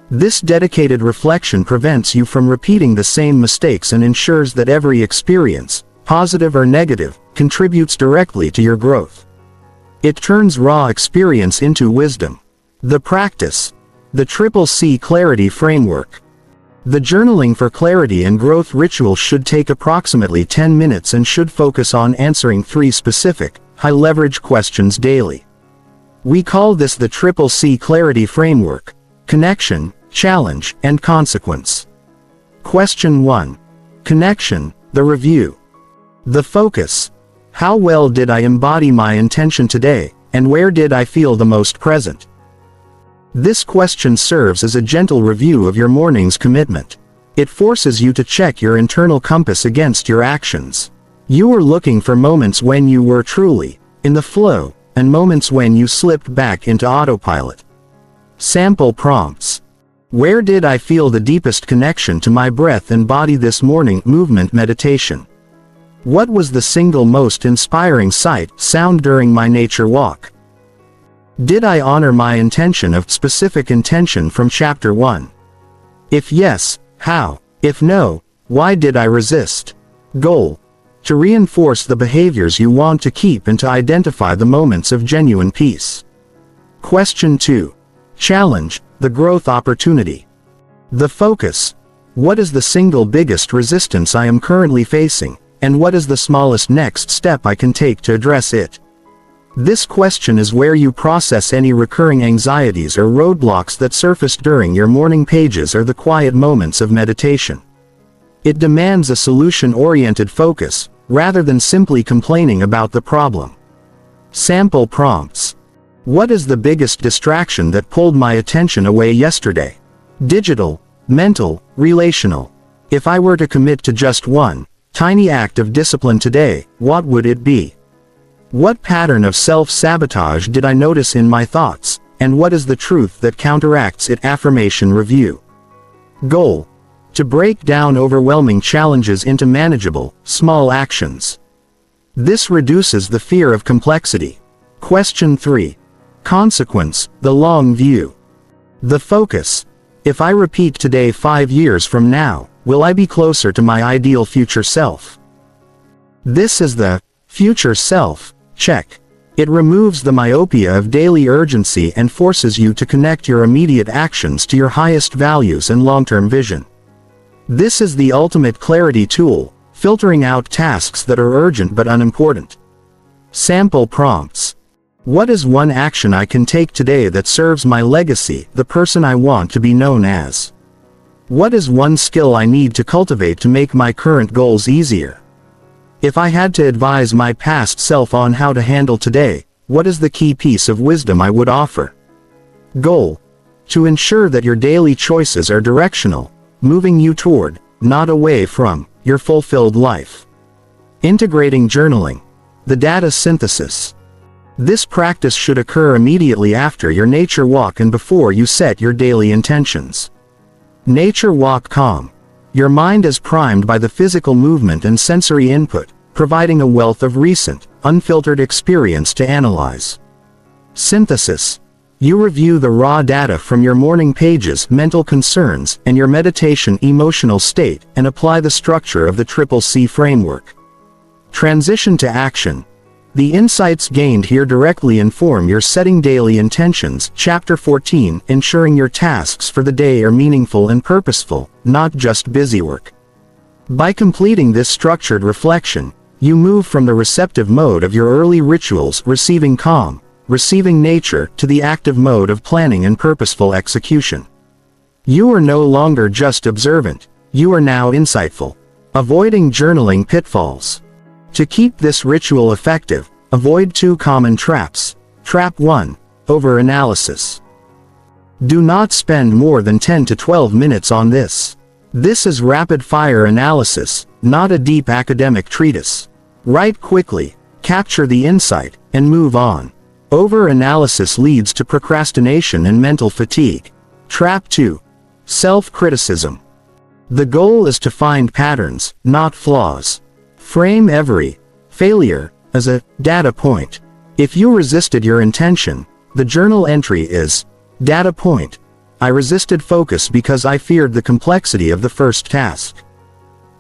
A: This dedicated reflection prevents you from repeating the same mistakes and ensures that every experience, positive or negative, contributes directly to your growth. It turns raw experience into wisdom. The practice. The Triple C Clarity Framework. The journaling for clarity and growth ritual should take approximately 10 minutes and should focus on answering 3 specific, high-leverage questions daily. We call this the Triple C Clarity Framework: connection, challenge, and consequence. Question 1. Connection, the review. The focus. How well did I embody my intention today, and where did I feel the most present? This question serves as a gentle review of your morning's commitment. It forces you to check your internal compass against your actions. You are looking for moments when you were truly in the flow, and moments when you slipped back into autopilot. Sample prompts. Where did I feel the deepest connection to my breath and body this morning? Movement meditation. What was the single most inspiring sight, sound during my nature walk? Did I honor my intention of specific intention from Chapter 1? If yes, how? If no, why did I resist? Goal: to reinforce the behaviors you want to keep and to identify the moments of genuine peace. Question 2. Challenge: the growth opportunity. The focus: what is the single biggest resistance I am currently facing, and what is the smallest next step I can take to address it? This question is where you process any recurring anxieties or roadblocks that surfaced during your morning pages or the quiet moments of meditation. It demands a solution-oriented focus, rather than simply complaining about the problem. Sample prompts. What is the biggest distraction that pulled my attention away yesterday? Digital, mental, relational. If I were to commit to just one tiny act of discipline today, what would it be? What pattern of self-sabotage did I notice in my thoughts, and what is the truth that counteracts it? Affirmation review. Goal: to break down overwhelming challenges into manageable, small actions. This reduces the fear of complexity. Question 3. Consequence: the long view. The focus: if I repeat today 5 years from now, will I be closer to my ideal future self? This is the future self check. It removes the myopia of daily urgency and forces you to connect your immediate actions to your highest values and long-term vision. This is the ultimate clarity tool, filtering out tasks that are urgent but unimportant. Sample prompts. What is one action I can take today that serves my legacy, the person I want to be known as? What is one skill I need to cultivate to make my current goals easier? If I had to advise my past self on how to handle today, what is the key piece of wisdom I would offer? Goal: to ensure that your daily choices are directional, moving you toward, not away from, your fulfilled life. Integrating journaling. The data synthesis. This practice should occur immediately after your nature walk and before you set your daily intentions. Nature walk calm. Your mind is primed by the physical movement and sensory input, providing a wealth of recent, unfiltered experience to analyze. Synthesis. You review the raw data from your morning pages, mental concerns, and your meditation emotional state, and apply the structure of the CCC framework. Transition to action. The insights gained here directly inform your setting daily intentions. Chapter 14, ensuring your tasks for the day are meaningful and purposeful, not just busywork. By completing this structured reflection, you move from the receptive mode of your early rituals, receiving calm, receiving nature, to the active mode of planning and purposeful execution. You are no longer just observant, you are now insightful. Avoiding journaling pitfalls. To keep this ritual effective, avoid 2 common traps. Trap 1. Overanalysis. Do not spend more than 10 to 12 minutes on this. This is rapid-fire analysis, not a deep academic treatise. Write quickly, capture the insight, and move on. Overanalysis leads to procrastination and mental fatigue. Trap 2. Self-criticism. The goal is to find patterns, not flaws. Frame every failure as a data point. If you resisted your intention, the journal entry is data point. I resisted focus because I feared the complexity of the first task.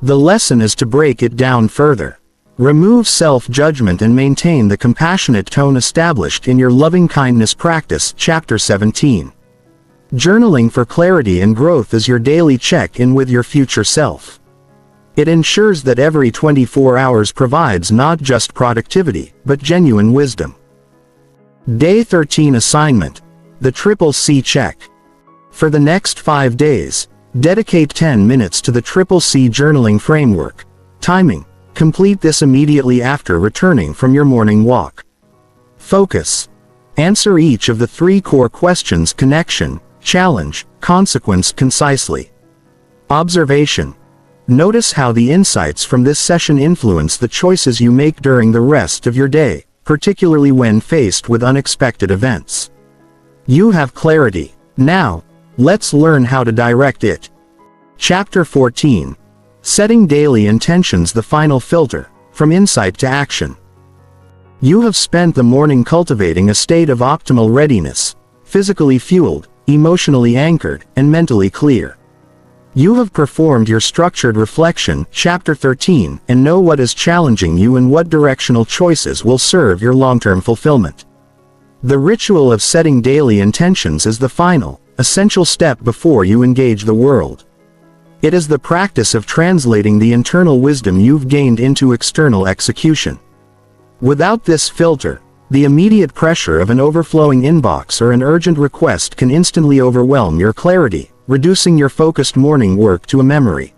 A: The lesson is to break it down further. Remove self-judgment and maintain the compassionate tone established in your loving-kindness practice. Chapter 17. Journaling for clarity and growth is your daily check-in with your future self. It ensures that every 24 hours provides not just productivity, but genuine wisdom. Day 13 assignment. The CCC check. For the next 5 days, dedicate 10 minutes to the CCC journaling framework. Timing. Complete this immediately after returning from your morning walk. Focus. Answer each of the 3 core questions: connection, challenge, consequence concisely. Observation. Notice how the insights from this session influence the choices you make during the rest of your day, particularly when faced with unexpected events. You have clarity. Now, Let's learn how to direct it. Chapter 14. Setting Daily Intentions, the final filter, from insight to action. You have spent the morning cultivating a state of optimal readiness, physically fueled, emotionally anchored, and mentally clear. You have performed your structured reflection, Chapter 13, and know what is challenging you and what directional choices will serve your long-term fulfillment. The ritual of setting daily intentions is the final, essential step before you engage the world. It is the practice of translating the internal wisdom you've gained into external execution. Without this filter, the immediate pressure of an overflowing inbox or an urgent request can instantly overwhelm your clarity, reducing your focused morning work to a memory.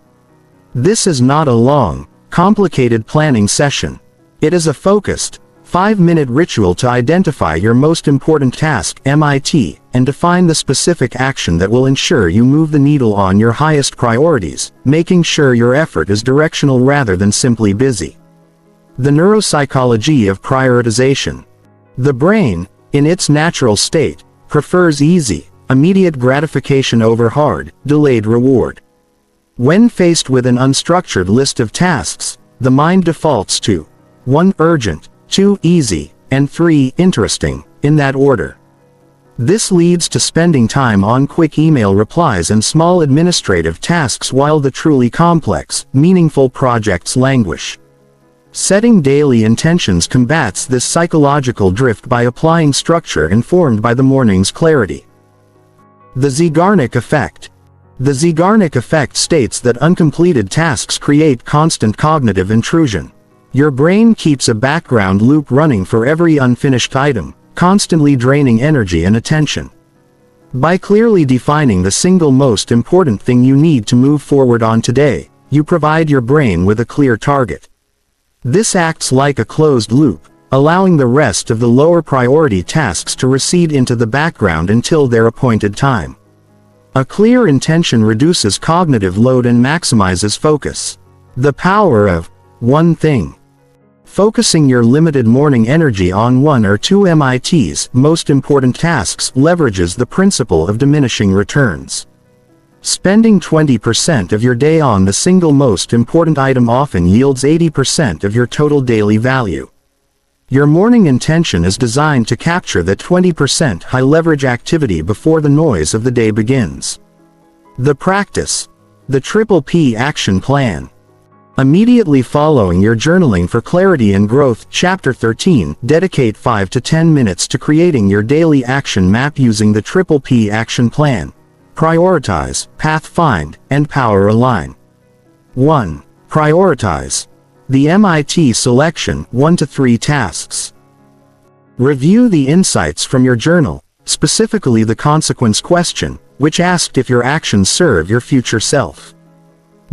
A: This is not a long, complicated planning session. It is a focused, 5-minute ritual to identify your most important task, MIT, and define the specific action that will ensure you move the needle on your highest priorities, making sure your effort is directional rather than simply busy. The neuropsychology of prioritization. The brain, in its natural state, prefers easy, immediate gratification over hard, delayed reward. When faced with an unstructured list of tasks, the mind defaults to 1. Urgent, 2. Easy, and 3. Interesting, in that order. This leads to spending time on quick email replies and small administrative tasks while the truly complex, meaningful projects languish. Setting daily intentions combats this psychological drift by applying structure informed by the morning's clarity. The Zeigarnik effect. The Zeigarnik effect states that uncompleted tasks create constant cognitive intrusion. Your brain keeps a background loop running for every unfinished item, constantly draining energy and attention. By clearly defining the single most important thing you need to move forward on today, you provide your brain with a clear target. This acts like a closed loop, allowing the rest of the lower priority tasks to recede into the background until their appointed time. A clear intention reduces cognitive load and maximizes focus. The power of one thing. Focusing your limited morning energy on 1 or 2 MIT's most important tasks leverages the principle of diminishing returns. Spending 20% of your day on the single most important item often yields 80% of your total daily value. Your morning intention is designed to capture that 20% high-leverage activity before the noise of the day begins. The practice. The Triple P Action Plan. Immediately following your Journaling for Clarity and Growth, Chapter 13, dedicate 5 to 10 minutes to creating your daily action map using the Triple P Action Plan. Prioritize, Path Find, and Power Align. 1. Prioritize. The MIT selection, 1 to 3 tasks. Review the insights from your journal, specifically the consequence question, which asked if your actions serve your future self.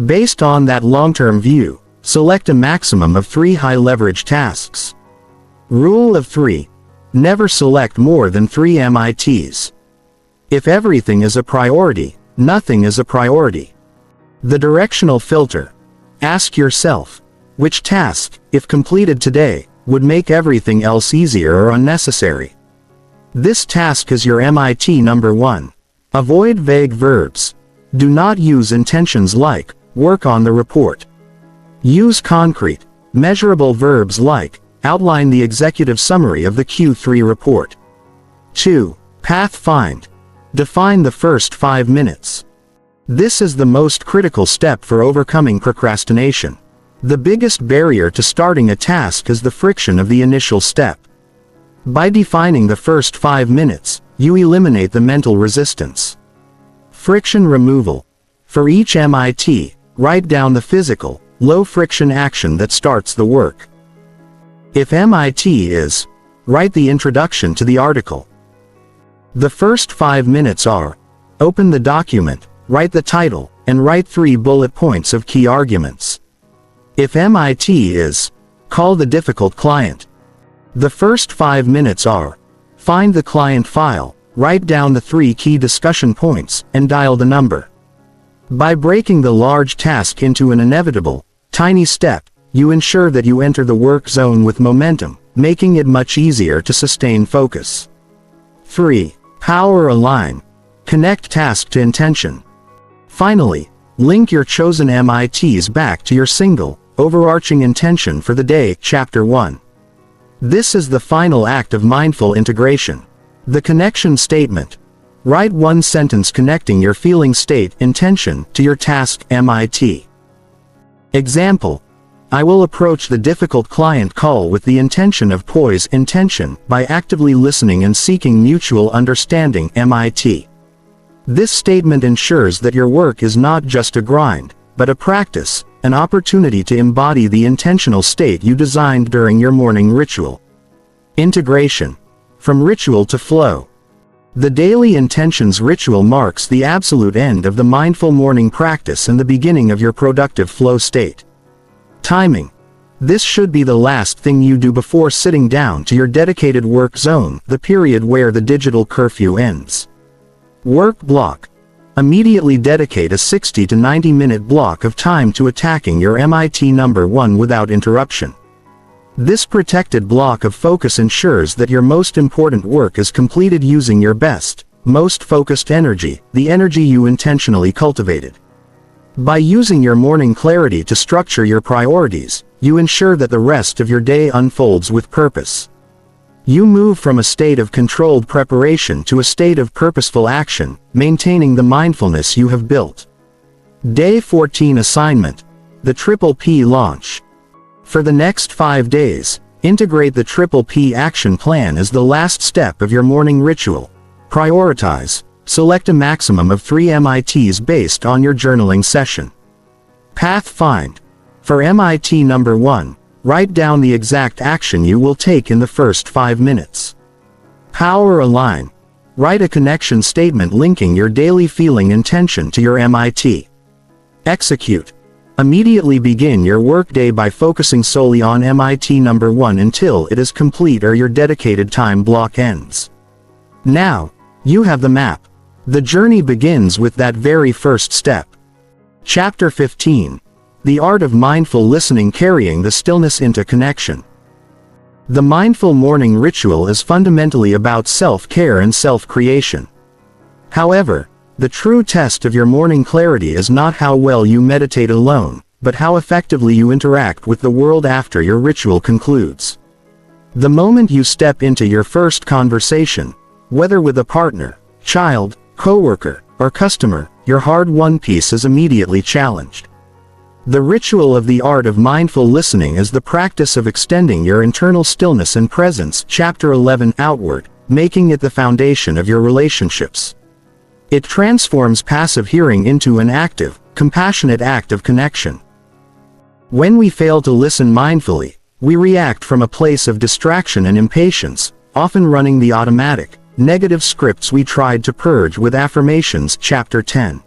A: Based on that long-term view, select a maximum of 3 high-leverage tasks. Rule of 3. Never select more than 3 MITs. If everything is a priority, nothing is a priority. The directional filter. Ask yourself, which task, if completed today, would make everything else easier or unnecessary? This task is your MIT number 1. Avoid vague verbs. Do not use intentions like, work on the report. Use concrete, measurable verbs like, outline the executive summary of the Q3 report. 2. Path Find. Define the first 5 minutes. This is the most critical step for overcoming procrastination. The biggest barrier to starting a task is the friction of the initial step. By defining the first 5 minutes, you eliminate the mental resistance. Friction removal. For each MIT, write down the physical, low-friction action that starts the work. If MIT is, write the introduction to the article. The first 5 minutes are, open the document, write the title, and write 3 bullet points of key arguments. If MIT is, call the difficult client. The first 5 minutes are, find the client file, write down the 3 key discussion points, and dial the number. By breaking the large task into an inevitable, tiny step, you ensure that you enter the work zone with momentum, making it much easier to sustain focus. 3. Power Align. Connect task to intention. Finally, link your chosen MITs back to your single, overarching intention for the day, Chapter 1. This is the final act of mindful integration. The connection statement. Write one sentence connecting your feeling state, intention, to your task, MIT. Example. I will approach the difficult client call with the intention of poise, intention, by actively listening and seeking mutual understanding, MIT. This statement ensures that your work is not just a grind, but a practice, an opportunity to embody the intentional state you designed during your morning ritual. Integration. From ritual to flow. The daily intentions ritual marks the absolute end of the mindful morning practice and the beginning of your productive flow state. Timing. This should be the last thing you do before sitting down to your dedicated work zone, the period where the digital curfew ends. Work block. Immediately dedicate a 60 to 90 minute block of time to attacking your MIT number 1 without interruption. This protected block of focus ensures that your most important work is completed using your best, most focused energy, the energy you intentionally cultivated. By using your morning clarity to structure your priorities, you ensure that the rest of your day unfolds with purpose. You move from a state of controlled preparation to a state of purposeful action, maintaining the mindfulness you have built. Day 14 Assignment. The Triple P Launch. For the next 5 days, integrate the Triple P action plan as the last step of your morning ritual. Prioritize. Select a maximum of 3 MITs based on your journaling session. Path Find. For MIT number 1, write down the exact action you will take in the first 5 minutes. Power Align. Write a connection statement linking your daily feeling intention to your MIT. Execute. Immediately begin your workday by focusing solely on MIT number 1 until it is complete or your dedicated time block ends. Now, you have the map. The journey begins with that very first step. Chapter 15. The Art of Mindful Listening, Carrying the Stillness into Connection. The mindful morning ritual is fundamentally about self-care and self-creation. However, the true test of your morning clarity is not how well you meditate alone, but how effectively you interact with the world after your ritual concludes. The moment you step into your first conversation, whether with a partner, child, coworker, or customer, your hard-won peace is immediately challenged. The ritual of the art of mindful listening is the practice of extending your internal stillness and presence, Chapter 11, outward, making it the foundation of your relationships. It transforms passive hearing into an active, compassionate act of connection. When we fail to listen mindfully, we react from a place of distraction and impatience, often running the automatic, negative scripts we tried to purge with affirmations, Chapter 10.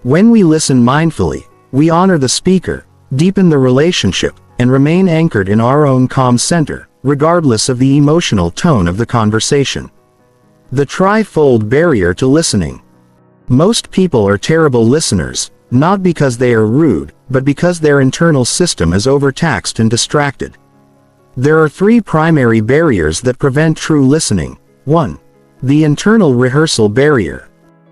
A: When we listen mindfully, we honor the speaker, deepen the relationship, and remain anchored in our own calm center, regardless of the emotional tone of the conversation. The tri-fold barrier to listening. Most people are terrible listeners, not because they are rude, but because their internal system is overtaxed and distracted. There are 3 primary barriers that prevent true listening. 1. The internal rehearsal barrier.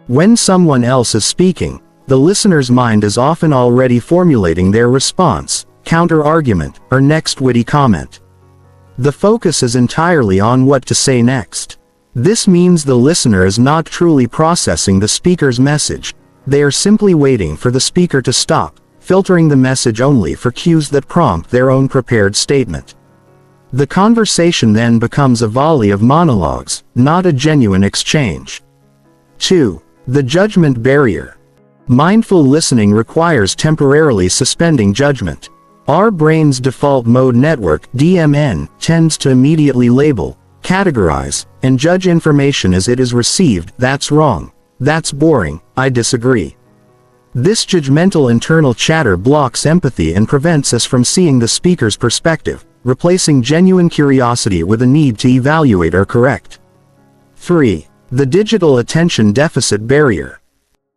A: When someone else is speaking, the listener's mind is often already formulating their response, counter-argument, or next witty comment. The focus is entirely on what to say next. This means the listener is not truly processing the speaker's message. They are simply waiting for the speaker to stop, filtering the message only for cues that prompt their own prepared statement. The conversation then becomes a volley of monologues, not a genuine exchange. 2. The judgment barrier. Mindful listening requires temporarily suspending judgment. Our brain's default mode network, DMN, tends to immediately label, categorize, and judge information as it is received. That's wrong. That's boring. I disagree. This judgmental internal chatter blocks empathy and prevents us from seeing the speaker's perspective, replacing genuine curiosity with a need to evaluate or correct. 3. The digital attention deficit barrier.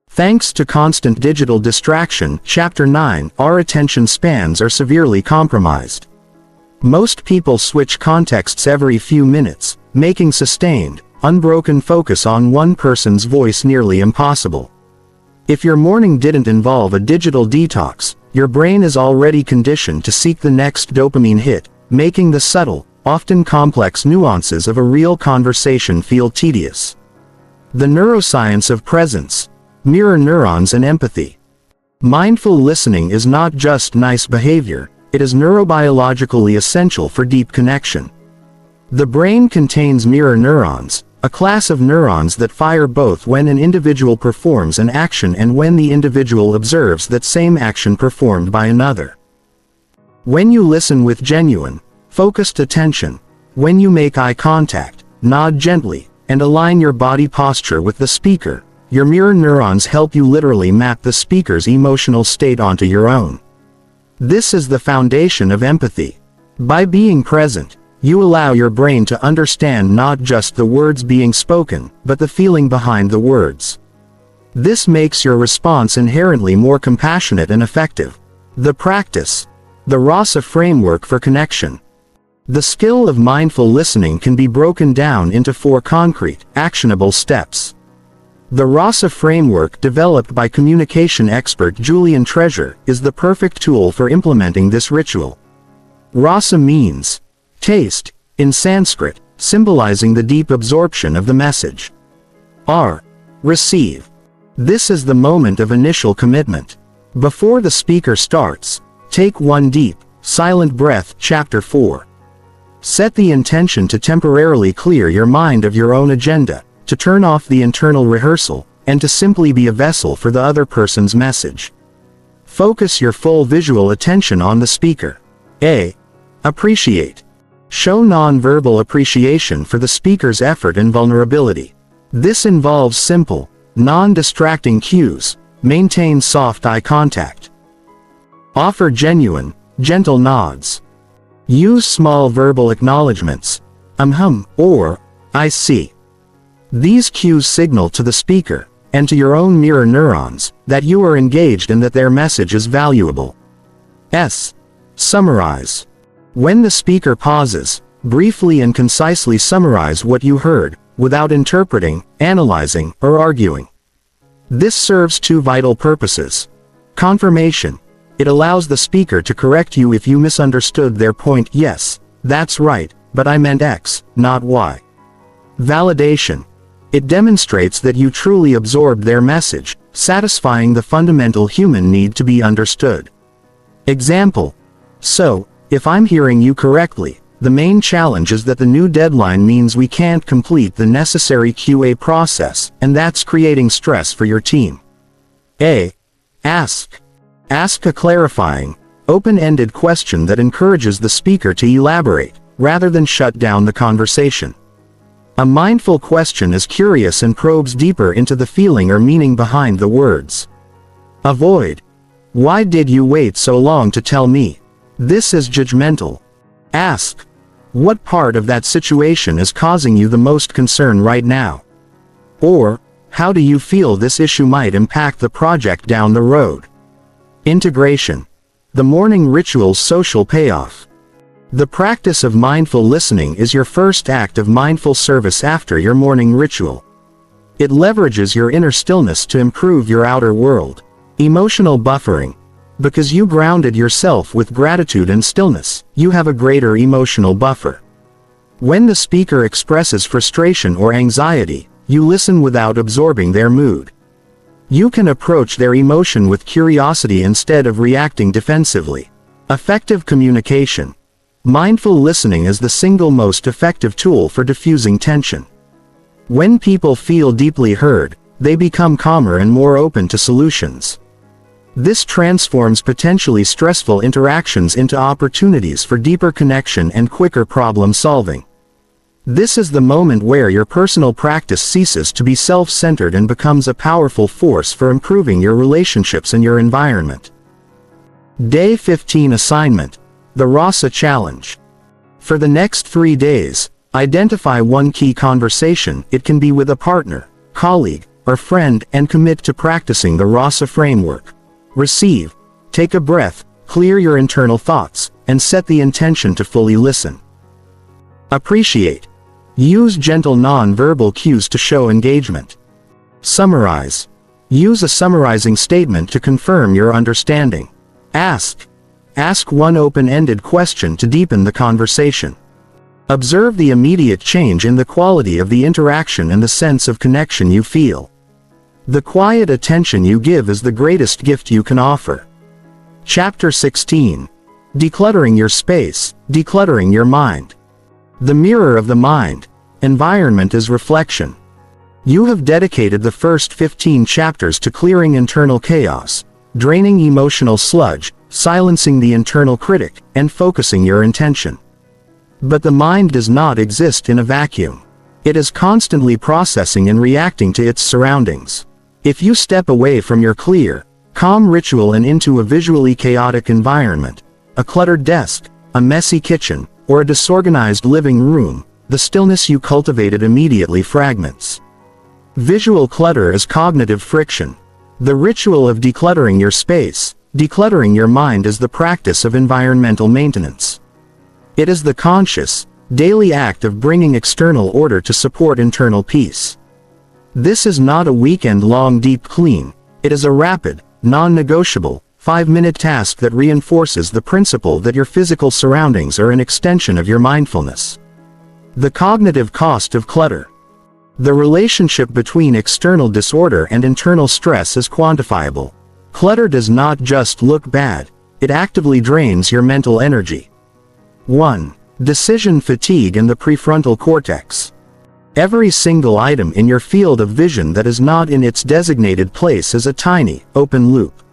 A: Thanks to constant digital distraction, Chapter 9, our attention spans are severely compromised. Most people switch contexts every few minutes, making sustained, unbroken focus on one person's voice nearly impossible. If your morning didn't involve a digital detox, your brain is already conditioned to seek the next dopamine hit, making the subtle, often complex nuances of a real conversation feel tedious. The neuroscience of presence, mirror neurons and empathy. Mindful listening is not just nice behavior, it is neurobiologically essential for deep connection. The brain contains mirror neurons, a class of neurons that fire both when an individual performs an action and when the individual observes that same action performed by another. When you listen with genuine, focused attention, when you make eye contact, nod gently, and align your body posture with the speaker, your mirror neurons help you literally map the speaker's emotional state onto your own. This is the foundation of empathy. By being present, you allow your brain to understand not just the words being spoken, but the feeling behind the words. This makes your response inherently more compassionate and effective. The practice. The RASA framework for connection. The skill of mindful listening can be broken down into 4 concrete, actionable steps. The RASA framework, developed by communication expert Julian Treasure, is the perfect tool for implementing this ritual. RASA means taste, in Sanskrit, symbolizing the deep absorption of the message. R. Receive. This is the moment of initial commitment. Before the speaker starts, take one deep, silent breath. Chapter 4. Set the intention to temporarily clear your mind of your own agenda, to turn off the internal rehearsal, and to simply be a vessel for the other person's message. Focus your full visual attention on the speaker. A. Appreciate. Show non-verbal appreciation for the speaker's effort and vulnerability. This involves simple, non-distracting cues. Maintain soft eye contact. Offer genuine, gentle nods. Use small verbal acknowledgments, or, I see. These cues signal to the speaker, and to your own mirror neurons, that you are engaged and that their message is valuable. S. Summarize. When the speaker pauses, briefly and concisely summarize what you heard, without interpreting, analyzing, or arguing. This serves 2 vital purposes. Confirmation. It allows the speaker to correct you if you misunderstood their point. Yes, that's right, but I meant X, not Y. Validation. It demonstrates that you truly absorbed their message, satisfying the fundamental human need to be understood. Example. So, if I'm hearing you correctly, the main challenge is that the new deadline means we can't complete the necessary QA process, and that's creating stress for your team. A. Ask. Ask a clarifying, open-ended question that encourages the speaker to elaborate, rather than shut down the conversation. A mindful question is curious and probes deeper into the feeling or meaning behind the words. Avoid. Why did you wait so long to tell me? This is judgmental. Ask. What part of that situation is causing you the most concern right now? Or, how do you feel this issue might impact the project down the road? Integration. The morning ritual's social payoff. The practice of mindful listening is your first act of mindful service after your morning ritual. It leverages your inner stillness to improve your outer world. Emotional buffering. Because you grounded yourself with gratitude and stillness, you have a greater emotional buffer. When the speaker expresses frustration or anxiety, you listen without absorbing their mood. You can approach their emotion with curiosity instead of reacting defensively. Effective communication. Mindful listening is the single most effective tool for diffusing tension. When people feel deeply heard, they become calmer and more open to solutions. This transforms potentially stressful interactions into opportunities for deeper connection and quicker problem solving. This is the moment where your personal practice ceases to be self-centered and becomes a powerful force for improving your relationships and your environment. Day 15 Assignment. The RASA Challenge. For the next 3 days, identify one key conversation. It can be with a partner, colleague, or friend, and commit to practicing the RASA framework. Receive. Take a breath, clear your internal thoughts, and set the intention to fully listen. Appreciate. Use gentle non-verbal cues to show engagement. Summarize. Use a summarizing statement to confirm your understanding. Ask. Ask one open-ended question to deepen the conversation. Observe the immediate change in the quality of the interaction and the sense of connection you feel. The quiet attention you give is the greatest gift you can offer. Chapter 16. Decluttering your space, decluttering your mind. The mirror of the mind. Environment is reflection. You have dedicated the first 15 chapters to clearing internal chaos, draining emotional sludge, silencing the internal critic, and focusing your intention. But the mind does not exist in a vacuum. It is constantly processing and reacting to its surroundings. If you step away from your clear, calm ritual and into a visually chaotic environment, a cluttered desk, a messy kitchen, or a disorganized living room, the stillness you cultivated immediately fragments. Visual clutter is cognitive friction. The ritual of decluttering your space, decluttering your mind is the practice of environmental maintenance. It is the conscious, daily act of bringing external order to support internal peace. This is not a weekend-long deep clean, it is a rapid, non-negotiable, 5-minute task that reinforces the principle that your physical surroundings are an extension of your mindfulness. The cognitive cost of clutter. The relationship between external disorder and internal stress is quantifiable. Clutter does not just look bad, it actively drains your mental energy. 1. Decision fatigue in the prefrontal cortex. Every single item in your field of vision that is not in its designated place is a tiny, open loop.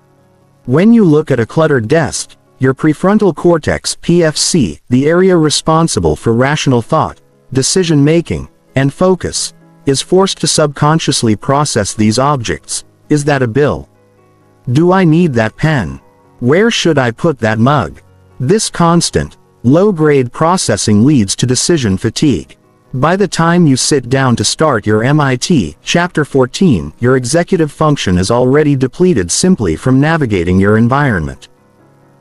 A: When you look at a cluttered desk, your prefrontal cortex (PFC), the area responsible for rational thought, decision-making, and focus, is forced to subconsciously process these objects. Is that a bill? Do I need that pen? Where should I put that mug? This constant, low-grade processing leads to decision fatigue. By the time you sit down to start your MIT, Chapter 14, your executive function is already depleted simply from navigating your environment.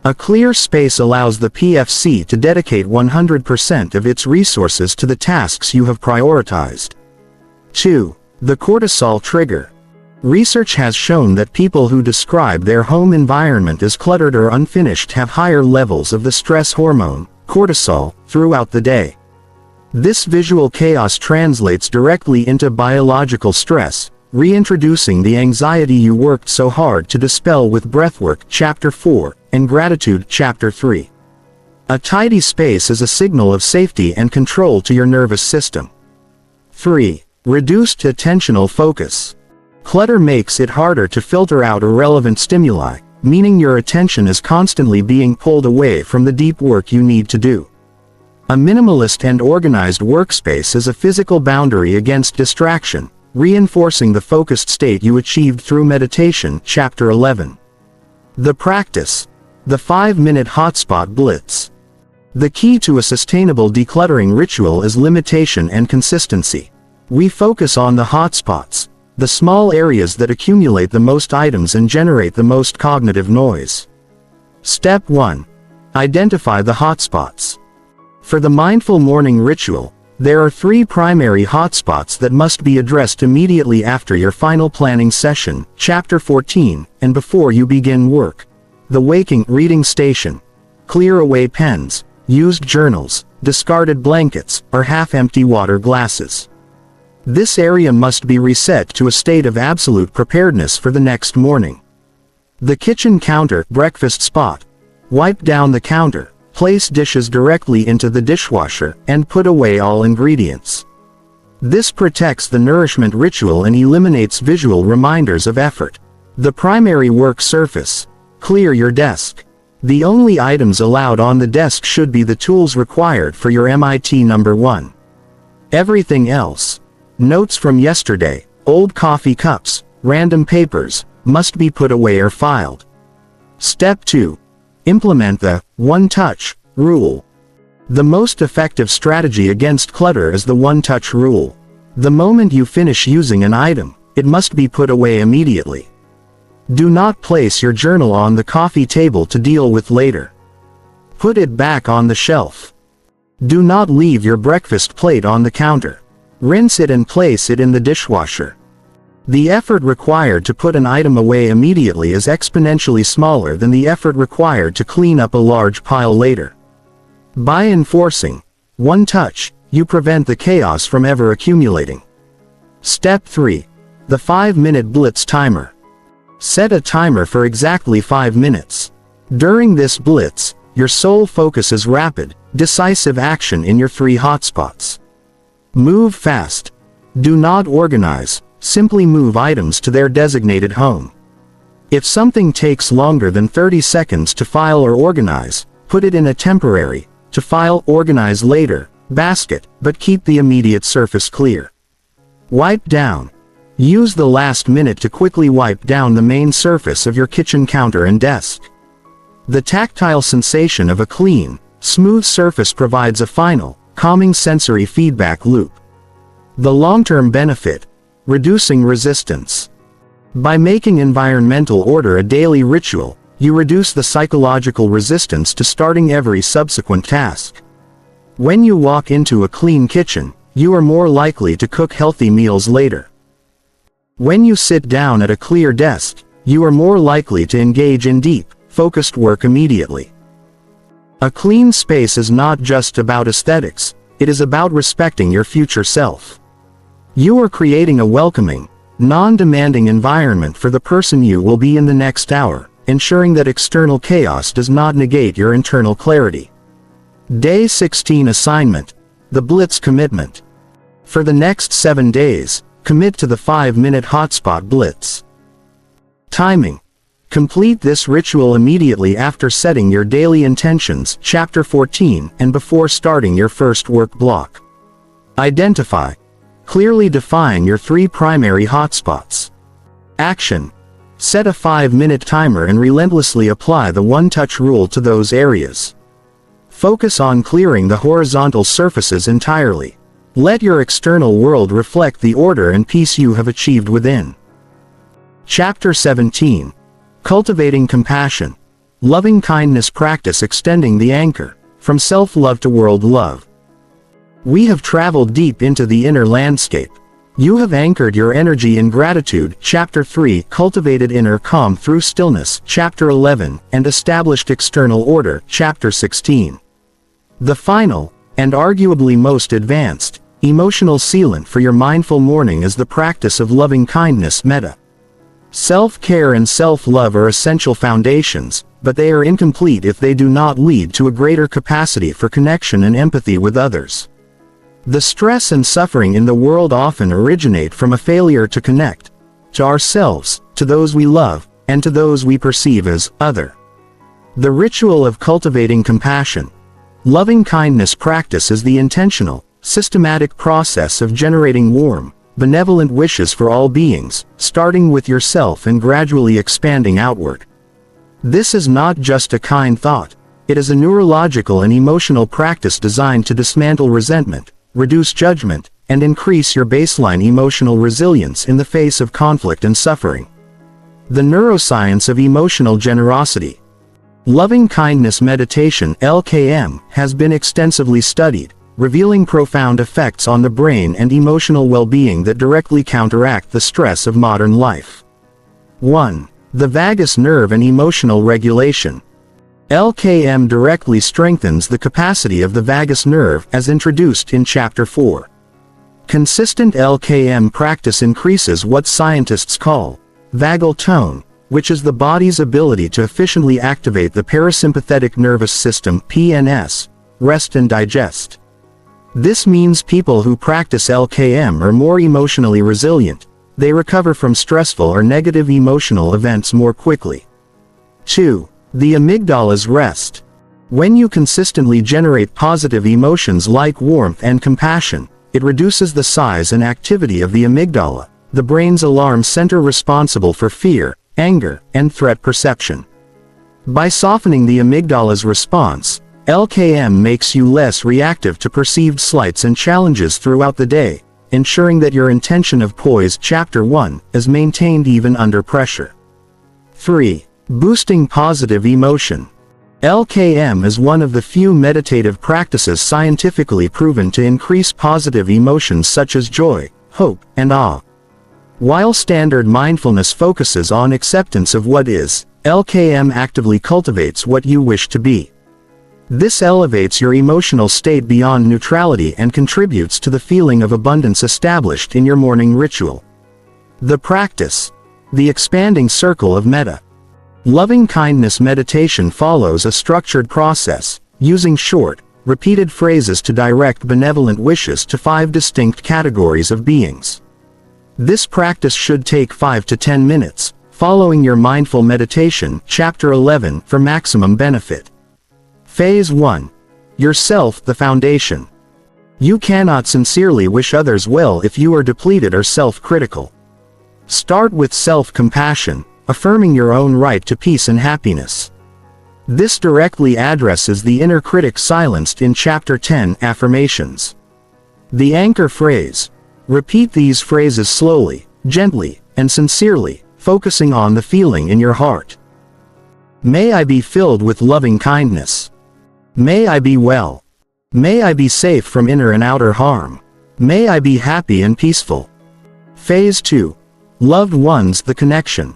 A: A clear space allows the PFC to dedicate 100% of its resources to the tasks you have prioritized. 2. The cortisol trigger. Research has shown that people who describe their home environment as cluttered or unfinished have higher levels of the stress hormone, cortisol, throughout the day. This visual chaos translates directly into biological stress, reintroducing the anxiety you worked so hard to dispel with breathwork, Chapter 4, and gratitude, Chapter 3. A tidy space is a signal of safety and control to your nervous system. 3. Reduced attentional focus. Clutter makes it harder to filter out irrelevant stimuli, meaning your attention is constantly being pulled away from the deep work you need to do. A minimalist and organized workspace is a physical boundary against distraction, reinforcing the focused state you achieved through meditation, Chapter 11. The practice. The 5-minute hotspot blitz. The key to a sustainable decluttering ritual is limitation and consistency. We focus on the hotspots, the small areas that accumulate the most items and generate the most cognitive noise. Step 1. Identify the hotspots. For the mindful morning ritual, there are 3 primary hotspots that must be addressed immediately after your final planning session, Chapter 14, and before you begin work. The waking reading station. Clear away pens, used journals, discarded blankets, or half-empty water glasses. This area must be reset to a state of absolute preparedness for the next morning. The kitchen counter breakfast spot. Wipe down the counter, place dishes directly into the dishwasher, and put away all ingredients. This protects the nourishment ritual and eliminates visual reminders of effort. The primary work surface. Clear your desk. The only items allowed on the desk should be the tools required for your MIT number 1. Everything else, notes from yesterday, old coffee cups, random papers, must be put away or filed. Step 2. Implement the one-touch rule. The most effective strategy against clutter is the one-touch rule. The moment you finish using an item, it must be put away immediately. Do not place your journal on the coffee table to deal with later. Put it back on the shelf. Do not leave your breakfast plate on the counter. Rinse it and place it in the dishwasher. The effort required to put an item away immediately is exponentially smaller than the effort required to clean up a large pile later. By enforcing one touch, you prevent the chaos from ever accumulating. Step 3. The 5-minute blitz timer. Set a timer for exactly 5 minutes. During this blitz, your sole focus is rapid, decisive action in your 3 hotspots. Move fast. Do not organize, simply move items to their designated home. If something takes longer than 30 seconds to file or organize, put it in a temporary, to file, organize later, basket, but keep the immediate surface clear. Wipe down. Use the last minute to quickly wipe down the main surface of your kitchen counter and desk. The tactile sensation of a clean, smooth surface provides a final, calming sensory feedback loop. The long-term benefit: reducing resistance. By making environmental order a daily ritual, you reduce the psychological resistance to starting every subsequent task. When you walk into a clean kitchen, you are more likely to cook healthy meals later. When you sit down at a clear desk, you are more likely to engage in deep, focused work immediately. A clean space is not just about aesthetics, it is about respecting your future self. You are creating a welcoming, non-demanding environment for the person you will be in the next hour, ensuring that external chaos does not negate your internal clarity. Day 16 Assignment: the Blitz Commitment. For the next 7 days, commit to the 5-minute hotspot blitz. Timing: complete this ritual immediately after setting your daily intentions, Chapter 14, and before starting your first work block. Identify. Clearly define your 3 primary hotspots. Action: set a 5-minute timer and relentlessly apply the one-touch rule to those areas. Focus on clearing the horizontal surfaces entirely. Let your external world reflect the order and peace you have achieved within. Chapter 17. Cultivating Compassion. Loving kindness practice extending the anchor, from self-love to world love. We have traveled deep into the inner landscape. You have anchored your energy in gratitude, Chapter 3, cultivated inner calm through stillness, Chapter 11, and established external order, Chapter 16. The final, and arguably most advanced, emotional sealant for your mindful morning is the practice of loving kindness, metta. Self-care and self-love are essential foundations, but they are incomplete if they do not lead to a greater capacity for connection and empathy with others. The stress and suffering in the world often originate from a failure to connect, to ourselves, to those we love, and to those we perceive as other. The ritual of cultivating compassion, loving kindness practice is the intentional, systematic process of generating warm, benevolent wishes for all beings, starting with yourself and gradually expanding outward. This is not just a kind thought, it is a neurological and emotional practice designed to dismantle resentment, reduce judgment, and increase your baseline emotional resilience in the face of conflict and suffering. The neuroscience of emotional generosity. Loving kindness meditation (LKM) has been extensively studied, revealing profound effects on the brain and emotional well-being that directly counteract the stress of modern life. 1. The vagus nerve and emotional regulation. LKM directly strengthens the capacity of the vagus nerve as introduced in Chapter 4. Consistent LKM practice increases what scientists call vagal tone, which is the body's ability to efficiently activate the parasympathetic nervous system (PNS), rest and digest. This means people who practice LKM are more emotionally resilient, they recover from stressful or negative emotional events more quickly. 2. The amygdala's rest. When you consistently generate positive emotions like warmth and compassion, it reduces the size and activity of the amygdala, the brain's alarm center responsible for fear, anger, and threat perception. By softening the amygdala's response, LKM makes you less reactive to perceived slights and challenges throughout the day, ensuring that your intention of poise, Chapter 1, is maintained even under pressure. 3. Boosting positive emotion. LKM is one of the few meditative practices scientifically proven to increase positive emotions such as joy, hope, and awe. While standard mindfulness focuses on acceptance of what is, LKM actively cultivates what you wish to be. This elevates your emotional state beyond neutrality and contributes to the feeling of abundance established in your morning ritual. The practice. The expanding circle of metta. Loving-kindness meditation follows a structured process, using short, repeated phrases to direct benevolent wishes to 5 distinct categories of beings. This practice should take 5 to 10 minutes, following your mindful meditation, Chapter 11, for maximum benefit. Phase 1. Yourself the foundation. You cannot sincerely wish others well if you are depleted or self-critical. Start with self-compassion, affirming your own right to peace and happiness. This directly addresses the inner critic silenced in Chapter 10, Affirmations. The anchor phrase. Repeat these phrases slowly, gently, and sincerely, focusing on the feeling in your heart. May I be filled with loving kindness. May I be well. May I be safe from inner and outer harm. May I be happy and peaceful. Phase 2. Loved ones the connection.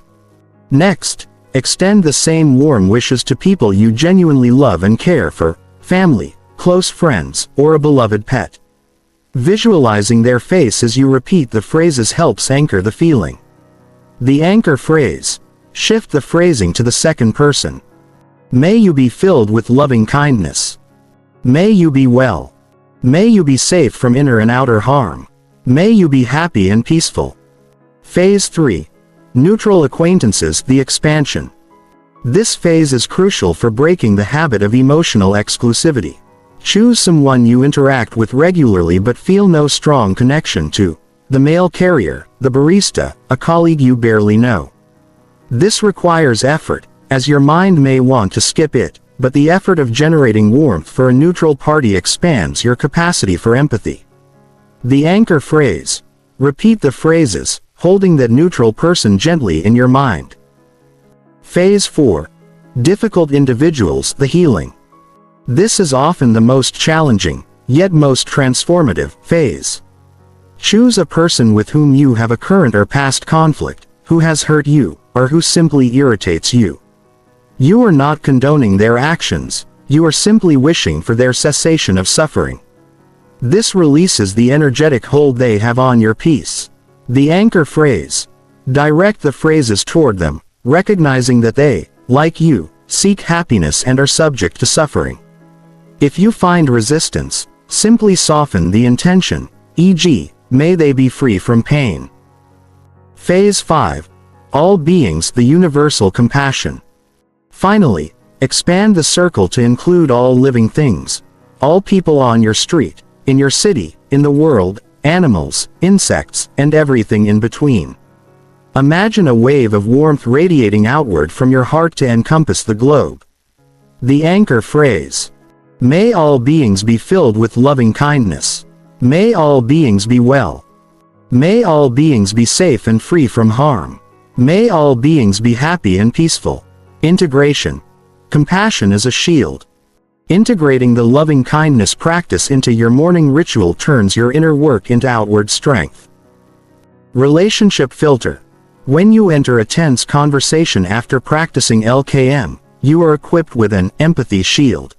A: Next, extend the same warm wishes to people you genuinely love and care for, family, close friends, or a beloved pet. Visualizing their face as you repeat the phrases helps anchor the feeling. The anchor phrase. Shift the phrasing to the second person. May you be filled with loving kindness. May you be well. May you be safe from inner and outer harm. May you be happy and peaceful. Phase 3. Neutral acquaintances the expansion. This phase is crucial for breaking the habit of emotional exclusivity. Choose someone you interact with regularly but feel no strong connection to. The mail carrier, the barista, a colleague you barely know. This requires effort, as your mind may want to skip it, but the effort of generating warmth for a neutral party expands your capacity for empathy. The anchor phrase. Repeat the phrases, holding that neutral person gently in your mind. Phase 4. Difficult individuals the healing. This is often the most challenging, yet most transformative, phase. Choose a person with whom you have a current or past conflict, who has hurt you, or who simply irritates you. You are not condoning their actions, you are simply wishing for their cessation of suffering. This releases the energetic hold they have on your peace. The anchor phrase. Direct the phrases toward them, recognizing that they, like you, seek happiness and are subject to suffering. If you find resistance, simply soften the intention, e.g., may they be free from pain. Phase 5. All beings the universal compassion. Finally, expand the circle to include all living things, all people on your street, in your city, in the world, animals, insects, and everything in between. Imagine a wave of warmth radiating outward from your heart to encompass the globe. The anchor phrase. May all beings be filled with loving kindness. May all beings be well. May all beings be safe and free from harm. May all beings be happy and peaceful. Integration. Compassion is a shield. Integrating the loving kindness practice into your morning ritual turns your inner work into outward strength. Relationship filter. When you enter a tense conversation after practicing LKM, you are equipped with an empathy shield.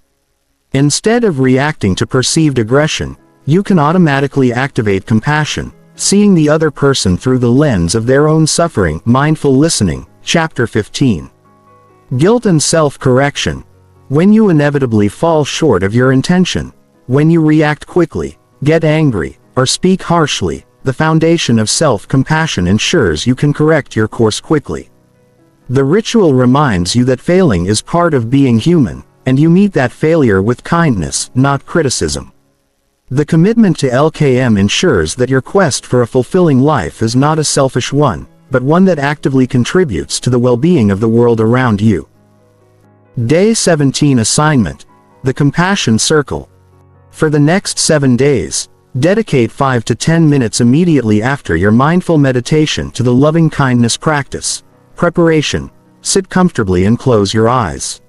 A: Instead of reacting to perceived aggression, you can automatically activate compassion, seeing the other person through the lens of their own suffering. Mindful listening, Chapter 15. Guilt and self-correction. When you inevitably fall short of your intention, when you react quickly, get angry, or speak harshly, the foundation of self-compassion ensures you can correct your course quickly. The ritual reminds you that failing is part of being human, and you meet that failure with kindness, not criticism. The commitment to LKM ensures that your quest for a fulfilling life is not a selfish one, but one that actively contributes to the well-being of the world around you. Day 17 Assignment. The Compassion Circle. For the next 7 days, dedicate 5 to 10 minutes immediately after your mindful meditation to the loving kindness practice. Preparation. Sit comfortably and close your eyes.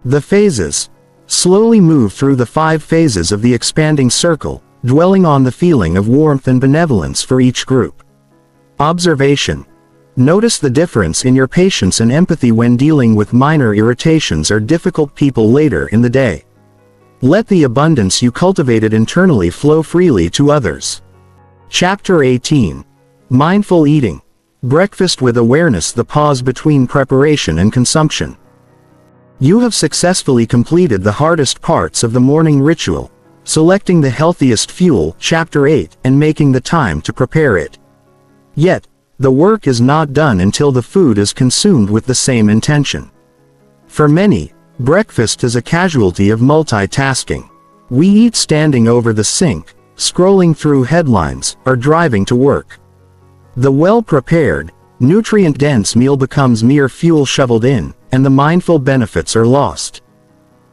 A: The phases. Slowly move through the 5 phases of the expanding circle, dwelling on the feeling of warmth and benevolence for each group. Observation. Notice the difference in your patience and empathy when dealing with minor irritations or difficult people later in the day. Let the abundance you cultivated internally flow freely to others. Chapter 18. Mindful Eating. Breakfast with Awareness. The pause between preparation and consumption. You have successfully completed the hardest parts of the morning ritual, selecting the healthiest fuel, Chapter 8, and making the time to prepare it. Yet, the work is not done until the food is consumed with the same intention. For many, breakfast is a casualty of multitasking. We eat standing over the sink, scrolling through headlines, or driving to work. The well-prepared, nutrient-dense meal becomes mere fuel shoveled in, and the mindful benefits are lost.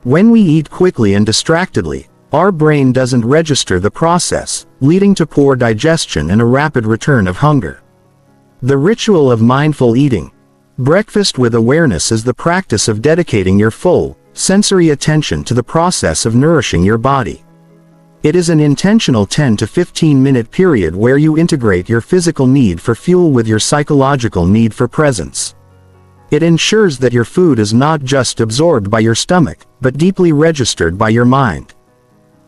A: When we eat quickly and distractedly, our brain doesn't register the process, leading to poor digestion and a rapid return of hunger. The ritual of mindful eating. Breakfast with awareness is the practice of dedicating your full, sensory attention to the process of nourishing your body. It is an intentional 10 to 15 minute period where you integrate your physical need for fuel with your psychological need for presence. It ensures that your food is not just absorbed by your stomach, but deeply registered by your mind.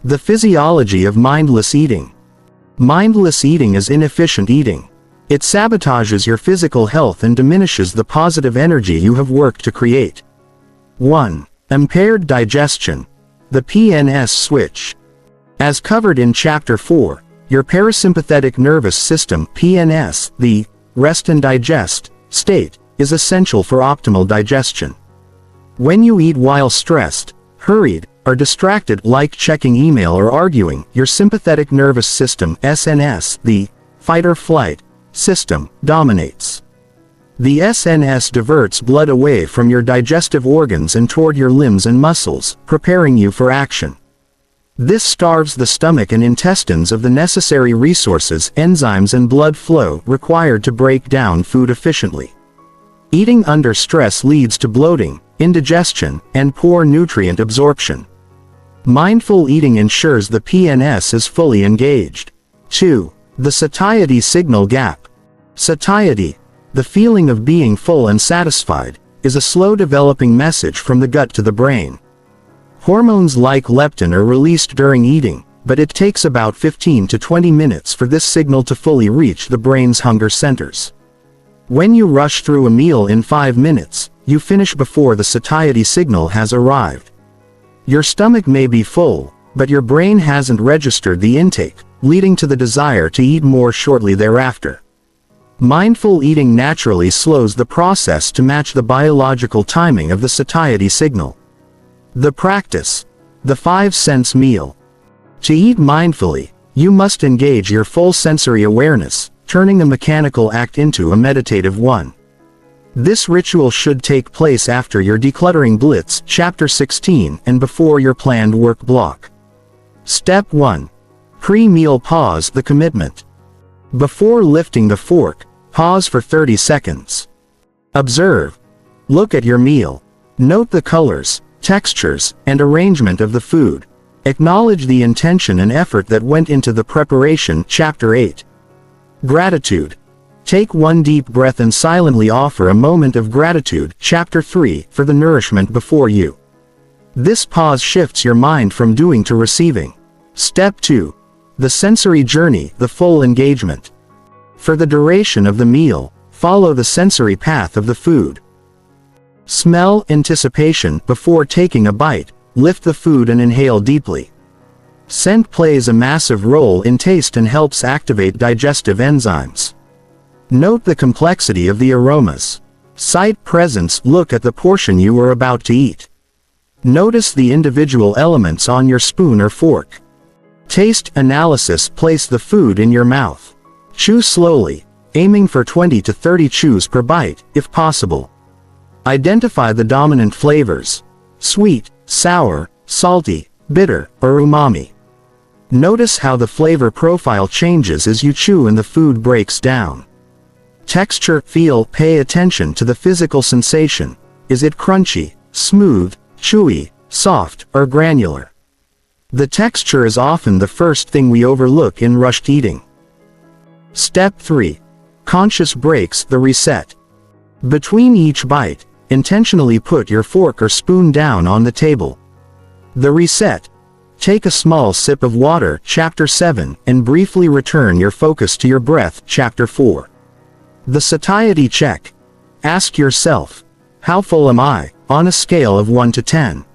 A: The physiology of mindless eating. Mindless eating is inefficient eating. It sabotages your physical health and diminishes the positive energy you have worked to create. 1. Impaired digestion. The PNS switch. As covered in Chapter 4, your parasympathetic nervous system, PNS, the rest and digest state, is essential for optimal digestion. When you eat while stressed, hurried, or distracted, like checking email or arguing, your sympathetic nervous system, SNS, the fight-or-flight system, dominates. The SNS diverts blood away from your digestive organs and toward your limbs and muscles, preparing you for action. This starves the stomach and intestines of the necessary resources, enzymes and blood flow required to break down food efficiently. Eating under stress leads to bloating, indigestion, and poor nutrient absorption. Mindful eating ensures the PNS is fully engaged. 2. The satiety signal gap. Satiety, the feeling of being full and satisfied, is a slow-developing message from the gut to the brain. Hormones like leptin are released during eating, but it takes about 15 to 20 minutes for this signal to fully reach the brain's hunger centers. When you rush through a meal in 5 minutes, you finish before the satiety signal has arrived. Your stomach may be full, but your brain hasn't registered the intake, leading to the desire to eat more shortly thereafter. Mindful eating naturally slows the process to match the biological timing of the satiety signal. The practice. The 5-sense meal. To eat mindfully, you must engage your full sensory awareness, turning a mechanical act into a meditative one. This ritual should take place after your decluttering blitz, Chapter 16, and before your planned work block. Step 1. Pre-meal pause. The commitment. Before lifting the fork, pause for 30 seconds. Observe. Look at your meal. Note the colors, textures, and arrangement of the food. Acknowledge the intention and effort that went into the preparation, Chapter 8. Gratitude. Take one deep breath and silently offer a moment of gratitude, Chapter 3, for the nourishment before you. This pause shifts your mind from doing to receiving. Step 2. The sensory journey, the full engagement. For the duration of the meal, follow the sensory path of the food. Smell, anticipation. Before taking a bite, lift the food and inhale deeply. Scent plays a massive role in taste and helps activate digestive enzymes. Note the complexity of the aromas. Sight, presence. Look at the portion you are about to eat. Notice the individual elements on your spoon or fork. Taste, analysis. Place the food in your mouth. Chew slowly, aiming for 20 to 30 chews per bite, if possible. Identify the dominant flavors: sweet, sour, salty, bitter, or umami. Notice how the flavor profile changes as you chew and the food breaks down. Texture, feel. Pay attention to the physical sensation. Is it crunchy, smooth, chewy, soft, or granular. The texture is often the first thing we overlook in rushed eating. Step 3. Conscious breaks, the reset. Between each bite, intentionally put your fork or spoon down on the table. The reset. Take a small sip of water, Chapter 7, and briefly return your focus to your breath, Chapter 4. The satiety check. Ask yourself, how full am I, on a scale of 1 to 10?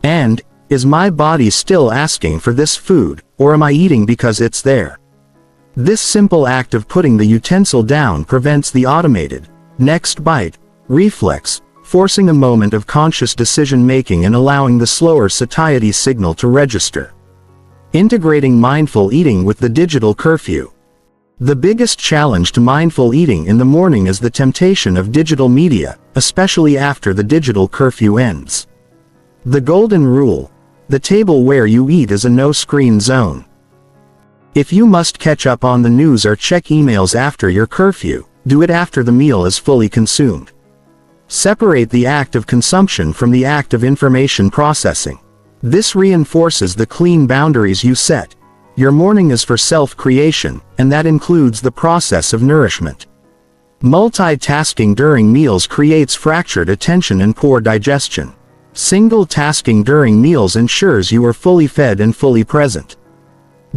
A: And, is my body still asking for this food, or am I eating because it's there? This simple act of putting the utensil down prevents the automated, next bite, reflex, forcing a moment of conscious decision-making and allowing the slower satiety signal to register. Integrating mindful eating with the digital curfew. The biggest challenge to mindful eating in the morning is the temptation of digital media, especially after the digital curfew ends. The golden rule: the table where you eat is a no-screen zone. If you must catch up on the news or check emails after your curfew, do it after the meal is fully consumed. Separate the act of consumption from the act of information processing. This reinforces the clean boundaries you set. Your morning is for self-creation, and that includes the process of nourishment. Multitasking during meals creates fractured attention and poor digestion. Single tasking during meals ensures you are fully fed and fully present.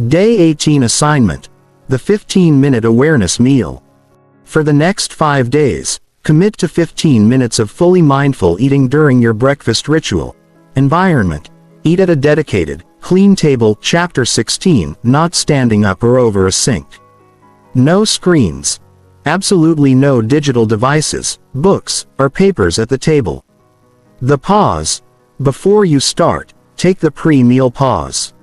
A: Day 18 assignment: the 15-minute awareness meal. For the next 5 days, commit to 15 minutes of fully mindful eating during your breakfast ritual. Environment: eat at a dedicated, clean table, Chapter 16, not standing up or over a sink. No screens. Absolutely no digital devices, books, or papers at the table. The pause. Before you start, take the pre-meal pause.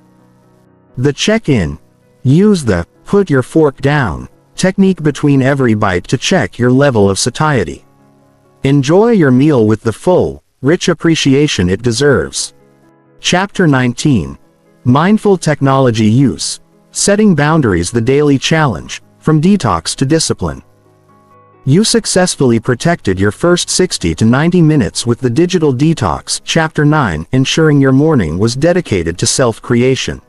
A: The check-in. Use the put your fork down technique between every bite to check your level of satiety. Enjoy your meal with the full, rich appreciation it deserves. Chapter 19. Mindful technology use. Setting boundaries, the daily challenge, from detox to discipline. You successfully protected your first 60 to 90 minutes with the digital detox, Chapter 9, ensuring your morning was dedicated to self-creation.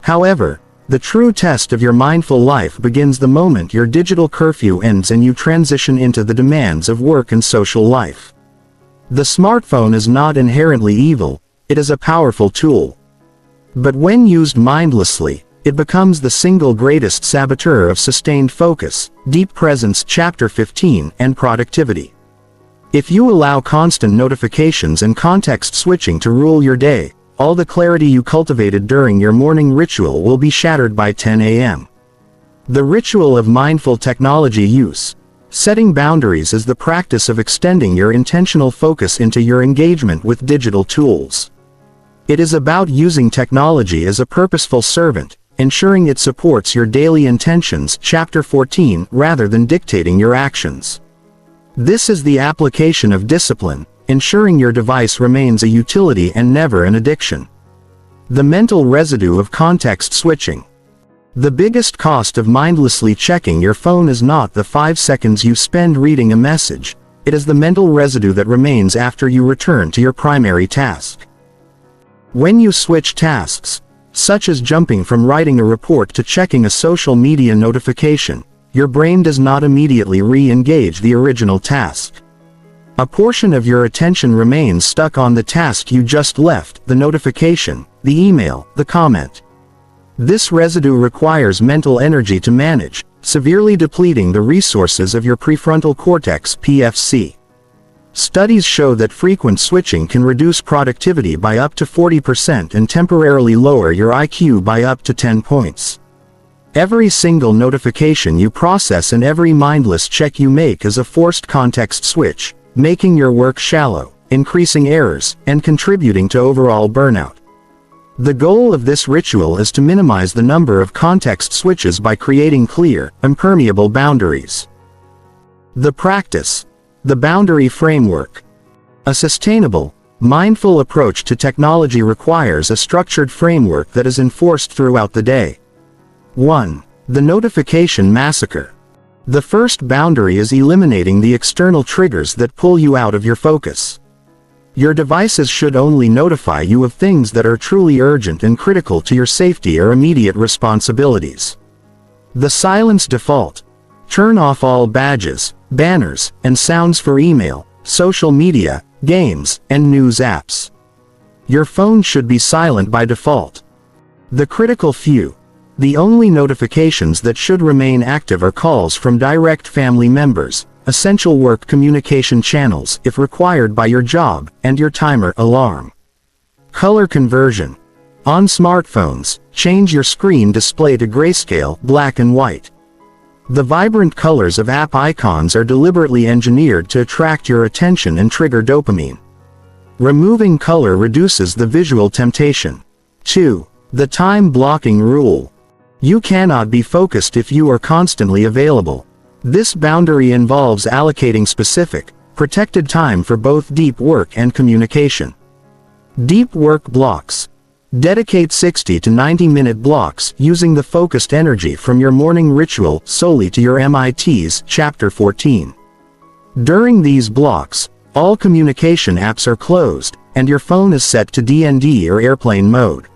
A: However, the true test of your mindful life begins the moment your digital curfew ends and you transition into the demands of work and social life. The smartphone is not inherently evil, it is a powerful tool. But when used mindlessly, it becomes the single greatest saboteur of sustained focus, deep presence, Chapter 15, and productivity. If you allow constant notifications and context switching to rule your day, all the clarity you cultivated during your morning ritual will be shattered by 10 a.m. The ritual of mindful technology use. Setting boundaries is the practice of extending your intentional focus into your engagement with digital tools. It is about using technology as a purposeful servant, ensuring it supports your daily intentions, Chapter 14, rather than dictating your actions. This is the application of discipline, ensuring your device remains a utility and never an addiction. The mental residue of context switching. The biggest cost of mindlessly checking your phone is not the 5 seconds you spend reading a message, it is the mental residue that remains after you return to your primary task. When you switch tasks, such as jumping from writing a report to checking a social media notification, your brain does not immediately re-engage the original task. A portion of your attention remains stuck on the task you just left, the notification, the email, the comment. This residue requires mental energy to manage, severely depleting the resources of your prefrontal cortex, PFC. Studies show that frequent switching can reduce productivity by up to 40% and temporarily lower your IQ by up to 10 points. Every single notification you process and every mindless check you make is a forced context switch, making your work shallow, increasing errors, and contributing to overall burnout. The goal of this ritual is to minimize the number of context switches by creating clear, impermeable boundaries. The practice. The boundary framework. A sustainable, mindful approach to technology requires a structured framework that is enforced throughout the day. 1. The notification massacre. The first boundary is eliminating the external triggers that pull you out of your focus. Your devices should only notify you of things that are truly urgent and critical to your safety or immediate responsibilities. The silence default. Turn off all badges, banners, and sounds for email, social media, games, and news apps. Your phone should be silent by default. The critical few. The only notifications that should remain active are calls from direct family members, essential work communication channels if required by your job, and your timer alarm. Color conversion. On smartphones, change your screen display to grayscale, black and white. The vibrant colors of app icons are deliberately engineered to attract your attention and trigger dopamine. Removing color reduces the visual temptation. 2. The time blocking rule. You cannot be focused if you are constantly available. This boundary involves allocating specific, protected time for both deep work and communication. Deep work blocks. Dedicate 60 to 90-minute blocks using the focused energy from your morning ritual solely to your MITs, Chapter 14. During these blocks, all communication apps are closed, and your phone is set to DND or airplane mode.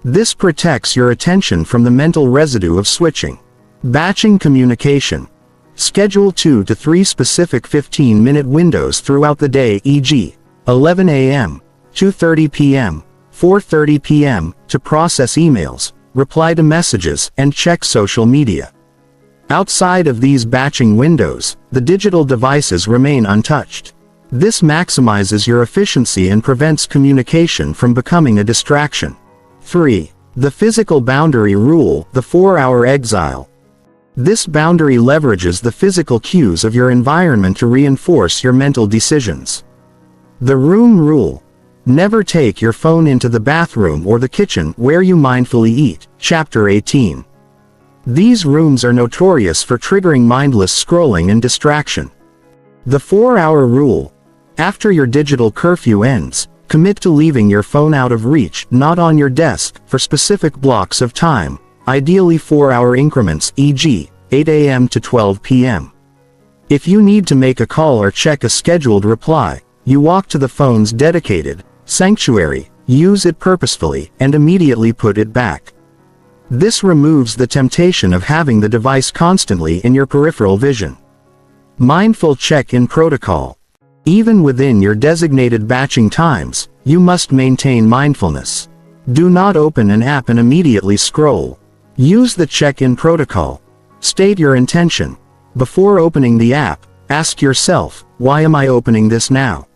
A: This protects your attention from the mental residue of switching. Batching communication. Schedule 2 to 3 specific 15-minute windows throughout the day, e.g., 11 a.m., 2:30 p.m., 4:30 p.m., to process emails, reply to messages, and check social media. Outside of these batching windows, the digital devices remain untouched. This maximizes your efficiency and prevents communication from becoming a distraction. 3. The physical boundary rule, the 4-hour exile. This boundary leverages the physical cues of your environment to reinforce your mental decisions. The room rule. Never take your phone into the bathroom or the kitchen where you mindfully eat, Chapter 18. These rooms are notorious for triggering mindless scrolling and distraction. The 4-hour rule. After your digital curfew ends, commit to leaving your phone out of reach, not on your desk, for specific blocks of time, ideally 4-hour increments, e.g., 8 a.m. to 12 p.m. If you need to make a call or check a scheduled reply, you walk to the phone's dedicated sanctuary, use it purposefully, and immediately put it back. This removes the temptation of having the device constantly in your peripheral vision. Mindful check-in protocol. Even within your designated batching times, you must maintain mindfulness. Do not open an app and immediately scroll. Use the check-in protocol. State your intention. Before opening the app, ask yourself, why am I opening this now?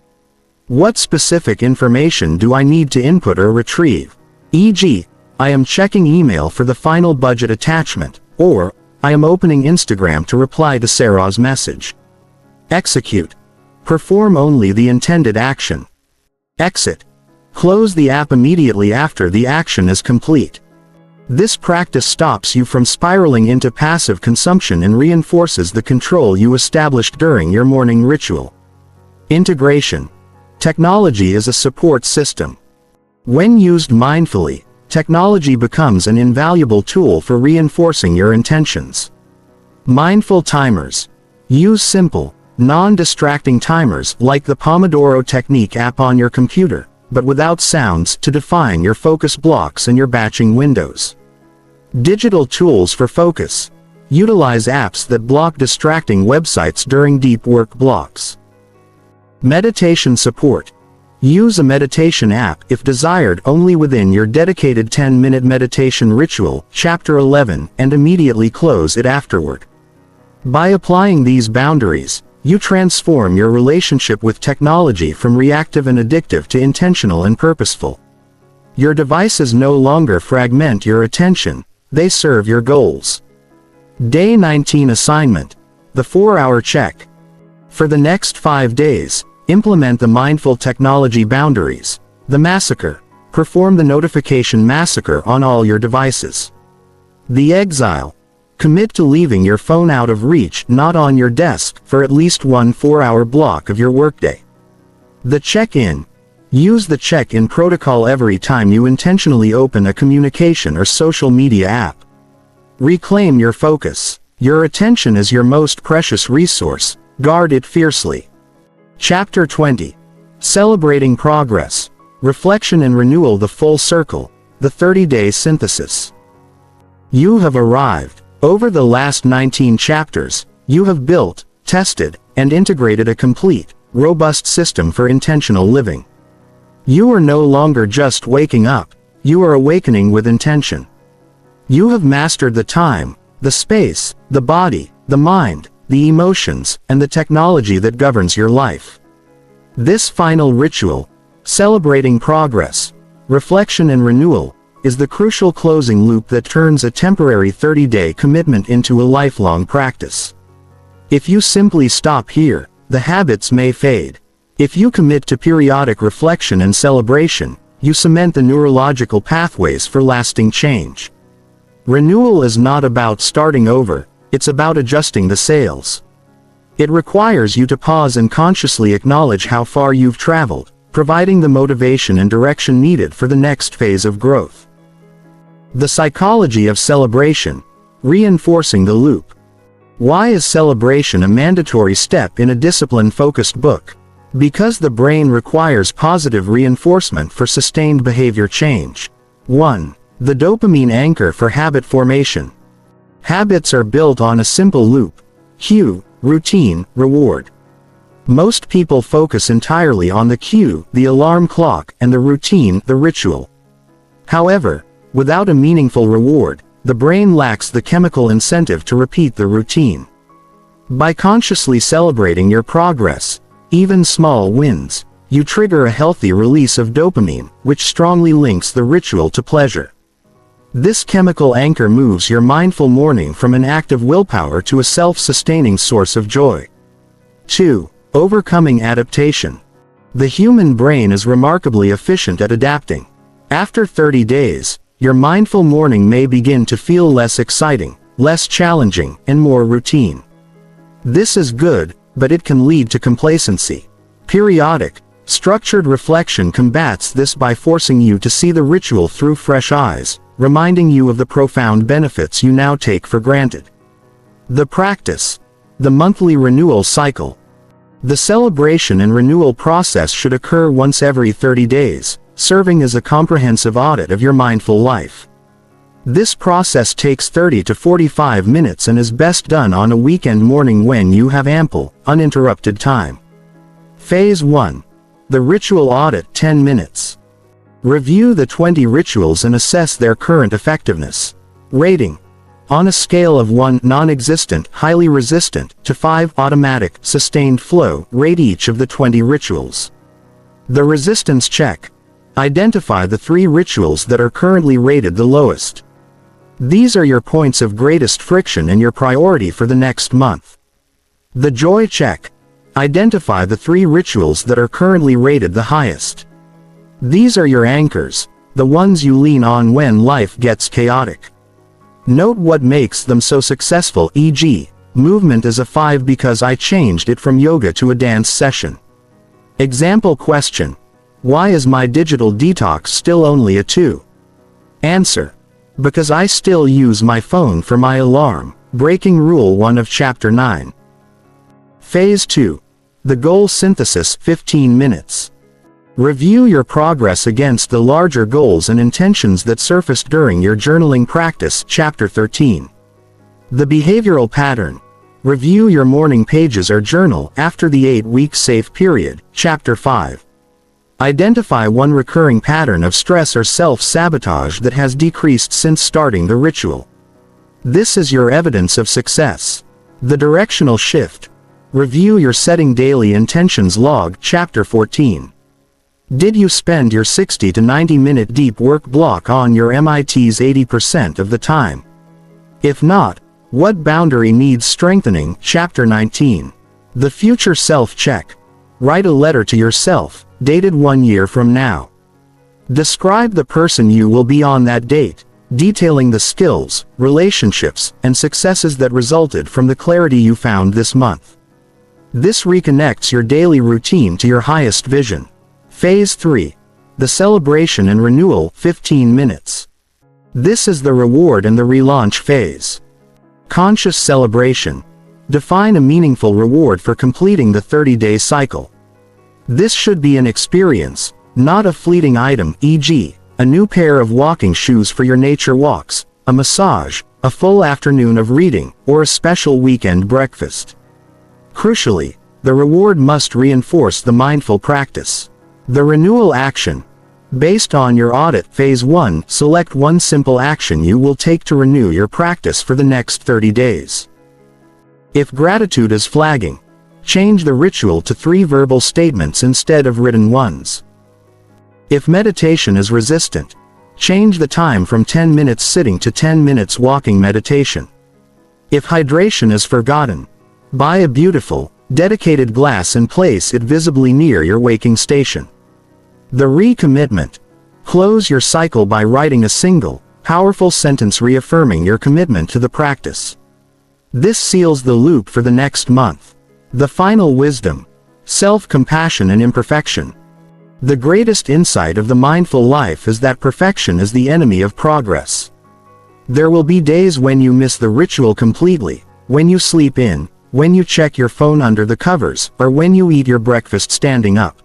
A: What specific information do I need to input or retrieve? E.g., I am checking email for the final budget attachment, or, I am opening Instagram to reply to Sarah's message. Execute. Perform only the intended action. Exit. Close the app immediately after the action is complete. This practice stops you from spiraling into passive consumption and reinforces the control you established during your morning ritual. Integration. Technology is a support system. When used mindfully, technology becomes an invaluable tool for reinforcing your intentions. Mindful timers. Use simple, non-distracting timers like the Pomodoro Technique app on your computer, but without sounds, to define your focus blocks and your batching windows. Digital tools for focus. Utilize apps that block distracting websites during deep work blocks. Meditation support. Use a meditation app if desired only within your dedicated 10-minute meditation ritual, Chapter 11, and immediately close it afterward. By applying these boundaries, you transform your relationship with technology from reactive and addictive to intentional and purposeful. Your devices no longer fragment your attention, they serve your goals. Day 19 assignment. The 4-hour check. For the next 5 days, implement the mindful technology boundaries. The massacre. Perform the notification massacre on all your devices. The exile. Commit to leaving your phone out of reach, not on your desk, for at least one 4-hour block of your workday. The check-in. Use the check-in protocol every time you intentionally open a communication or social media app. Reclaim your focus. Your attention is your most precious resource. Guard it fiercely. Chapter 20. Celebrating progress, reflection and renewal. The full circle, the 30-day synthesis. You have arrived. Over the last 19 chapters, you have built, tested, and integrated a complete, robust system for intentional living. You are no longer just waking up, you are awakening with intention. You have mastered the time, the space, the body, the mind, the emotions, and the technology that governs your life. This final ritual, celebrating progress, reflection and renewal, is the crucial closing loop that turns a temporary 30-day commitment into a lifelong practice. If you simply stop here, the habits may fade. If you commit to periodic reflection and celebration, you cement the neurological pathways for lasting change. Renewal is not about starting over, it's about adjusting the sails. It requires you to pause and consciously acknowledge how far you've traveled, providing the motivation and direction needed for the next phase of growth. The psychology of celebration, reinforcing the loop. Why is celebration a mandatory step in a discipline-focused book? Because the brain requires positive reinforcement for sustained behavior change. 1. The dopamine anchor for habit formation. Habits are built on a simple loop: cue, routine, reward. Most people focus entirely on the cue, the alarm clock, and the routine, the ritual. However, without a meaningful reward, the brain lacks the chemical incentive to repeat the routine. By consciously celebrating your progress, even small wins, you trigger a healthy release of dopamine, which strongly links the ritual to pleasure. This chemical anchor moves your mindful morning from an act of willpower to a self-sustaining source of joy. 2. Overcoming adaptation. The human brain is remarkably efficient at adapting. After 30 days, your mindful morning may begin to feel less exciting, less challenging, and more routine. This is good, but it can lead to complacency. Periodic, structured reflection combats this by forcing you to see the ritual through fresh eyes, reminding you of the profound benefits you now take for granted. The practice. The monthly renewal cycle. The celebration and renewal process should occur once every 30 days, serving as a comprehensive audit of your mindful life. This process takes 30 to 45 minutes and is best done on a weekend morning when you have ample, uninterrupted time. Phase 1. The ritual audit. 10 minutes. Review the 20 rituals and assess their current effectiveness. Rating. On a scale of 1 non-existent, highly resistant, to 5 automatic, sustained flow, rate each of the 20 rituals. The resistance check. Identify the 3 rituals that are currently rated the lowest. These are your points of greatest friction and your priority for the next month. The joy check. Identify the 3 rituals that are currently rated the highest. These are your anchors, the ones you lean on when life gets chaotic. Note what makes them so successful, e.g., movement is a 5 because I changed it from yoga to a dance session. Example question. Why is my digital detox still only a 2? Answer. Because I still use my phone for my alarm, breaking Rule 1 of Chapter 9. Phase 2. The goal synthesis. 15 minutes. Review your progress against the larger goals and intentions that surfaced during your journaling practice. Chapter 13. The behavioral pattern. Review your morning pages or journal after the 8-week safe period. Chapter 5. Identify one recurring pattern of stress or self-sabotage that has decreased since starting the ritual. This is your evidence of success. The directional shift. Review your setting daily intentions log. Chapter 14. Did you spend your 60 to 90-minute deep work block on your MITs 80% of the time? If not, what boundary needs strengthening? Chapter 19. The future self-check. Write a letter to yourself, dated 1 year from now. Describe the person you will be on that date, detailing the skills, relationships, and successes that resulted from the clarity you found this month. This reconnects your daily routine to your highest vision. Phase 3. The celebration and renewal. 15 minutes. This is the reward and the relaunch phase. Conscious celebration. Define a meaningful reward for completing the 30-day cycle. This should be an experience, not a fleeting item, e.g., a new pair of walking shoes for your nature walks, a massage, a full afternoon of reading, or a special weekend breakfast. Crucially, the reward must reinforce the mindful practice. The renewal action. Based on your audit phase 1, select one simple action you will take to renew your practice for the next 30 days. If gratitude is flagging, change the ritual to 3 verbal statements instead of written ones. If meditation is resistant, change the time from 10 minutes sitting to 10 minutes walking meditation. If hydration is forgotten, buy a beautiful, dedicated glass and place it visibly near your waking station. The recommitment. Close your cycle by writing a single, powerful sentence reaffirming your commitment to the practice. This seals the loop for the next month. The final wisdom. Self-compassion and imperfection. The greatest insight of the mindful life is that perfection is the enemy of progress. There will be days when you miss the ritual completely, when you sleep in, when you check your phone under the covers, or when you eat your breakfast standing up.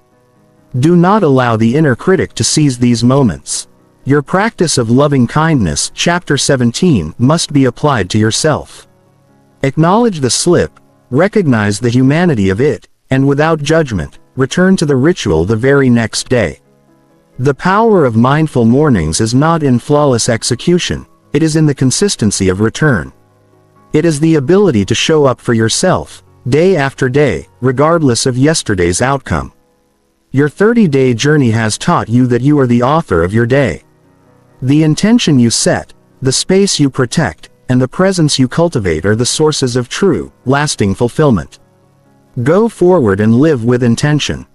A: Do not allow the inner critic to seize these moments. Your practice of loving kindness, Chapter 17, must be applied to yourself. Acknowledge the slip, recognize the humanity of it, and without judgment, return to the ritual the very next day. The power of mindful mornings is not in flawless execution, it is in the consistency of return. It is the ability to show up for yourself, day after day, regardless of yesterday's outcome. Your 30-day journey has taught you that you are the author of your day. The intention you set, the space you protect, and the presence you cultivate are the sources of true, lasting fulfillment. Go forward and live with intention.